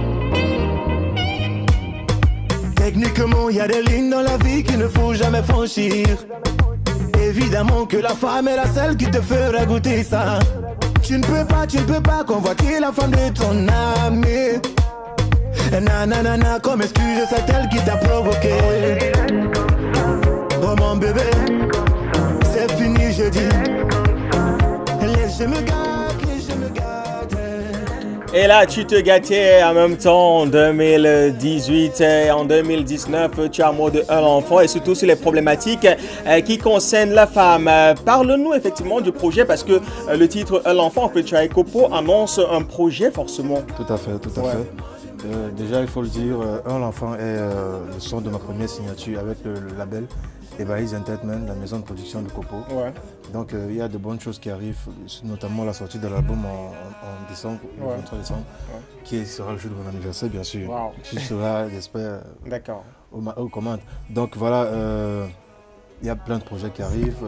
Techniquement, il y a des lignes dans la vie qu'il ne faut jamais franchir. Évidemment que la femme est la seule qui te fera goûter ça. tu ne peux pas convoiter la femme de ton ami. Nanana, comme excuse, c'est elle qui t'a provoqué. Oh mon bébé, c'est fini, je dis. Laisse me gâte. Et là, tu te gâtais en même temps en 2018 et en 2019, tu as mot de un enfant et surtout sur les problématiques qui concernent la femme. Parle-nous effectivement du projet parce que le titre Un enfant, en fait, tu as Kopo annonce un projet forcément. Tout à fait, tout à fait. Déjà, il faut le dire, Un enfant est le son de ma première signature avec le label Ebaïs Entertainment, la maison de production de Kopo. Ouais. Donc il y a de bonnes choses qui arrivent, notamment la sortie de l'album en décembre, le 23 décembre, qui sera le jour de mon anniversaire bien sûr. Wow. Qui sera, j'espère, aux commandes. Donc voilà, il y a plein de projets qui arrivent.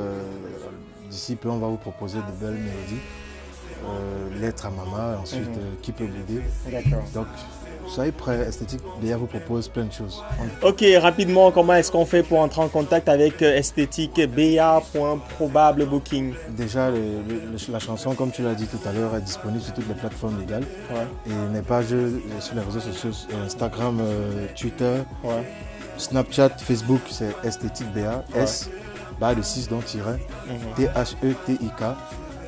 D'ici peu, on va vous proposer de belles mélodies. Lettre à maman, ensuite Qui peut m'aider. D'accord. Donc, soyez prêts, Esthétique BA vous propose plein de choses. Ok, rapidement, comment est-ce qu'on fait pour entrer en contact avec Esthétique BA Probable Booking? Déjà, la chanson, comme tu l'as dit tout à l'heure, est disponible sur toutes les plateformes légales. Ouais. Et n'est pas juste sur les réseaux sociaux, Instagram, Twitter, Snapchat, Facebook, c'est Esthétique BA, S, barre de 6 donc tiret, T-H-E-T-I-K,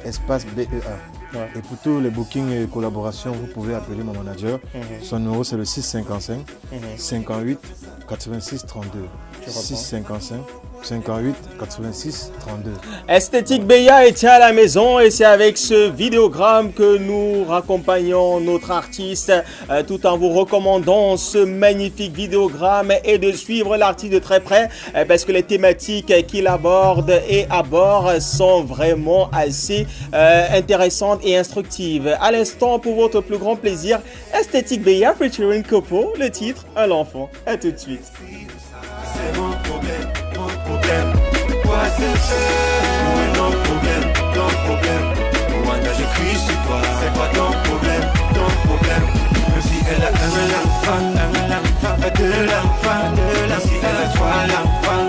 espace B-E-A. Ouais. Et pour tous les bookings et collaborations, vous pouvez appeler mon manager. Son numéro c'est le 655 58 86 32. 655 58 86 32. Esthétique BA est à la maison et c'est avec ce vidéogramme que nous raccompagnons notre artiste tout en vous recommandant ce magnifique vidéogramme et de suivre l'artiste de très près parce que les thématiques qu'il aborde et aborde sont vraiment assez intéressantes et instructives. À l'instant, pour votre plus grand plaisir, Esthétique BA featuring Kopo, le titre Un enfant. À tout de suite. C'est mon problème. Quoi te faire? Ton problème. Moi, je crie sur toi. C'est quoi ton problème? Même si elle a un enfant, deux enfants, si elle a trois enfants,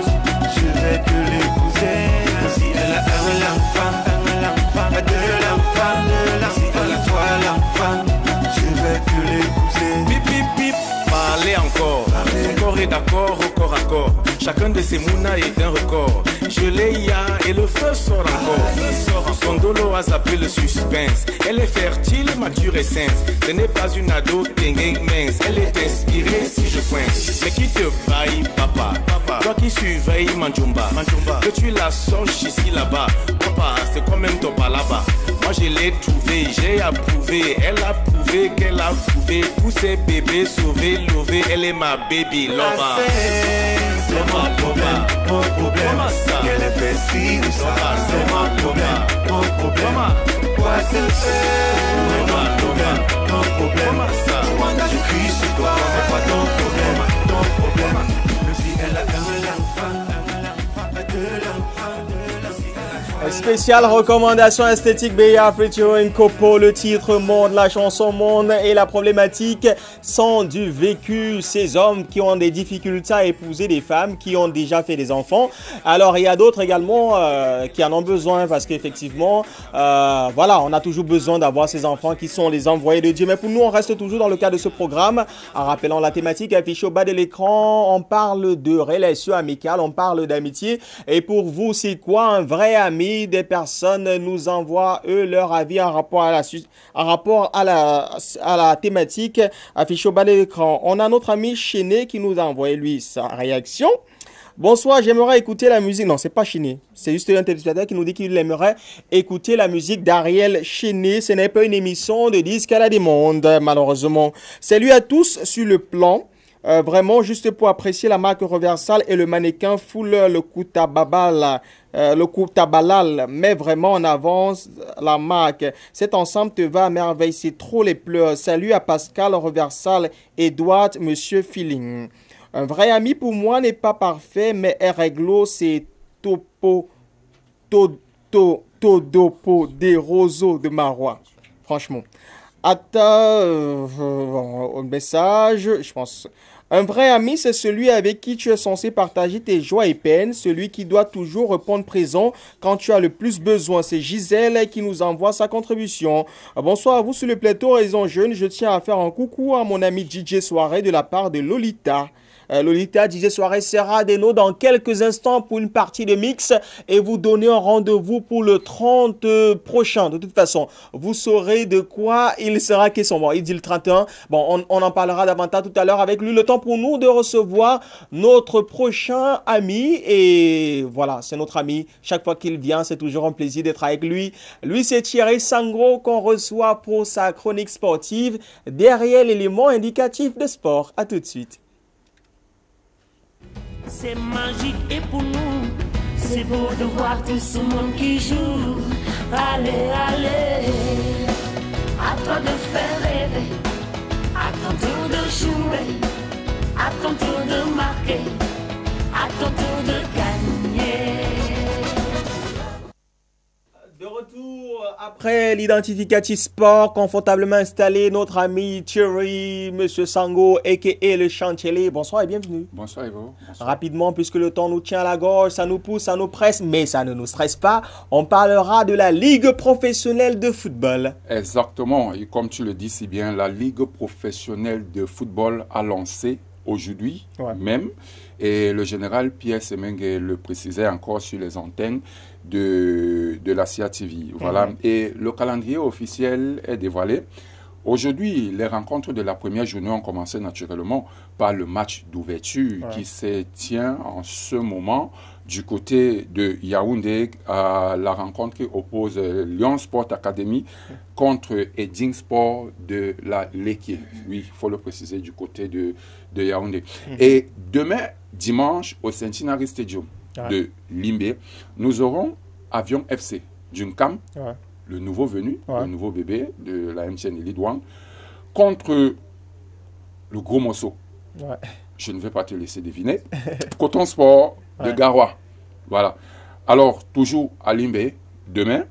je vais que l'épouser. Même si elle a un enfant, deux enfants, si elle a trois enfants, je vais que l'épouser. Bip, bip, bip. Parlez encore, son corps est d'accord au corps à corps. Chacun de ces mounas est un record. Je l'ai ya et le feu sort encore. Son dolo a zappé le suspense. Elle est fertile, mature et saine. Ce n'est pas une ado tengue mince. Elle est inspirée si je coince. Mais qui te baille, papa? Toi qui surveilles Manjumba. Que tu la sortes ici là-bas. Papa, c'est quand même ton là-bas. Moi je l'ai trouvé, j'ai approuvé. Elle a prouvé qu'elle a prouvé. Pousser bébé, sauver, lover. Elle est ma baby lover. C'est mon problème. Qu'elle est fait ci ou ça. C'est mon problème. Quoi te faire? Ton problème. Moi je crie sur toi. C'est pas ton problème. Même si elle a un enfant, deux enfants. Spéciale recommandation Esthétique BA featuring Kopo, le titre Monde, la chanson Monde et la problématique sont du vécu. Ces hommes qui ont des difficultés à épouser des femmes qui ont déjà fait des enfants. Alors il y a d'autres également qui en ont besoin parce qu'effectivement, voilà, on a toujours besoin d'avoir ces enfants qui sont les envoyés de Dieu. Mais pour nous, on reste toujours dans le cadre de ce programme en rappelant la thématique affichée au bas de l'écran. On parle de relations amicales, on parle d'amitié. Et pour vous, c'est quoi un vrai ami? Des personnes nous envoient eux leur avis en rapport à la thématique affichée au bas de l'écran. On a notre ami Chéné qui nous a envoyé lui sa réaction. Bonsoir, j'aimerais écouter la musique. Non, c'est pas Chéné. C'est juste un téléspectateur qui nous dit qu'il aimerait écouter la musique d'Ariel Chéné. Ce n'est pas une émission de disque à la demande, malheureusement. Salut à tous sur le plan. Vraiment, juste pour apprécier la marque Reversal et le mannequin Fuller, le Koutabalal, mais vraiment en avance la marque. Cet ensemble te va à merveille, c'est trop les pleurs. Salut à Pascal Reversal, Edouard, Monsieur Feeling. Un vrai ami pour moi n'est pas parfait, mais est réglo, c'est Todopo des roseaux de Marois. Franchement. Un message, je pense. Un vrai ami, c'est celui avec qui tu es censé partager tes joies et peines, celui qui doit toujours répondre présent quand tu as le plus besoin. C'est Gisèle qui nous envoie sa contribution. Bonsoir à vous sur le plateau Raison Jeune. Je tiens à faire un coucou à mon ami DJ Soirée de la part de Lolita. Lolita, DJ Soirée sera des nôtres dans quelques instants pour une partie de mix et vous donner un rendez-vous pour le 30 prochain. De toute façon, vous saurez de quoi il sera question. Bon, il dit le 31. Bon, on en parlera davantage tout à l'heure avec lui. Le temps pour nous de recevoir notre prochain ami. Et voilà, c'est notre ami. Chaque fois qu'il vient, c'est toujours un plaisir d'être avec lui. Lui, c'est Thierry Sangro qu'on reçoit pour sa chronique sportive derrière l'élément indicatif de sport. À tout de suite. C'est magique et pour nous, c'est beau de voir tout ce monde qui joue. Allez, allez, à toi de faire rêver, à ton tour de jouer, à ton tour de marquer, à ton tour de gagner. De retour après l'identificatif sport, confortablement installé, notre ami Thierry, Monsieur Sango, a.k.a. le Chantier. Bonsoir et bienvenue. Bonsoir Evo. Bonsoir. Rapidement, puisque le temps nous tient à la gorge, ça nous pousse, ça nous presse, mais ça ne nous stresse pas. On parlera de la Ligue professionnelle de football. Exactement. Et comme tu le dis si bien, la Ligue professionnelle de football a lancé aujourd'hui même. Et le général Pierre Semengue le précisait encore sur les antennes de la CIA TV. Voilà. Et le calendrier officiel est dévoilé. Aujourd'hui, les rencontres de la première journée ont commencé naturellement par le match d'ouverture qui se tient en ce moment du côté de Yaoundé, à la rencontre qui oppose Lyon Sport Academy contre Eding Sport de la Léquier. Oui, il faut le préciser, du côté de Yaoundé. Et demain, dimanche, au Centenary Stadium de Limbé, nous aurons Avion FC d'Uncam, le nouveau venu, le nouveau bébé de la MTN Elite One, contre le gros morceau. Je ne vais pas te laisser deviner. Coton Sport de Garoua. Voilà. Alors, toujours à Limbé, demain,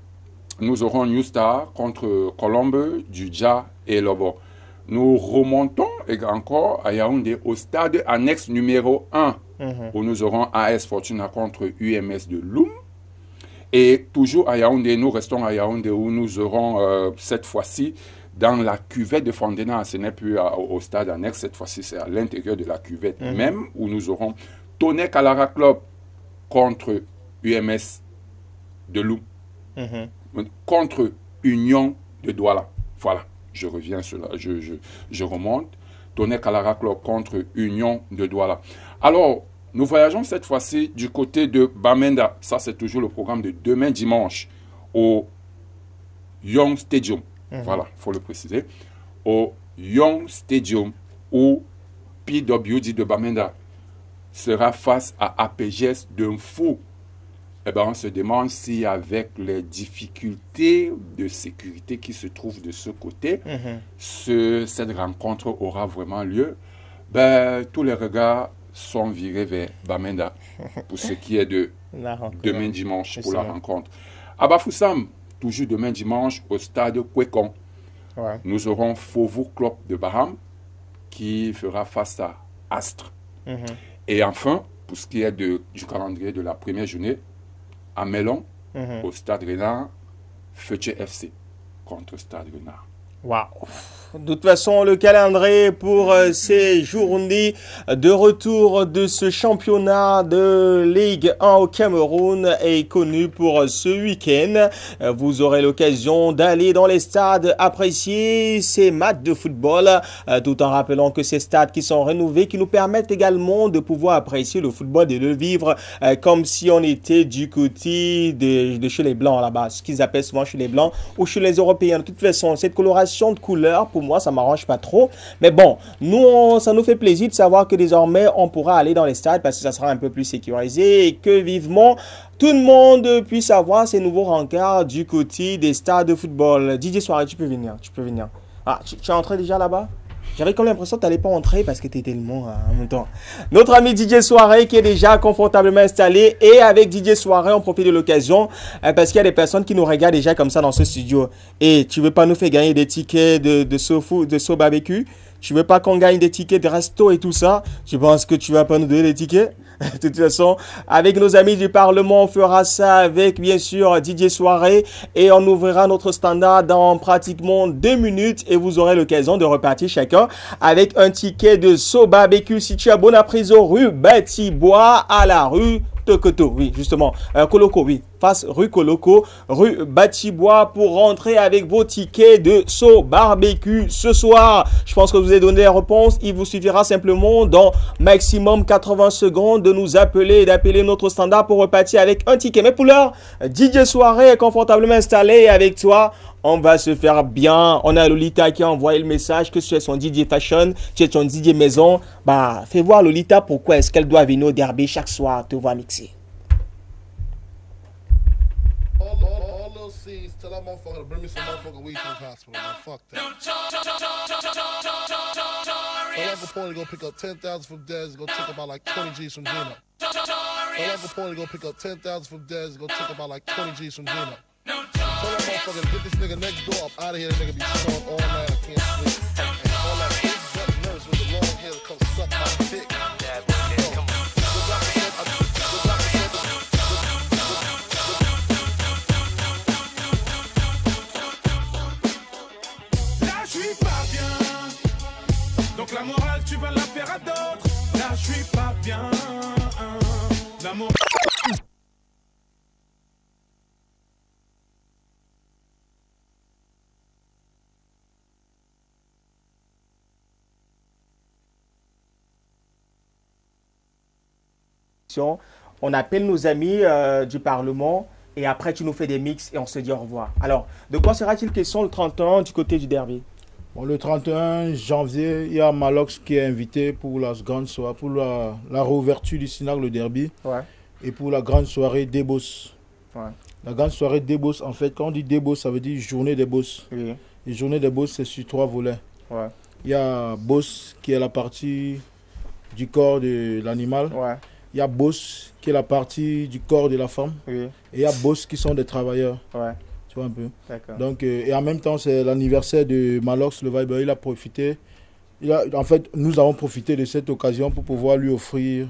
nous aurons New Star contre Colombe, Dja et Lobo. Nous remontons encore à Yaoundé au stade annexe numéro 1, où nous aurons AS Fortuna contre UMS de Loum. Et toujours à Yaoundé, nous restons à Yaoundé où nous aurons cette fois-ci dans la cuvette de Fondena. Ce n'est plus au stade annexe, cette fois-ci c'est à l'intérieur de la cuvette même, où nous aurons Tonnerre Calara Club contre UMS de Loum, contre Union de Douala. Voilà, je reviens sur là, je remonte. Tonnerre Calara Club contre Union de Douala. Alors, nous voyageons cette fois-ci du côté de Bamenda. Ça, c'est toujours le programme de demain dimanche au Young Stadium. Voilà, il faut le préciser. Au Young Stadium où PWD de Bamenda sera face à APGS d'un fou. Eh bien, on se demande si avec les difficultés de sécurité qui se trouvent de ce côté, cette rencontre aura vraiment lieu. Ben, tous les regards sont virés vers Bamenda pour ce qui est de demain dimanche pour la rencontre. À Bafoussam, toujours demain dimanche au stade Kwekon, nous aurons Faubourg Club de Baham qui fera face à Astre. Et enfin, pour ce qui est du calendrier de la première journée, à Melon, au Stade Renard, Feuché FC contre Stade Renard. Waouh! De toute façon, le calendrier pour ces journées de retour de ce championnat de Ligue 1 au Cameroun est connu pour ce week-end. Vous aurez l'occasion d'aller dans les stades apprécier ces matchs de football, tout en rappelant que ces stades qui sont rénovés, qui nous permettent également de pouvoir apprécier le football et de le vivre comme si on était du côté de chez les Blancs là-bas, ce qu'ils appellent souvent chez les Blancs ou chez les Européens. De toute façon, cette coloration de couleurs, pour moi, ça m'arrange pas trop. Mais bon, nous, ça nous fait plaisir de savoir que désormais, on pourra aller dans les stades parce que ça sera un peu plus sécurisé et que vivement, tout le monde puisse avoir ces nouveaux rencarts du côté des stades de football. DJ Soirée, tu peux venir. Ah, tu es entré déjà là-bas? J'avais comme l'impression que tu n'allais pas entrer parce que tu étais tellement en même temps. Notre ami DJ Soirée qui est déjà confortablement installé. Et avec DJ Soirée, on profite de l'occasion parce qu'il y a des personnes qui nous regardent déjà comme ça dans ce studio. Et tu veux pas nous faire gagner des tickets de So Barbecue? Tu veux pas qu'on gagne des tickets de resto et tout ça? Je pense que tu vas pas nous donner des tickets. De toute façon, avec nos amis du Parlement, on fera ça avec, bien sûr, DJ Soirée. Et on ouvrira notre standard dans pratiquement 2 minutes. Et vous aurez l'occasion de repartir chacun avec un ticket de So Barbecue situé à Bonapriso, rue Batibois, à la rue Tokoto, oui, justement. Koloko, oui. Face rue Koloko, rue Batibois pour rentrer avec vos tickets de So Barbecue ce soir. Je pense que vous avez donné la réponse. Il vous suffira simplement dans maximum 80 secondes de nous appeler et d'appeler notre standard pour repartir avec un ticket. Mais pour l'heure, DJ Soirée est confortablement installé et avec toi, on va se faire bien. On a Lolita qui a envoyé le message que tu es son DJ Fashion, tu es son DJ Maison. Bah, fais voir Lolita pourquoi est-ce qu'elle doit venir au derby chaque soir te voir mixer. All those seeds, tell that motherfucker to bring me some motherfucking weed to the hospital, man. Fuck that. Tell Uncle Paul to go pick up 10,000 from Dez and go take about like 20 G's from Gino. Tell Uncle Paul to go pick up 10,000 from Dez and go take about like 20 G's from Gino. Tell that motherfucker to get this nigga next door up out of here. That nigga be snoring all night. I can't sleep. And all that big butt nurse with the long hair to come suck my dick. Donc la morale tu vas la faire à d'autres. Là je suis pas bien. La morale. On appelle nos amis du Parlement et après tu nous fais des mix et on se dit au revoir. Alors, de quoi sera-t-il question le 31 du côté du derby? Bon, le 31 janvier, il y a Malox qui est invité pour la grande soirée, pour la réouverture du Sinac, le derby, ouais. Et pour la grande soirée des boss. Ouais. La grande soirée des boss, en fait, quand on dit des boss, ça veut dire journée des boss. Oui. Et journée des boss, c'est sur 3 volets. Ouais. Il y a boss qui est la partie du corps de l'animal. Ouais. Il y a boss qui est la partie du corps de la femme. Oui. Et il y a boss qui sont des travailleurs. Ouais. Tu vois un peu. D'accord. Donc, et en même temps, c'est l'anniversaire de Malox, le Viber. Il a profité. En fait, nous avons profité de cette occasion pour pouvoir lui offrir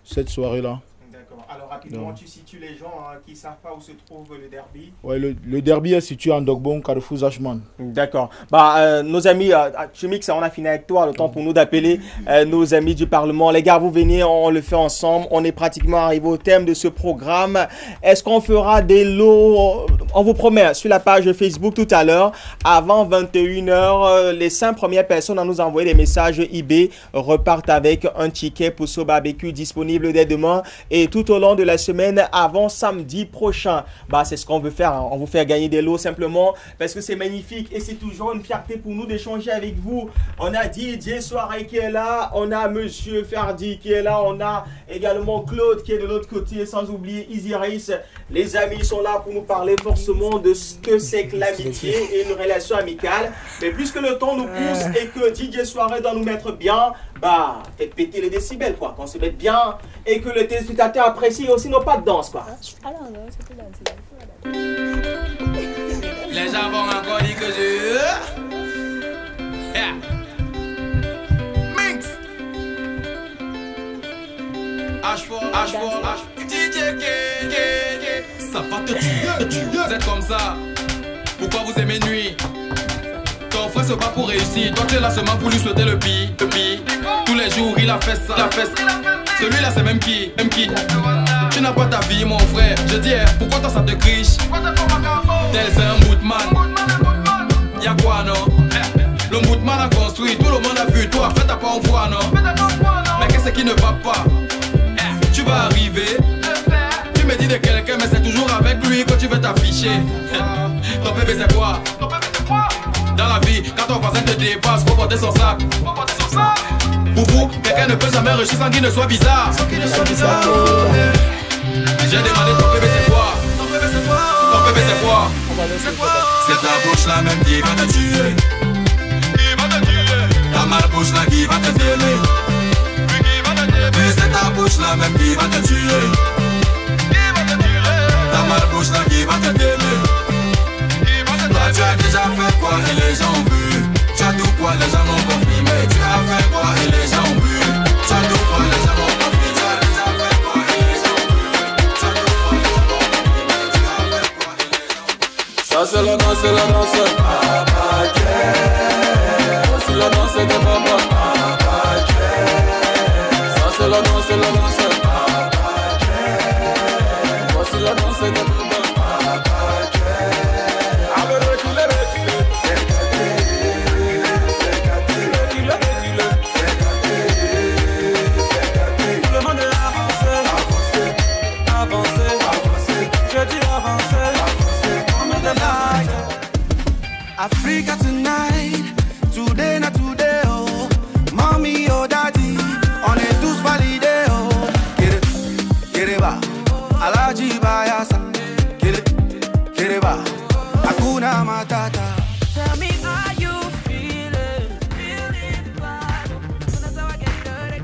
cette soirée-là. D'accord. Alors, rapidement, tu situes les gens qui ne savent pas où se trouve le derby. Ouais, le derby est situé en Dogbon, Carrefour Zachman. D'accord. Bah, nos amis, Chumix, on a fini avec toi. Le temps pour nous d'appeler nos amis du Parlement. Les gars, vous venez, on le fait ensemble. On est pratiquement arrivé au thème de ce programme. Est-ce qu'on fera des lots? On vous promet sur la page Facebook tout à l'heure, avant 21h, les 5 premières personnes à nous envoyer des messages eBay repartent avec un ticket pour So Barbecue disponible dès demain et tout au long de la semaine avant samedi prochain. Bah, c'est ce qu'on veut faire. Hein. On vous fait gagner des lots simplement parce que c'est magnifique et c'est toujours une fierté pour nous d'échanger avec vous. On a DJ Soirée qui est là, on a Monsieur Ferdi qui est là, on a également Claude qui est de l'autre côté, sans oublier Isiris. Les amis sont là pour nous parler forcément de ce que c'est que l'amitié et une relation amicale. Mais puisque le temps nous pousse et que DJ Soirée doit nous mettre bien, bah, faites péter les décibels, quoi. Qu'on se mette bien et que le téléspectateur apprécie aussi nos pas de danse, quoi. Les gens vont encore dire que je... Yeah. Mix. H4, DJ K. Ça va te tuer. Vous êtes comme ça. Pourquoi vous aimez nuit? Ton frère se bat pour réussir. Toi tu es là seulement pour lui souhaiter le pire. Tous les jours il a fait ça. Celui-là c'est même qui. Tu n'as pas ta vie mon frère. Je dis pourquoi toi ça te criche? Tel c'est un moutman. Y'a quoi non? Le moutman a construit. Tout le monde a vu. Toi fais ta pas en voix non? Mais qu'est-ce qui ne va pas? Tu vas arriver. Tu me dis de quelqu'un mais c'est toujours avec lui que tu veux t'afficher. Ton bébé c'est quoi? Dans la vie, quand ton voisin te dépasse, faut porter son sac. Pour vous, quelqu'un ne peut jamais réussir sans qu'il ne soit bizarre. J'ai demandé ton bébé c'est quoi? Ton bébé c'est quoi? C'est ta bouche la même qui va te tuer. malbouche là qui va te t'aimer. Puis c'est ta bouche là même qui va te tuer. Ta malbouche là qui va te t'aimer. Toi tu as déjà fait quoi et les gens ont vu. Tu as tout quoi, les gens m'ont confirmé. Tu as fait quoi et les gens ont vu. Tu as tout quoi, les gens m'ont confirmé. Tu as déjà fait quoi et les gens ont vu. Tu as tout quoi, les gens m'ont confirmé. Tu as fait quoi et les gens ont vu. Ça c'est la danse, c'est la danse. Papa Dieu. C'est la danse de papa. Papa Dieu. Ça c'est la danse, c'est la danse. Papa Dieu. Voici la danse de papa. Papa Dieu. Allez, reculez, reculez. Africa tonight, today not today, oh. Mommy, oh daddy, on est tous validés, oh. Kireba, Alaji Bayasa, Kireba, Hakuna Matata. Tell me how you feeling, feeling bad. That's how I get it.